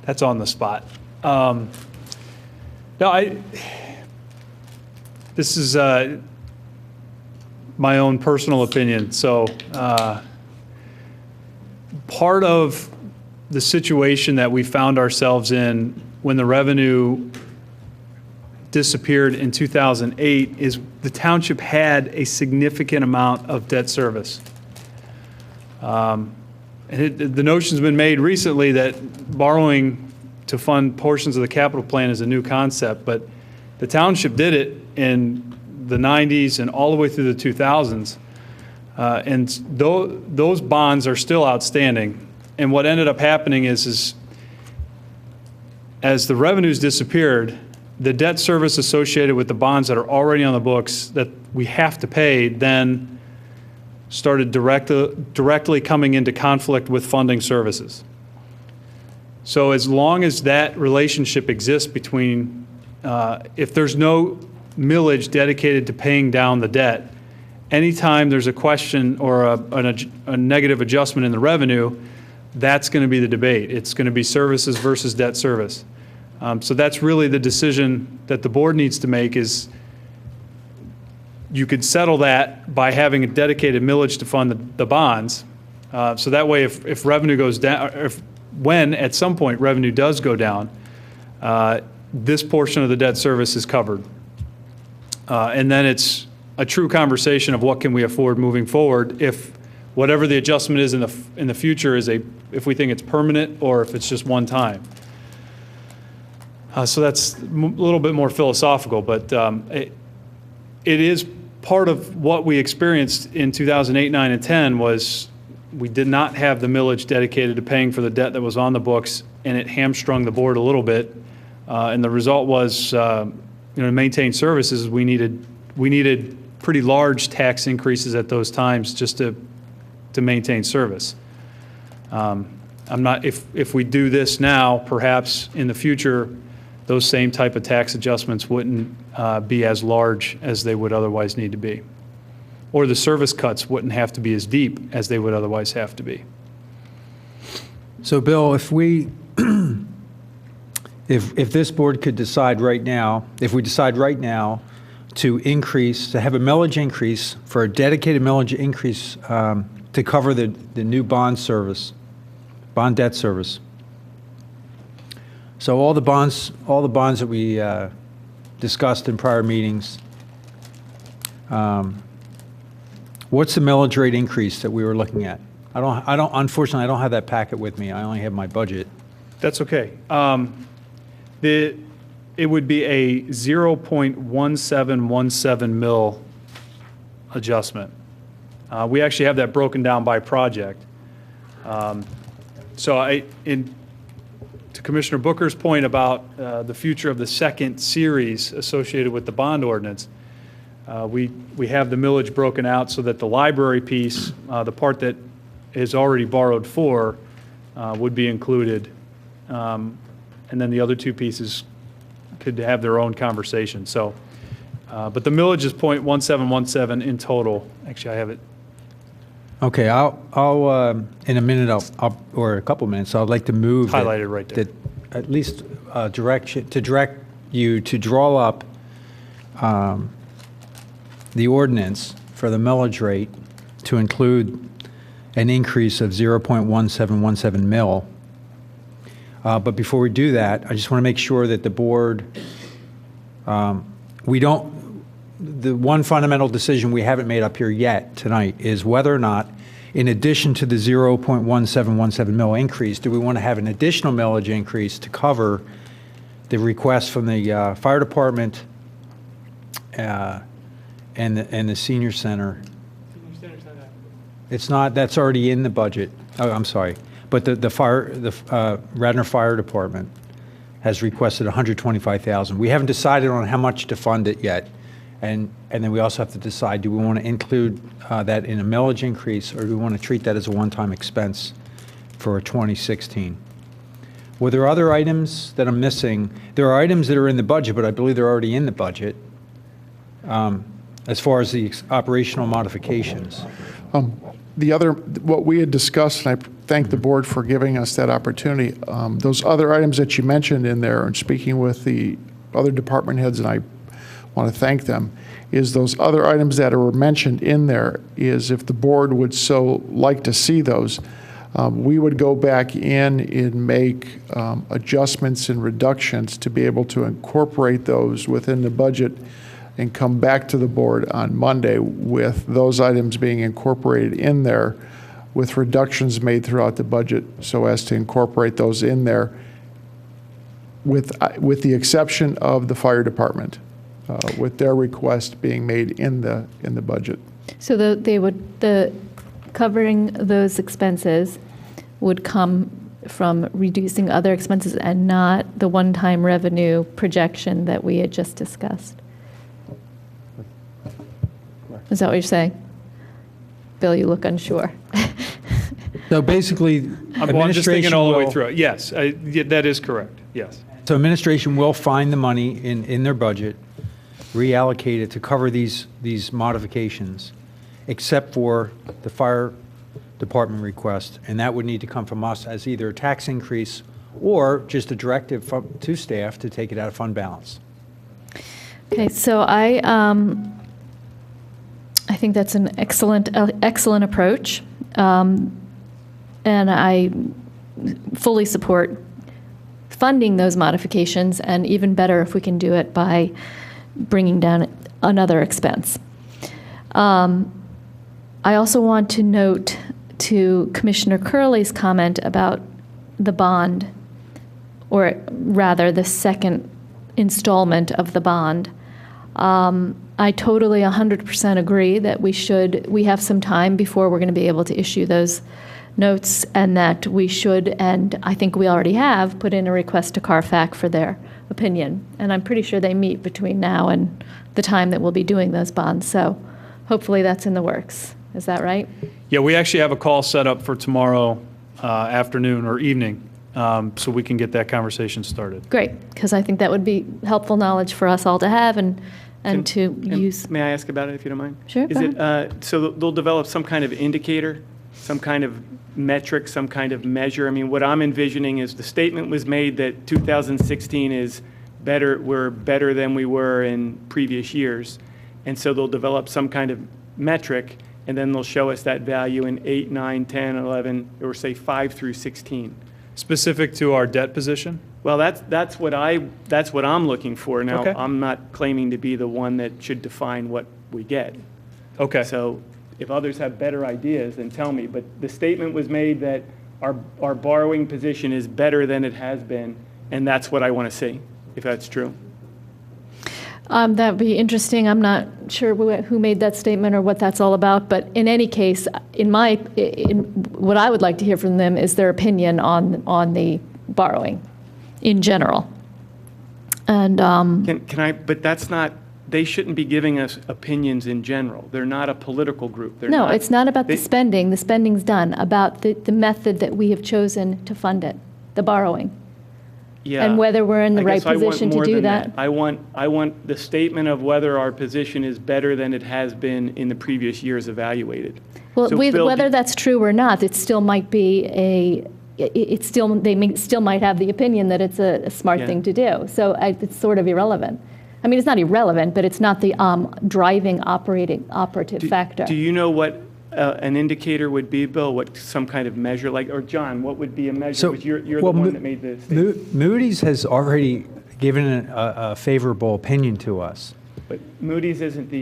that's on the spot. No, this is my own personal opinion. So part of the situation that we found ourselves in when the revenue disappeared in 2008 is the township had a significant amount of debt service. And the notion's been made recently that borrowing to fund portions of the capital plan is a new concept, but the township did it in the 90s and all the way through the 2000s. And those bonds are still outstanding. And what ended up happening is as the revenues disappeared, the debt service associated with the bonds that are already on the books that we have to pay then started directly coming into conflict with funding services. So as long as that relationship exists between, if there's no millage dedicated to paying down the debt, anytime there's a question or a negative adjustment in the revenue, that's going to be the debate. It's going to be services versus debt service. So that's really the decision that the board needs to make is you could settle that by having a dedicated millage to fund the bonds. So that way if revenue goes down, when at some point revenue does go down, this portion of the debt service is covered. And then it's a true conversation of what can we afford moving forward if whatever the adjustment is in the future is if we think it's permanent or if it's just one time. So that's a little bit more philosophical, but it is part of what we experienced in 2008, 9, and 10 was we did not have the millage dedicated to paying for the debt that was on the books, and it hamstrung the board a little bit. And the result was, to maintain services, we needed pretty large tax increases at those times just to maintain service. If we do this now, perhaps in the future, those same type of tax adjustments wouldn't be as large as they would otherwise need to be. Or the service cuts wouldn't have to be as deep as they would otherwise have to be. So Bill, if this board could decide right now, if we decide right now to have a millage increase, for a dedicated millage increase to cover the new bond debt service. So all the bonds that we discussed in prior meetings, what's the millage rate increase that we were looking at? Unfortunately, I don't have that packet with me. I only have my budget. That's okay. It would be a 0.1717 mil adjustment. We actually have that broken down by project. So to Commissioner Booker's point about the future of the second series associated with the bond ordinance, we have the millage broken out so that the library piece, the part that is already borrowed for, would be included. And then the other two pieces could have their own conversation. So, but the millage is .1717 in total. Actually, I have it. Okay, I'll in a minute, or a couple minutes, I'd like to move. Highlighted right there. That at least direct you to draw up the ordinance for the millage rate to include an increase of 0.1717 mil. But before we do that, I just want to make sure that the board, the one fundamental decision we haven't made up here yet tonight is whether or not, in addition to the 0.1717 mil increase, do we want to have an additional millage increase to cover the request from the fire department and the senior center? It's not, that's already in the budget. Oh, I'm sorry. But the Radnor Fire Department has requested $125,000. We haven't decided on how much to fund it yet. And then we also have to decide, do we want to include that in a millage increase, or do we want to treat that as a one-time expense for 2016? Were there other items that I'm missing? There are items that are in the budget, but I believe they're already in the budget as far as the operational modifications. What we had discussed, and I thank the board for giving us that opportunity, those other items that you mentioned in there, and speaking with the other department heads, and I want to thank them, is those other items that are mentioned in there is, if the board would so like to see those, we would go back in and make adjustments and reductions to be able to incorporate those within the budget and come back to the board on Monday with those items being incorporated in there with reductions made throughout the budget so as to incorporate those in there with the exception of the fire department, with their request being made in the budget. So the covering those expenses would come from reducing other expenses and not the one-time revenue projection that we had just discussed. Is that what you're saying? Bill, you look unsure. So basically, I'm just thinking all the way will- through it. Yes, that is correct. Yes. So administration will find the money in their budget, reallocate it to cover these modifications, except for the fire department request, and that would need to come from us as either a tax increase or just a directive to staff to take it out of fund balance. Okay, so I think that's an excellent approach, and I fully support funding those modifications, and even better if we can do it by bringing down another expense. I also want to note to Commissioner Curley's comment about the bond, or rather the second installment of the bond. I totally 100% agree that we have some time before we're going to be able to issue those notes, and that we should, and I think we already have, put in a request to CARFAC for their opinion. And I'm pretty sure they meet between now and the time that we'll be doing those bonds. So hopefully that's in the works. Is that right? Yeah, we actually have a call set up for tomorrow afternoon or evening, so we can get that conversation started. Great, because I think that would be helpful knowledge for us all to have and to use. May I ask about it, if you don't mind? Sure, Is go it, so they'll develop some kind of indicator, some kind of metric, some kind of measure? I mean, what I'm envisioning is the statement was made that 2016 is better, we're better than we were in previous years. And so they'll develop some kind of metric, and then they'll show us that value in 8, 9, 10, 11, or say 5 through 16. Specific to our debt position? Well, that's what I'm looking for. Now, Okay. I'm not claiming to be the one that should define what we get. Okay. So if others have better ideas, then tell me. But the statement was made that our borrowing position is better than it has been, and that's what I want to see, if that's true. That would be interesting. I'm not sure who made that statement or what that's all about. But in any case, what I would like to hear from them is their opinion on the borrowing in general. And Can I? But that's not they shouldn't be giving us opinions in general. They're not a political group. They're No, not, it's not about they- the spending. The spending's done. About the method that we have chosen to fund it, the borrowing. Yeah. And whether we're in the I right guess I want position to more do than that. I want the statement of whether our position is better than it has been in the previous years evaluated. Well, So, Phil, whether that's true or not, it still might be still might have the opinion that it's a smart Yeah. thing to do. So it's sort of irrelevant. I mean, it's not irrelevant, but it's not the driving operative factor. Do you know what an indicator would be, Bill? What some kind of measure, like, or John, what would be a measure? So, Because you're well, the one that made the statement. Moody's has already given a favorable opinion to us. But Moody's isn't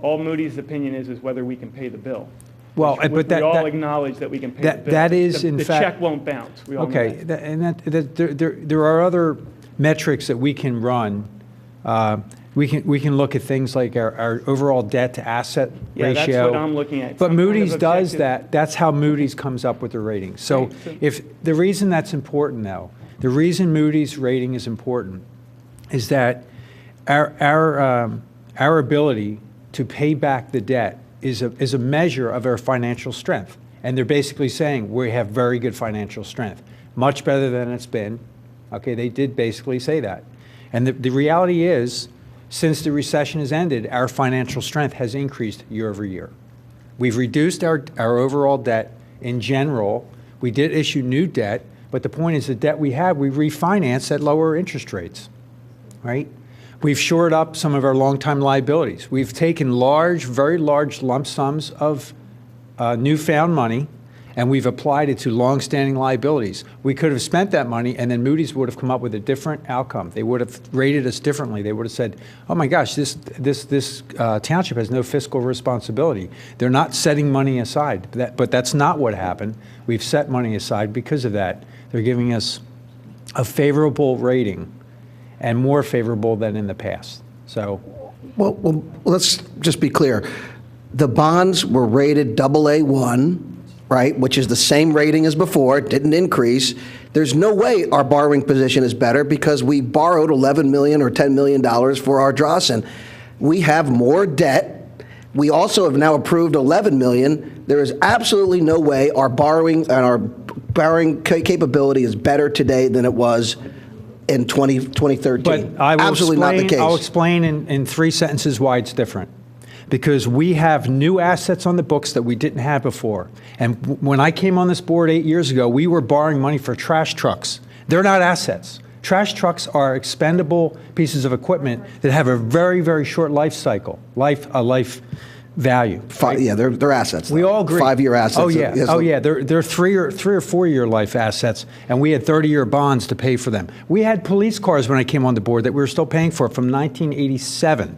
all Moody's opinion is whether we can pay the bill. Well, Which but we all acknowledge that we can pay the bill. that is, in the fact... check won't bounce. We all know Okay, that. there are other metrics that we can run. We can look at things like our overall debt to asset Yeah, ratio. that's what I'm looking at. But Some kind of Moody's does objective- that. That's how Moody's comes up with the rating. So Right, so- if the reason that's important, though, the reason Moody's rating is important is that our ability to pay back the debt is a measure of our financial strength. And they're basically saying we have very good financial strength, much better than it's been. Okay, they did basically say that. And the reality is, since the recession has ended, our financial strength has increased year over year. We've reduced our overall debt in general. We did issue new debt, but the point is the debt we have, we refinanced at lower interest rates, right? We've shored up some of our long-time liabilities. We've taken very large lump sums of newfound money, and we've applied it to long-standing liabilities. We could have spent that money, and then Moody's would have come up with a different outcome. They would have rated us differently. They would have said, oh my gosh, this township has no fiscal responsibility. They're not setting money aside. But that's not what happened. We've set money aside because of that. They're giving us a favorable rating, and more favorable than in the past. So, Well, let's just be clear. The bonds were rated AA1, right, which is the same rating as before. It didn't increase. There's no way our borrowing position is better because we borrowed $11 million or $10 million for our Drawson. We have more debt. We also have now approved $11 million. There is absolutely no way our borrowing capability is better today than it was in 2013. but I will absolutely not the case. I'll explain in 3 sentences why it's different. Because we have new assets on the books that we didn't have before. And when I came on this board 8 years ago, we were borrowing money for trash trucks. They're not assets. Trash trucks are expendable pieces of equipment that have a very, very short life cycle, life value. Right? Yeah, they're assets. We all agree. 5-year assets. Oh yeah. Yes. Oh yeah. They're 3 or 4 year life assets, and we had 30-year bonds to pay for them. We had police cars when I came on the board that we were still paying for from 1987.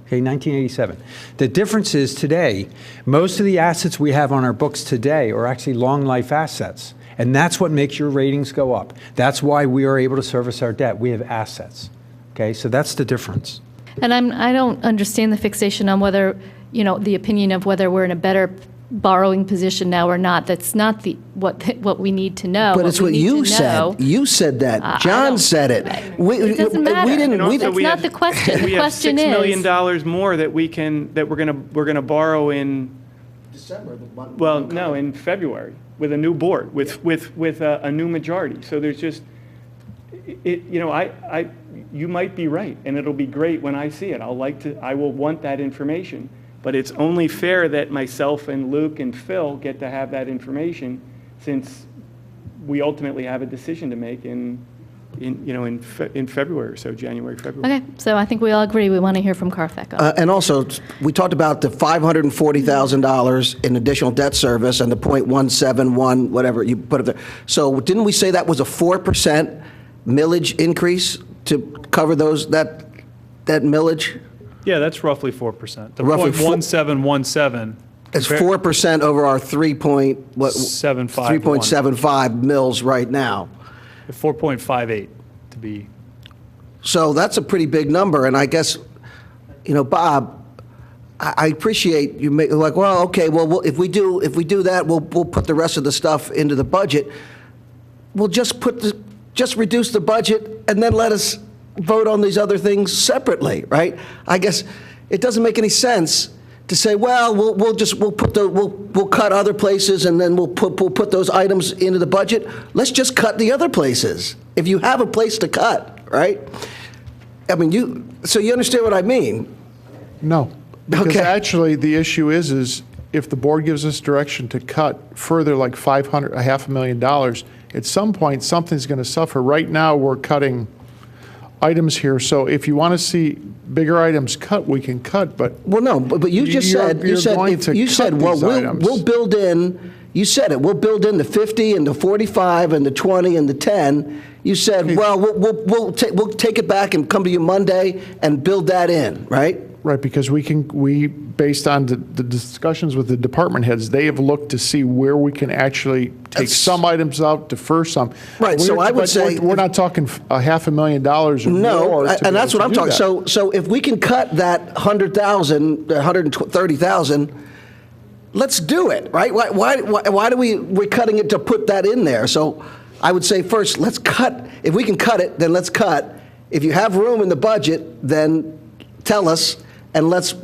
Okay, 1987. The difference is today, most of the assets we have on our books today are actually long life assets, and that's what makes your ratings go up. That's why we are able to service our debt. We have assets. Okay, so that's the difference. And I don't understand the fixation on whether, the opinion of whether we're in a better borrowing position now or not. That's not what we need to know. But it's what you said. You said that. John said it. It doesn't matter. That's not the question. The question $6 is million more that we're gonna borrow in December. Well, no, in February with a new board with a new majority. So there's just you might be right, and it'll be great when I see it. I will want that information. But it's only fair that myself and Luke and Phil get to have that information, since we ultimately have a decision to make in February or so, January, February. Okay, so I think we all agree we want to hear from Carfax. And also, we talked about the $540,000 in additional debt service and the .171, whatever you put up there. So didn't we say that was a 4% millage increase to cover that millage? Yeah, that's roughly 4%. The Roughly 0.1717. It's 4% over our 3.75 mils right now. 4.58 to be. So that's a pretty big number, and I guess, Bob, I appreciate you like, well, okay, well, if we do that, we'll put the rest of the stuff into the budget. We'll just reduce the budget and then let us vote on these other things separately, right? I guess it doesn't make any sense to say, well, we'll cut other places and then we'll put those items into the budget. Let's just cut the other places. If you have a place to cut, right? I mean, so you understand what I mean? No. Because Okay. actually, the issue is if the board gives us direction to cut further, like $500,000, at some point, something's going to suffer. Right now, we're cutting items here, so if you want to see bigger items cut, we can cut, but... Well, no, but you just said, we'll build in, you said it, we'll build in the 50 and the 45 and the 20 and the 10. You said, well, we'll take it back and come to you Monday and build that in, right? Right, because based on the discussions with the department heads, they have looked to see where we can actually take some items out, defer some. Right, so I would say... We're not talking $500,000 or more. No, and that's what I'm talking. So if we can cut that 100,000, 130,000, let's do it, right? Why do we're cutting it to put that in there? So I would say first, let's cut. If we can cut it, then let's cut. If you have room in the budget, then tell us, and let's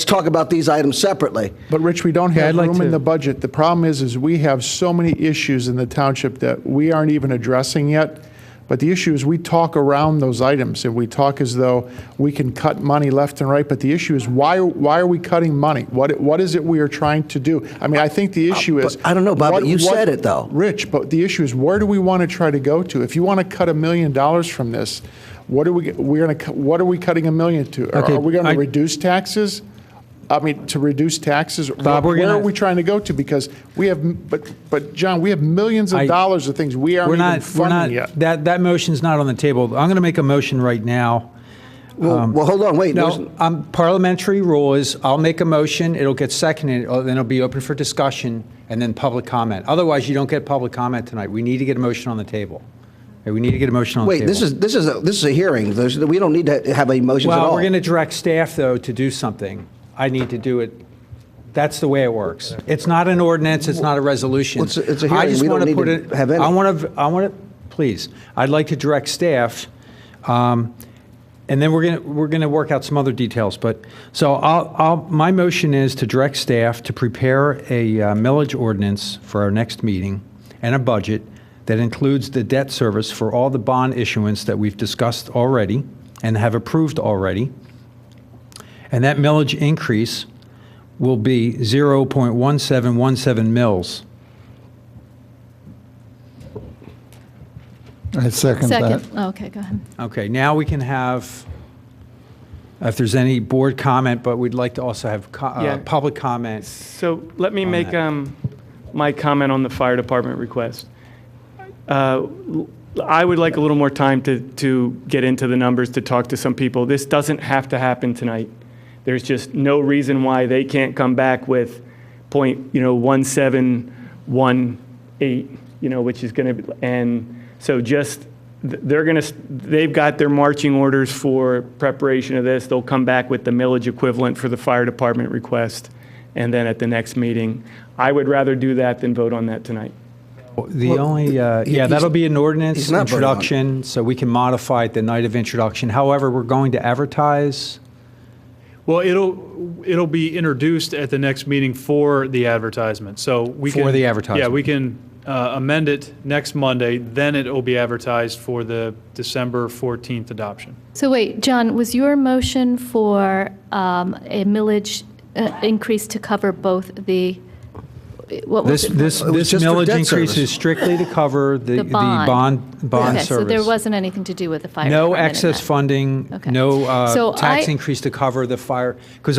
talk about these items separately. But Rich, we don't have room in the budget. The problem is we have so many issues in the township that we aren't even addressing yet. But the issue is we talk around those items, and we talk as though we can cut money left and right. But the issue is why are we cutting money? What is it we are trying to do? I mean, I think the issue is... I don't know, Bob, but you said it, though. Rich, but the issue is where do we want to try to go to? If you want to cut $1 million from this, what are we cutting $1 million to? Okay, are we going to reduce taxes? I mean, to reduce taxes, Bob, where are we trying to go to? Because we have, but John, we have millions of dollars of things we aren't even funding yet. That motion's not on the table. I'm going to make a motion right now. Well, hold on, wait. No, parliamentary rule is I'll make a motion, it'll get seconded, then it'll be open for discussion, and then public comment. Otherwise, you don't get public comment tonight. We need to get a motion on the table. Okay, we need to get a motion on the table. Wait, this is a hearing. We don't need to have any motions at all. Well, we're going to direct staff, though, to do something. I need to do it. That's the way it works. It's not an ordinance. It's not a resolution. Well, it's a hearing. I just We don't want to need put to it. have any. I want to. Please. I'd like to direct staff, and then we're gonna work out some other details. But so my motion is to direct staff to prepare a millage ordinance for our next meeting and a budget that includes the debt service for all the bond issuance that we've discussed already and have approved already. And that millage increase will be 0.1717 mils. I second that. Okay, go ahead. Okay, now we can have, if there's any board comment, but we'd like to also have public comment. So let me make my comment on the fire department request. I would like a little more time to get into the numbers, to talk to some people. This doesn't have to happen tonight. There's just no reason why they can't come back with .1718, which is going to, and so just they've got their marching orders for preparation of this. They'll come back with the millage equivalent for the fire department request, and then at the next meeting, I would rather do that than vote on that tonight. That'll be an ordinance introduction, so we can modify it the night of introduction. However, we're going to advertise. Well, it'll be introduced at the next meeting for the advertisement. So we can, for the advertisement. Yeah, we can amend it next Monday. Then it will be advertised for the December 14th adoption. So wait, John, was your motion for a millage increase to cover both the? What was This millage increase is strictly to cover the bond okay, service. So there wasn't anything to do with the fire. No excess funding, okay. No tax increase to cover the fire. Because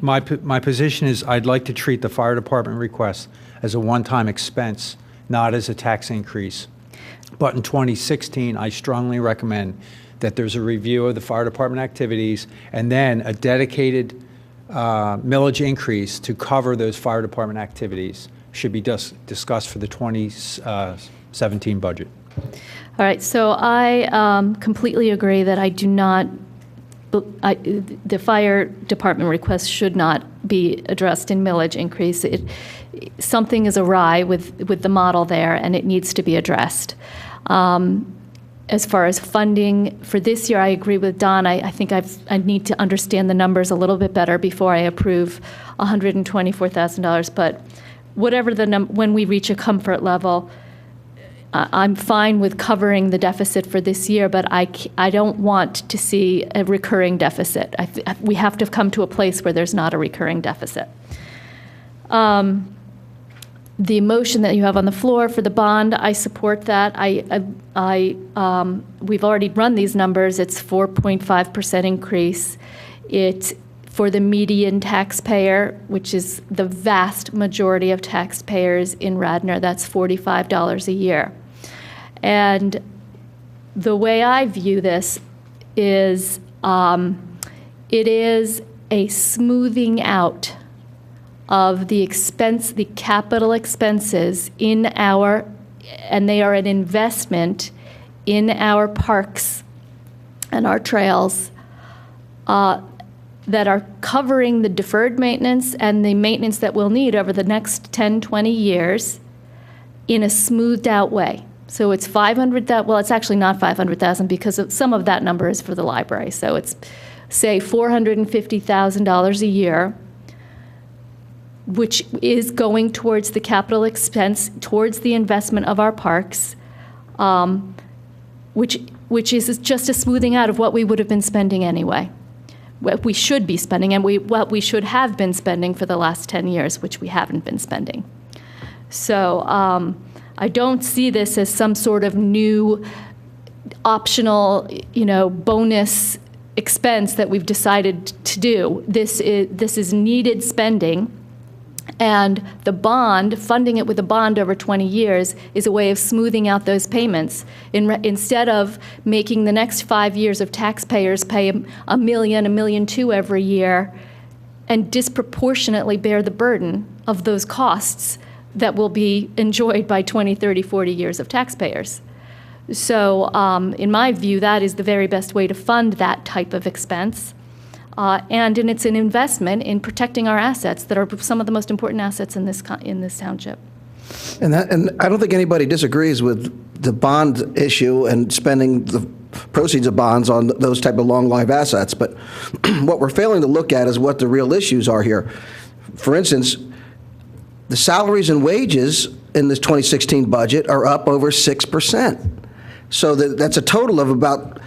my position is I'd like to treat the fire department request as a one-time expense, not as a tax increase. But in 2016, I strongly recommend that there's a review of the fire department activities and then a dedicated millage increase to cover those fire department activities should be discussed for the 2017 budget. All right, so I completely agree that I do not, the fire department request should not be addressed in millage increase. Something is awry with the model there, and it needs to be addressed. As far as funding for this year, I agree with Don. I think I need to understand the numbers a little bit better before I approve $124,000. But whatever when we reach a comfort level, I'm fine with covering the deficit for this year, but I don't want to see a recurring deficit. We have to come to a place where there's not a recurring deficit. The motion that you have on the floor for the bond, I support that. We've already run these numbers. It's 4.5% increase. It's for the median taxpayer, which is the vast majority of taxpayers in Radnor. That's $45 a year. And the way I view this is it is a smoothing out of the capital expenses and they are an investment in our parks and our trails that are covering the deferred maintenance and the maintenance that we'll need over the next 10, 20 years in a smoothed out way. So it's $500,000, well, it's actually not $500,000 because some of that number is for the library. So it's, say, $450,000 a year, which is going towards the capital expense, towards the investment of our parks, which is just a smoothing out of what we would have been spending anyway. What we should be spending and what we should have been spending for the last 10 years, which we haven't been spending. So I don't see this as some sort of new optional, bonus expense that we've decided to do. This is needed spending. And the bond, funding it with a bond over 20 years, is a way of smoothing out those payments. Instead of making the next 5 years of taxpayers pay $1 million, $1.2 million every year, and disproportionately bear the burden of those costs that will be enjoyed by 20, 30, 40 years of taxpayers. So in my view, that is the very best way to fund that type of expense. And it's an investment in protecting our assets that are some of the most important assets in this township. And I don't think anybody disagrees with the bond issue and spending the proceeds of bonds on those type of long-lived assets. But what we're failing to look at is what the real issues are here. For instance, the salaries and wages in this 2016 budget are up over 6%. So that's a total of about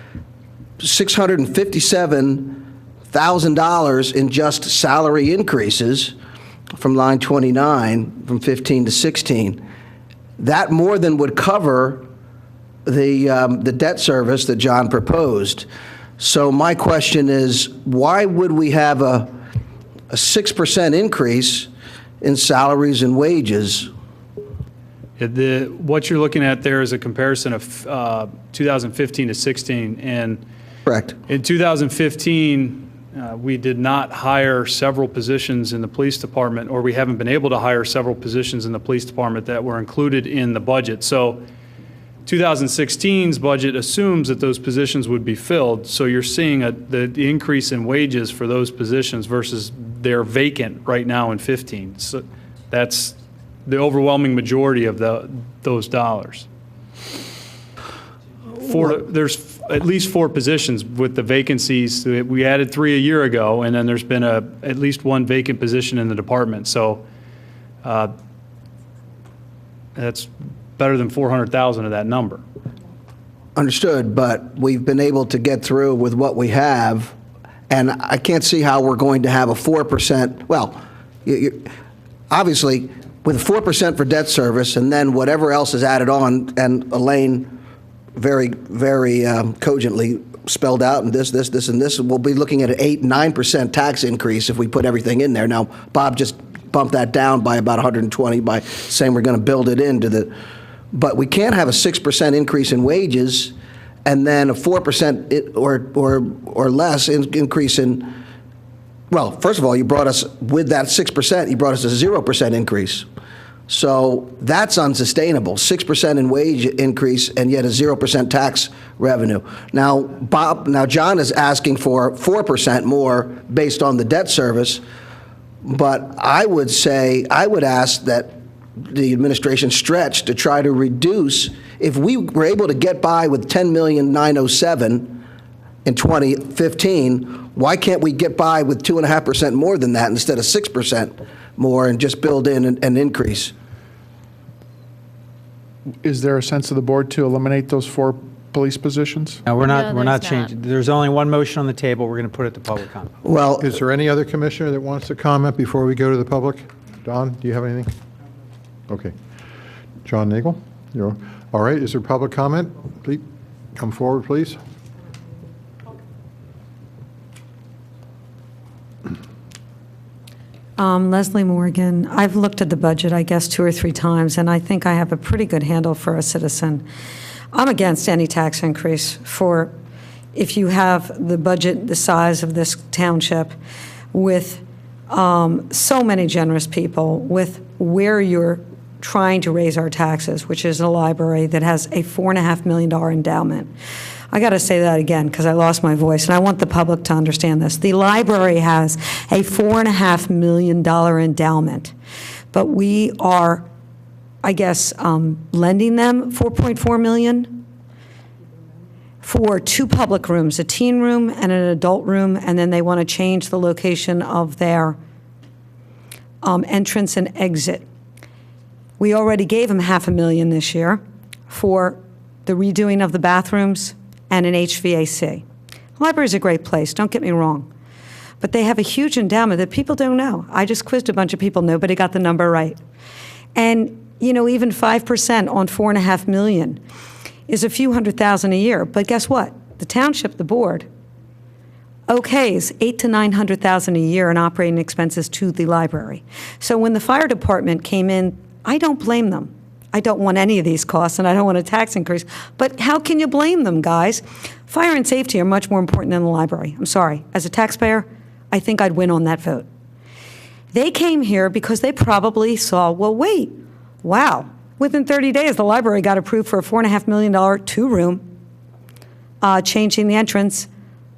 $657,000 in just salary increases from line 29 from 15 to 16. That more than would cover the debt service that John proposed. So my question is, why would we have a 6% increase in salaries and wages? What you're looking at there is a comparison of 2015 to 16. And correct. In 2015, we did not hire several positions in the police department, or we haven't been able to hire several positions in the police department that were included in the budget. So 2016's budget assumes that those positions would be filled. So you're seeing the increase in wages for those positions versus they're vacant right now in 15. So that's the overwhelming majority of those dollars. There's at least 4 positions with the vacancies. We added 3 a year ago, and then there's been at least 1 vacant position in the department. So that's better than 400,000 of that number. Understood, but we've been able to get through with what we have, and I can't see how we're going to have a 4%. Well, obviously, with 4% for debt service, and then whatever else is added on, and Elaine very, very cogently spelled out, and this, and this, we'll be looking at an 8-9% tax increase if we put everything in there. Now, Bob just bumped that down by about 120 by saying we're going to build it into the. But we can't have a 6% increase in wages and then a 4% or less increase in. Well, first of all, you brought us with that 6%. You brought us a 0% increase. So that's unsustainable. 6% in wage increase and yet a 0% tax revenue. Now, John is asking for 4% more based on the debt service, but I would ask that the administration stretch to try to reduce. If we were able to get by with $10,907,000 in 2015, why can't we get by with 2.5% more than that instead of 6% more and just build in an increase? Is there a sense of the board to eliminate those 4 police positions? No, we're not there's not. changing. There's only one motion on the table. We're going to put it to public comment. Well, Is there any other commissioner that wants to comment before we go to the public? Don, do you have anything? Okay. John Nagel? You're, all right, is there public comment? Please, come forward, please. Leslie Morgan. I've looked at the budget, I guess, 2 or 3 times, and I think I have a pretty good handle for a citizen. I'm against any tax increase for if you have the budget the size of this township with so many generous people, with where you're trying to raise our taxes, which is a library that has a $4.5 million endowment. I got to say that again because I lost my voice, and I want the public to understand this. The library has a $4.5 million endowment, but we are, I guess, lending them $4.4 million for 2 public rooms, a teen room and an adult room, and then they want to change the location of their entrance and exit. We already gave them $500,000 this year for the redoing of the bathrooms and an HVAC. The library is a great place, don't get me wrong. But they have a huge endowment that people don't know. I just quizzed a bunch of people, nobody got the number right. And, you know, even 5% on $4.5 million is a few $100,000 a year. But guess what? The township, the board, okays $800,000 to $900,000 a year in operating expenses to the library. So when the fire department came in, I don't blame them. I don't want any of these costs, and I don't want a tax increase. But how can you blame them, guys? Fire and safety are much more important than the library. I'm sorry. As a taxpayer, I think I'd win on that vote. They came here because they probably saw, well, wait, wow. Within 30 days, the library got approved for a $4.5 million 2-room, changing the entrance,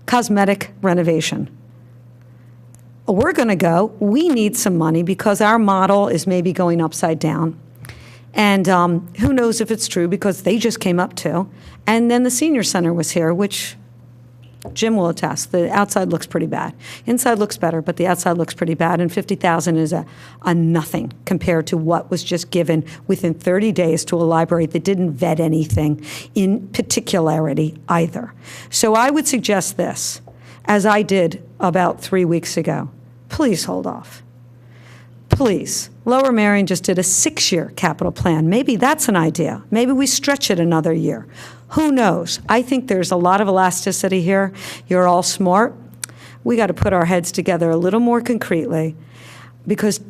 cosmetic renovation. We're going to go. We need some money because our model is maybe going upside down. And who knows if it's true because they just came up too. And then the senior center was here, which Jim will attest. The outside looks pretty bad. Inside looks better, but the outside looks pretty bad. And $50,000 is a nothing compared to what was just given within 30 days to a library that didn't vet anything in particularity either. So I would suggest this, as I did about 3 weeks ago. Please hold off. Please. Lower Merion just did a 6-year capital plan. Maybe that's an idea. Maybe we stretch it another year. Who knows? I think there's a lot of elasticity here. You're all smart. We got to put our heads together a little more concretely because,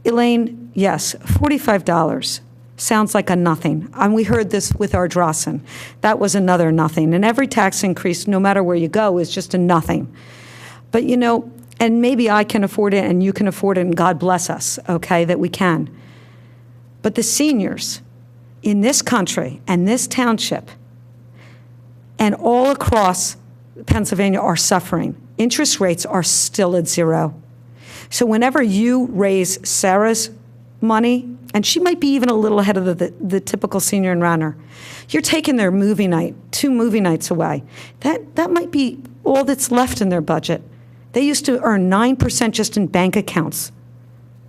Elaine, yes, $45 sounds like a nothing. And we heard this with our Drossen. That was another nothing. And every tax increase, no matter where you go, is just a nothing. But, you know, and maybe I can afford it and you can afford it, and God bless us, okay, that we can. But the seniors in this country and this township and all across Pennsylvania are suffering. Interest rates are still at 0. So whenever you raise Sarah's money, and she might be even a little ahead of the typical senior in Radnor, you're taking their movie night, 2 movie nights away. That might be all that's left in their budget. They used to earn 9% just in bank accounts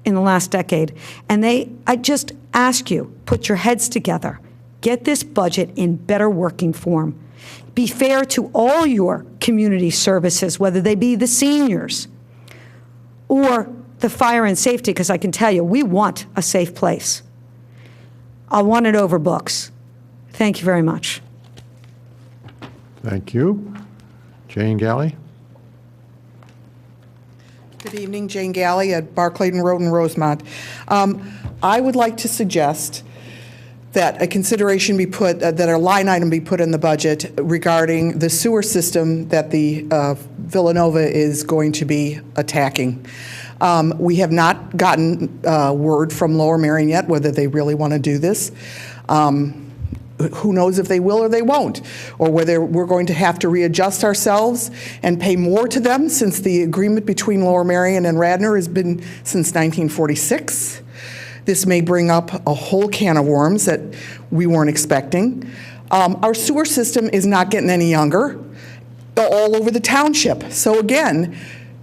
in the last decade. And I just ask you, put your heads together. Get this budget in better working form. Be fair to all your community services, whether they be the seniors or the fire and safety, because I can tell you, we want a safe place. I want it over books. Thank you very much. Thank you. Jane Galley? Good evening, Jane Galley at Barclayton Road in Rosemont. I would like to suggest that a consideration be put, that a line item be put in the budget regarding the sewer system that the Villanova is going to be attacking. We have not gotten word from Lower Merion yet whether they really want to do this. Who knows if they will or they won't, or whether we're going to have to readjust ourselves and pay more to them, since the agreement between Lower Merion and Radnor has been since 1946. This may bring up a whole can of worms that we weren't expecting. Our sewer system is not getting any younger, all over the township. So again,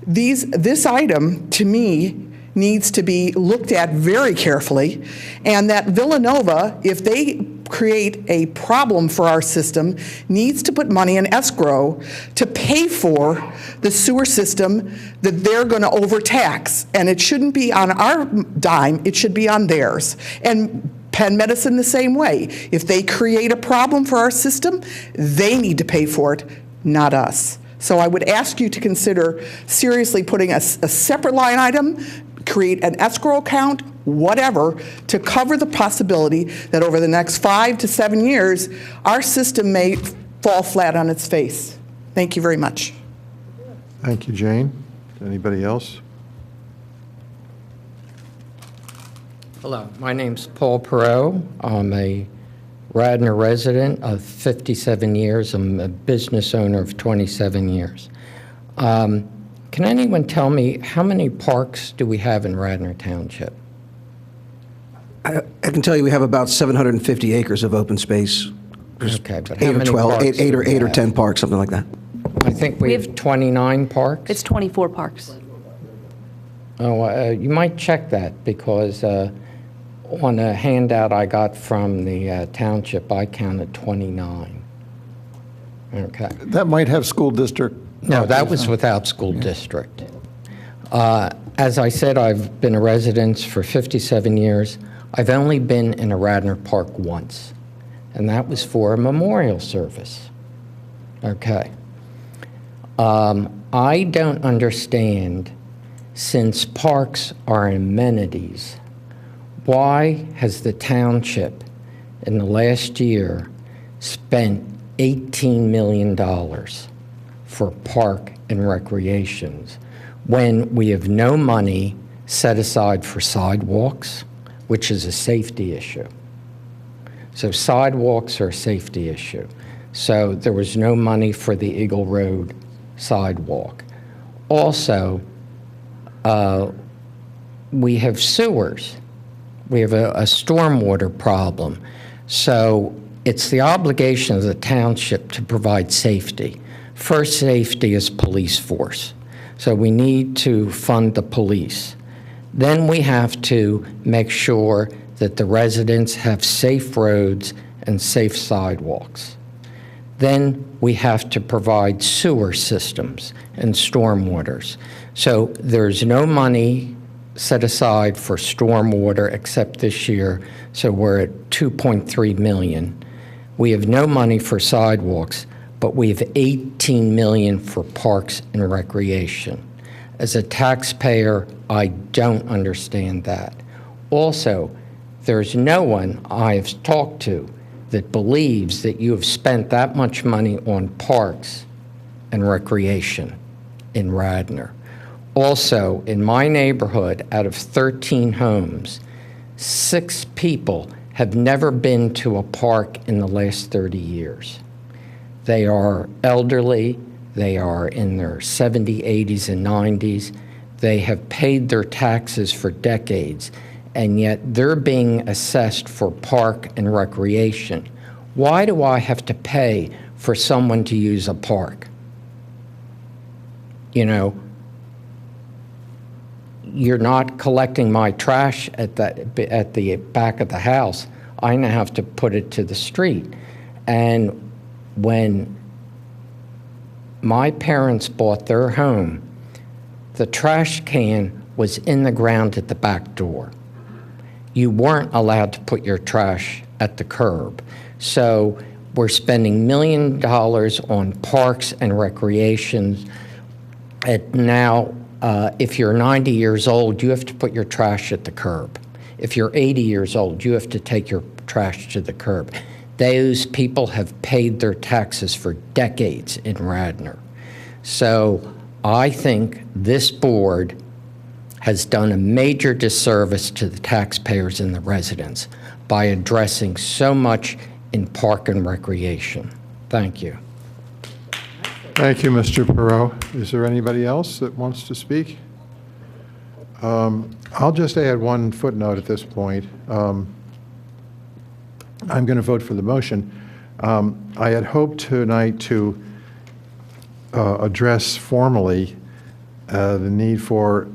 this item, to me, needs to be looked at very carefully, and that Villanova, if they create a problem for our system, needs to put money in escrow to pay for the sewer system that they're going to overtax. And it shouldn't be on our dime, it should be on theirs. And Penn Medicine the same way. If they create a problem for our system, they need to pay for it, not us. So I would ask you to consider seriously putting a separate line item, create an escrow account, whatever, to cover the possibility that over the next 5 to 7 years, our system may fall flat on its face. Thank you very much. Thank you, Jane. Anybody else? Hello, my name's Paul Perot. I'm a Radnor resident of 57 years. I'm a business owner of 27 years. Can anyone tell me how many parks do we have in Radnor Township? I can tell you we have about 750 acres of open space. Okay, but Eight how or many 12, parks eight do we or have? 10 parks, something like that. I think we have 29 parks. It's 24 parks. Oh, you might check that because on a handout I got from the township, I counted 29. Okay. That might have school district. No, that was without school district. As I said, I've been a resident for 57 years. I've only been in a Radnor Park once, and that was for a memorial service. Okay. I don't understand, since parks are amenities, why has the township in the last year spent $18 million for park and recreations when we have no money set aside for sidewalks, which is a safety issue? So sidewalks are a safety issue. So there was no money for the Eagle Road sidewalk. Also, we have sewers. We have a stormwater problem. So it's the obligation of the township to provide safety. First, safety is police force. So we need to fund the police. Then we have to make sure that the residents have safe roads and safe sidewalks. Then we have to provide sewer systems and stormwaters. So there's no money set aside for stormwater except this year, so we're at $2.3 million. We have no money for sidewalks, but we have $18 million for parks and recreation. As a taxpayer, I don't understand that. Also, there's no one I've talked to that believes that you have spent that much money on parks and recreation in Radnor. Also, in my neighborhood, out of 13 homes, 6 people have never been to a park in the last 30 years. They are elderly, they are in their 70s, 80s, and 90s. They have paid their taxes for decades, and yet they're being assessed for park and recreation. Why do I have to pay for someone to use a park? You know, you're not collecting my trash at the back of the house. I now have to put it to the street. And when my parents bought their home, the trash can was in the ground at the back door. You weren't allowed to put your trash at the curb. So we're spending $1 million on parks and recreation. And now, if you're 90 years old, you have to put your trash at the curb. If you're 80 years old, you have to take your trash to the curb. Those people have paid their taxes for decades in Radnor. So I think this board has done a major disservice to the taxpayers and the residents by addressing so much in park and recreation. Thank you. Thank you, Mr. Perot. Is there anybody else that wants to speak? I'll just add one footnote at this point. I'm going to vote for the motion. I had hoped tonight to address formally the need for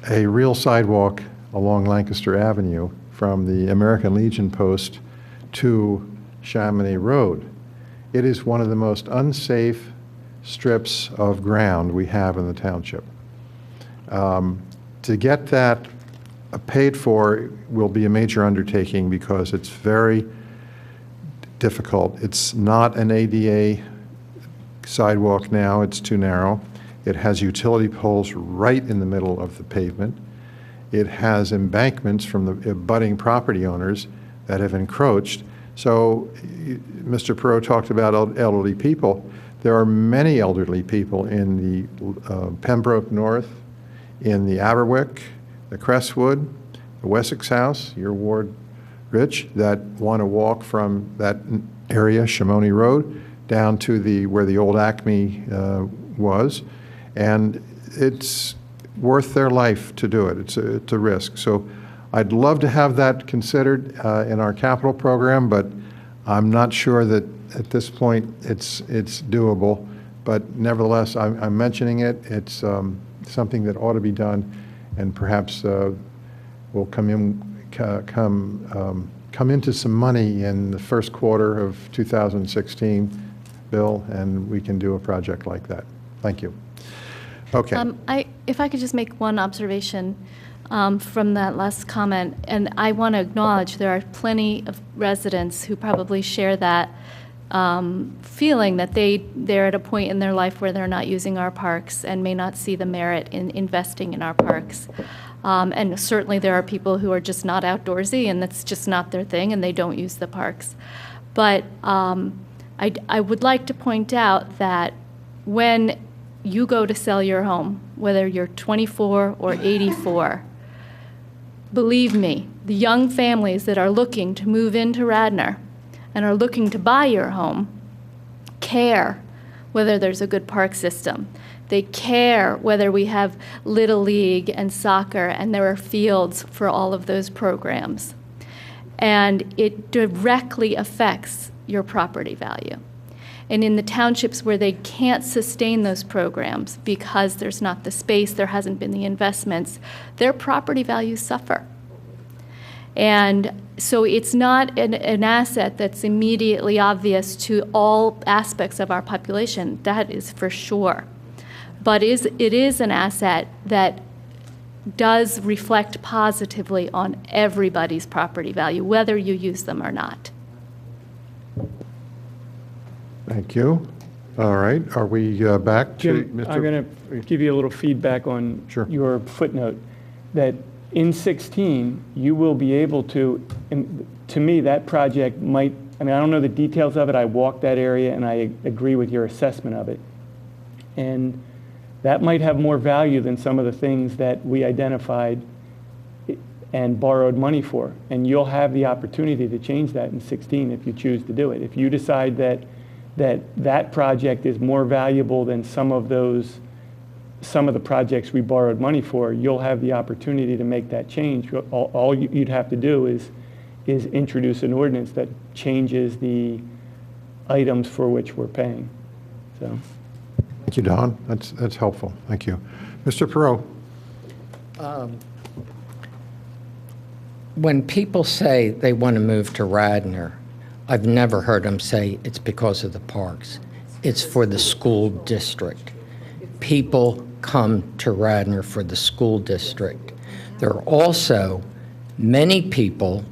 a real sidewalk along Lancaster Avenue from the American Legion post to Chamonix Road. It is one of the most unsafe strips of ground we have in the township. To get that paid for will be a major undertaking because it's very difficult. It's not an ADA sidewalk now, it's too narrow. It has utility poles right in the middle of the pavement. It has embankments from the abutting property owners that have encroached. So Mr. Perot talked about elderly people. There are many elderly people in the Pembroke North, in the Aberwick, the Crestwood, the Wessex House, your ward, Rich, that want to walk from that area, Chamonix Road, down to where the old Acme was. And it's worth their life to do it. It's a risk. So I'd love to have that considered in our capital program, but I'm not sure that at this point it's doable. But nevertheless, I'm mentioning it. It's something that ought to be done, and perhaps will come into some money in the first quarter of 2016, Bill, and we can do a project like that. Thank you. Okay. If I could just make one observation from that last comment, and I want to acknowledge there are plenty of residents who probably share that feeling that they're at a point in their life where they're not using our parks and may not see the merit in investing in our parks. And certainly there are people who are just not outdoorsy and that's just not their thing and they don't use the parks. But I would like to point out that when you go to sell your home, whether you're 24 or 84, believe me, the young families that are looking to move into Radnor and are looking to buy your home care whether there's a good park system. They care whether we have Little League and soccer and there are fields for all of those programs. And it directly affects your property value. And in the townships where they can't sustain those programs because there's not the space, there hasn't been the investments, their property values suffer. And so it's not an asset that's immediately obvious to all aspects of our population, that is for sure. But it is an asset that does reflect positively on everybody's property value, whether you use them or not. Thank you. All right, are we back to Jim, Mr. I'm going to give you a little feedback on your footnote, that in 16, you will be able to, and to me, that project might, I mean, I don't know the details of it. I walked that area, and I agree with your assessment of it. And that might have more value than some of the things that we identified and borrowed money for. And you'll have the opportunity to change that in 16 if you choose to do it. If you decide that that project is more valuable than some of the projects we borrowed money for, you'll have the opportunity to make that change. All you'd have to do is introduce an ordinance that changes the items for which we're paying. So. Thank you, Don. That's helpful. Thank you. Mr. Perot. When people say they want to move to Radnor, I've never heard them say it's because of the parks. It's for the school district. People come to Radnor for the school district. There are also many people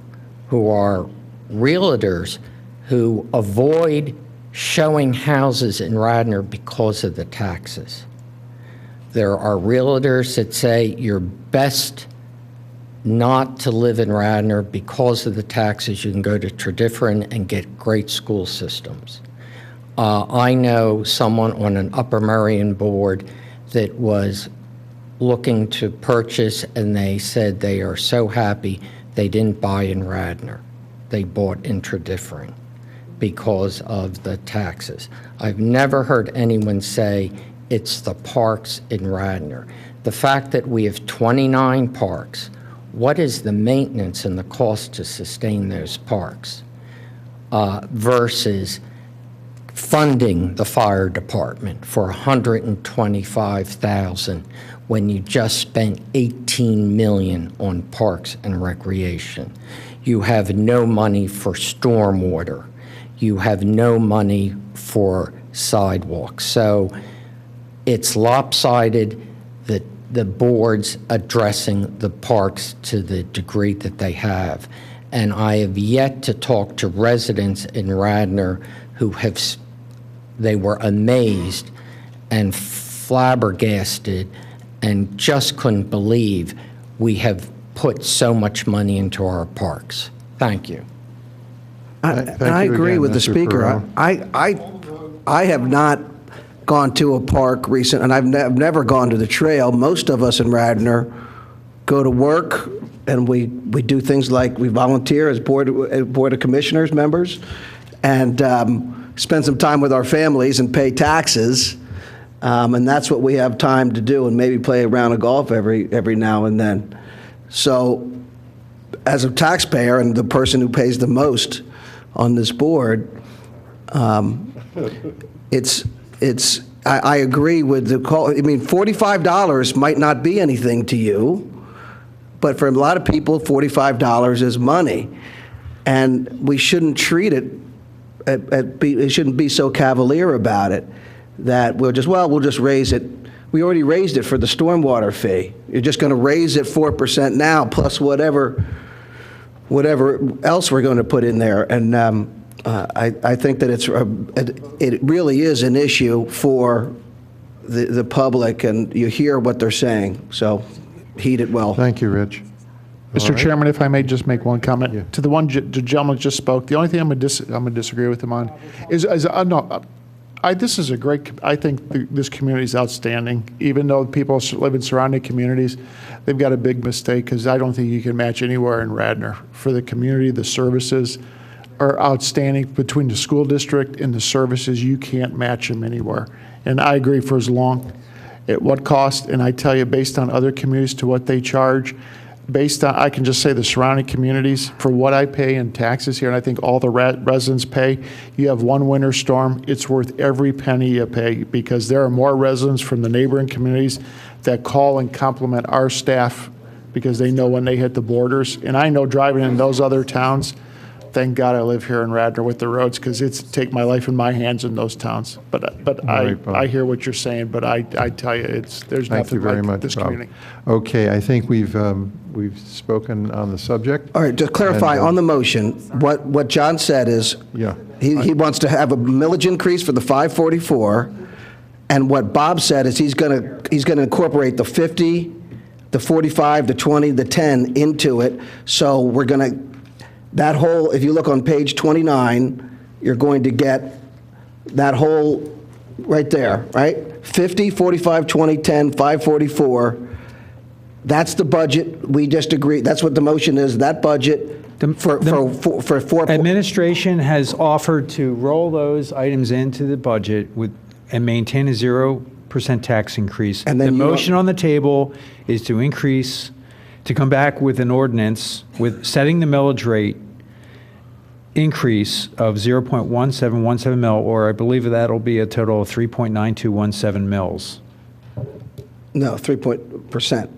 who are realtors who avoid showing houses in Radnor because of the taxes. There are realtors that say you're best not to live in Radnor because of the taxes. You can go to Tredyffrin and get great school systems. I know someone on an Upper Merion board that was looking to purchase, and they said they are so happy they didn't buy in Radnor. They bought in Tredyffrin because of the taxes. I've never heard anyone say it's the parks in Radnor. The fact that we have 29 parks, what is the maintenance and the cost to sustain those parks versus funding the fire department for $125,000 when you just spent $18 million on parks and recreation? You have no money for stormwater. You have no money for sidewalks. So it's lopsided that the board's addressing the parks to the degree that they have. And I have yet to talk to residents in Radnor who have, they were amazed and flabbergasted and just couldn't believe we have put so much money into our parks. Thank you. I agree with the speaker. I have not gone to a park recent, and I've never gone to the trail. Most of us in Radnor go to work, and we do things like we volunteer as Board of Commissioners members, and spend some time with our families and pay taxes, and that's what we have time to do, and maybe play a round of golf every now and then. So, as a taxpayer and the person who pays the most on this board, I agree with the call. I mean, $45 might not be anything to you, but for a lot of people, $45 is money, and we shouldn't treat it. It shouldn't be so cavalier about it that we'll just raise it. We already raised it for the stormwater fee. You're just going to raise it 4% now, plus whatever else we're going to put in there. And I think that it really is an issue for the public, and you hear what they're saying. So heed it well. Thank you, Rich. Mr. Chairman, if I may just make one comment. Yeah. To the the gentleman just spoke, the only thing I'm going to disagree with him on is this is a great, I think this community is outstanding. Even though people live in surrounding communities, they've got a big mistake, because I don't think you can match anywhere in Radnor. For the community, the services are outstanding. Between the school district and the services, you can't match them anywhere. And I agree, for as long, at what cost, and I tell you, based on other communities to what they charge, based on, I can just say the surrounding communities, for what I pay in taxes here, and I think all the residents pay, you have one winter storm, it's worth every penny you pay, because there are more residents from the neighboring communities that call and compliment our staff because they know when they hit the borders. And I know driving in those other towns, thank God I live here in Radnor with the roads, because it's take my life in my hands in those towns. But I hear what you're saying, but I tell you, there's nothing like this community. Okay, I think we've spoken on the subject. All right, to clarify on the motion, what John said is he wants to have a millage increase for the 544, and what Bob said is he's going to incorporate the 50, the 45, the 20, the 10 into it. So we're going to, that whole, if you look on page 29, you're going to get that whole right there, right? 50, 45, 20, 10, 544. That's the budget. We just agreed. That's what the motion is. That budget for 4. Administration has offered to roll those items into the budget and maintain a 0% tax increase. And then the motion on the table is to come back with an ordinance with setting the millage rate increase of 0.1717 mil, or I believe that'll be a total of 3.9217 mils. No, 3%.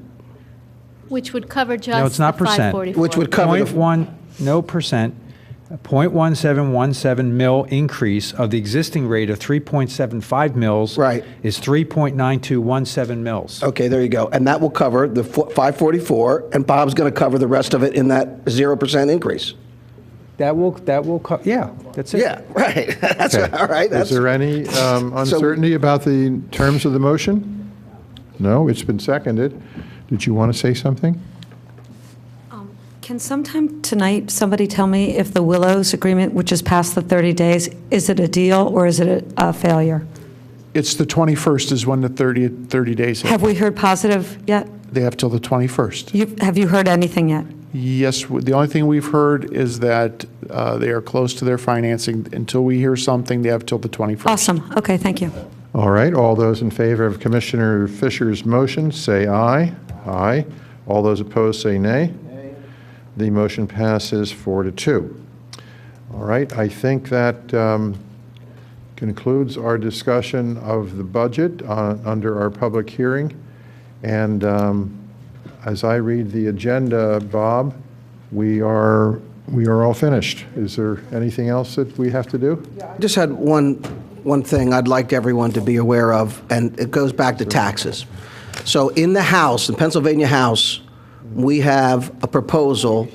Which would cover just no, it's not the percent. 544. Which would cover no percent. 0.1717 mil increase of the existing rate of 3.75 mils is 3.9217 mils. Okay, there you go. And that will cover the 544, and Bob's going to cover the rest of it in that 0% increase. That will yeah, that's it. Yeah, right. That's okay. All right. Is there any uncertainty about the terms of the motion? No, it's been seconded. Did you want to say something? Can sometime tonight somebody tell me if the Willows agreement, which is past the 30 days, is it a deal or is it a failure? It's the 21st is when the 30 days have we heard positive yet? They have till the 21st. Have you heard anything yet? Yes, the only thing we've heard is that they are close to their financing. Until we hear something, they have till the 21st. Awesome. Okay, thank you. All right, all those in favor of Commissioner Fisher's motion, say aye. Aye. All those opposed, say nay. Nay. The motion passes 4-2. All right, I think that concludes our discussion of the budget under our public hearing. And as I read the agenda, Bob, we are all finished. Is there anything else that we have to do? I just had one thing I'd like everyone to be aware of, and it goes back to taxes. So in the House, the Pennsylvania House, we have a proposal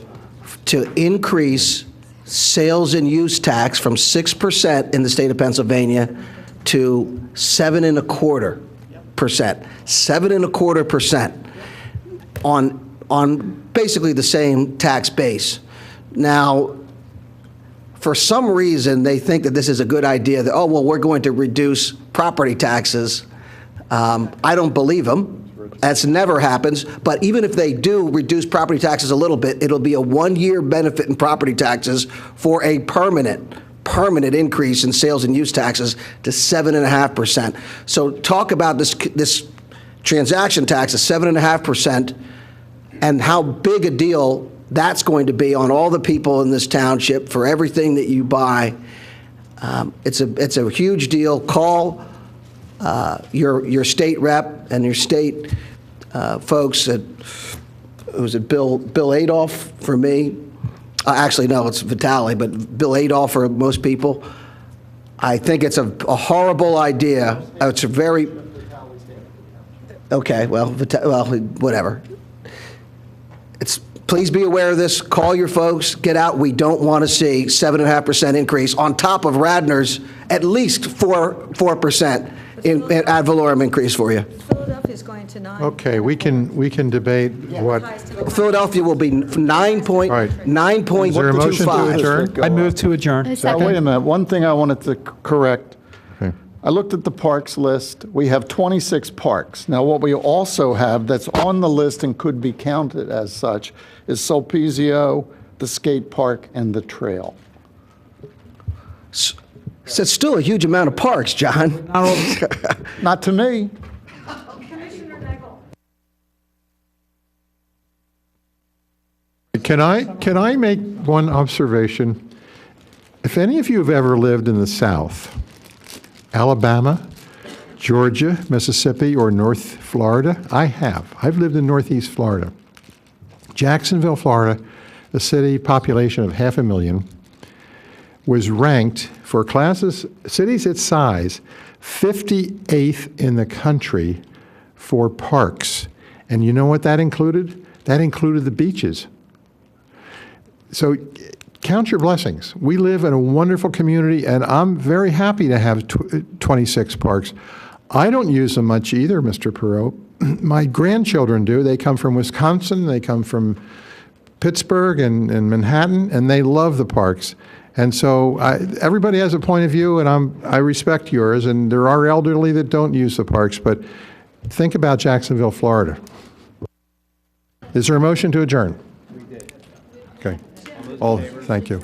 to increase sales and use tax from 6% in the state of Pennsylvania to 7.25%. 7.25% on basically the same tax base. Now, for some reason, they think that this is a good idea, that, oh, well, we're going to reduce property taxes. I don't believe them. That's never happens. But even if they do reduce property taxes a little bit, it'll be a one-year benefit in property taxes for a permanent increase in sales and use taxes to 7.5%. So talk about this transaction tax of 7.5% and how big a deal that's going to be on all the people in this township for everything that you buy. It's a huge deal. Call your state rep and your state folks. Was it Bill Adolph for me? Actually, no, it's Vitale, but Bill Adolph for most people. I think it's a horrible idea. It's a very okay. Well, whatever. Please be aware of this. Call your folks. Get out. We don't want to see 7.5% increase on top of Radnor's at least 4% in ad valorem increase for you. Philadelphia is going to 9. Okay, we can debate what. Philadelphia will be 9.25. Is there a motion to adjourn? I move to adjourn. Now, wait a minute. One thing I wanted to correct. Okay. I looked at the parks list. We have 26 parks. Now, what we also have that's on the list and could be counted as such is Sulpizio, the skate park, and the trail. So it's still a huge amount of parks, John. Not to me. Can I make one observation? If any of you have ever lived in the South, Alabama, Georgia, Mississippi, or North Florida, I have. I've lived in Northeast Florida. Jacksonville, Florida, a city population of 500,000, was ranked for cities its size, 58th in the country for parks. And you know what that included? That included the beaches. So count your blessings. We live in a wonderful community, and I'm very happy to have 26 parks. I don't use them much either, Mr. Perot. My grandchildren do. They come from Wisconsin, they come from Pittsburgh and Manhattan, and they love the parks. And so everybody has a point of view, and I respect yours, and there are elderly that don't use the parks, but think about Jacksonville, Florida. Is there a motion to adjourn? We did. Okay. Thank you.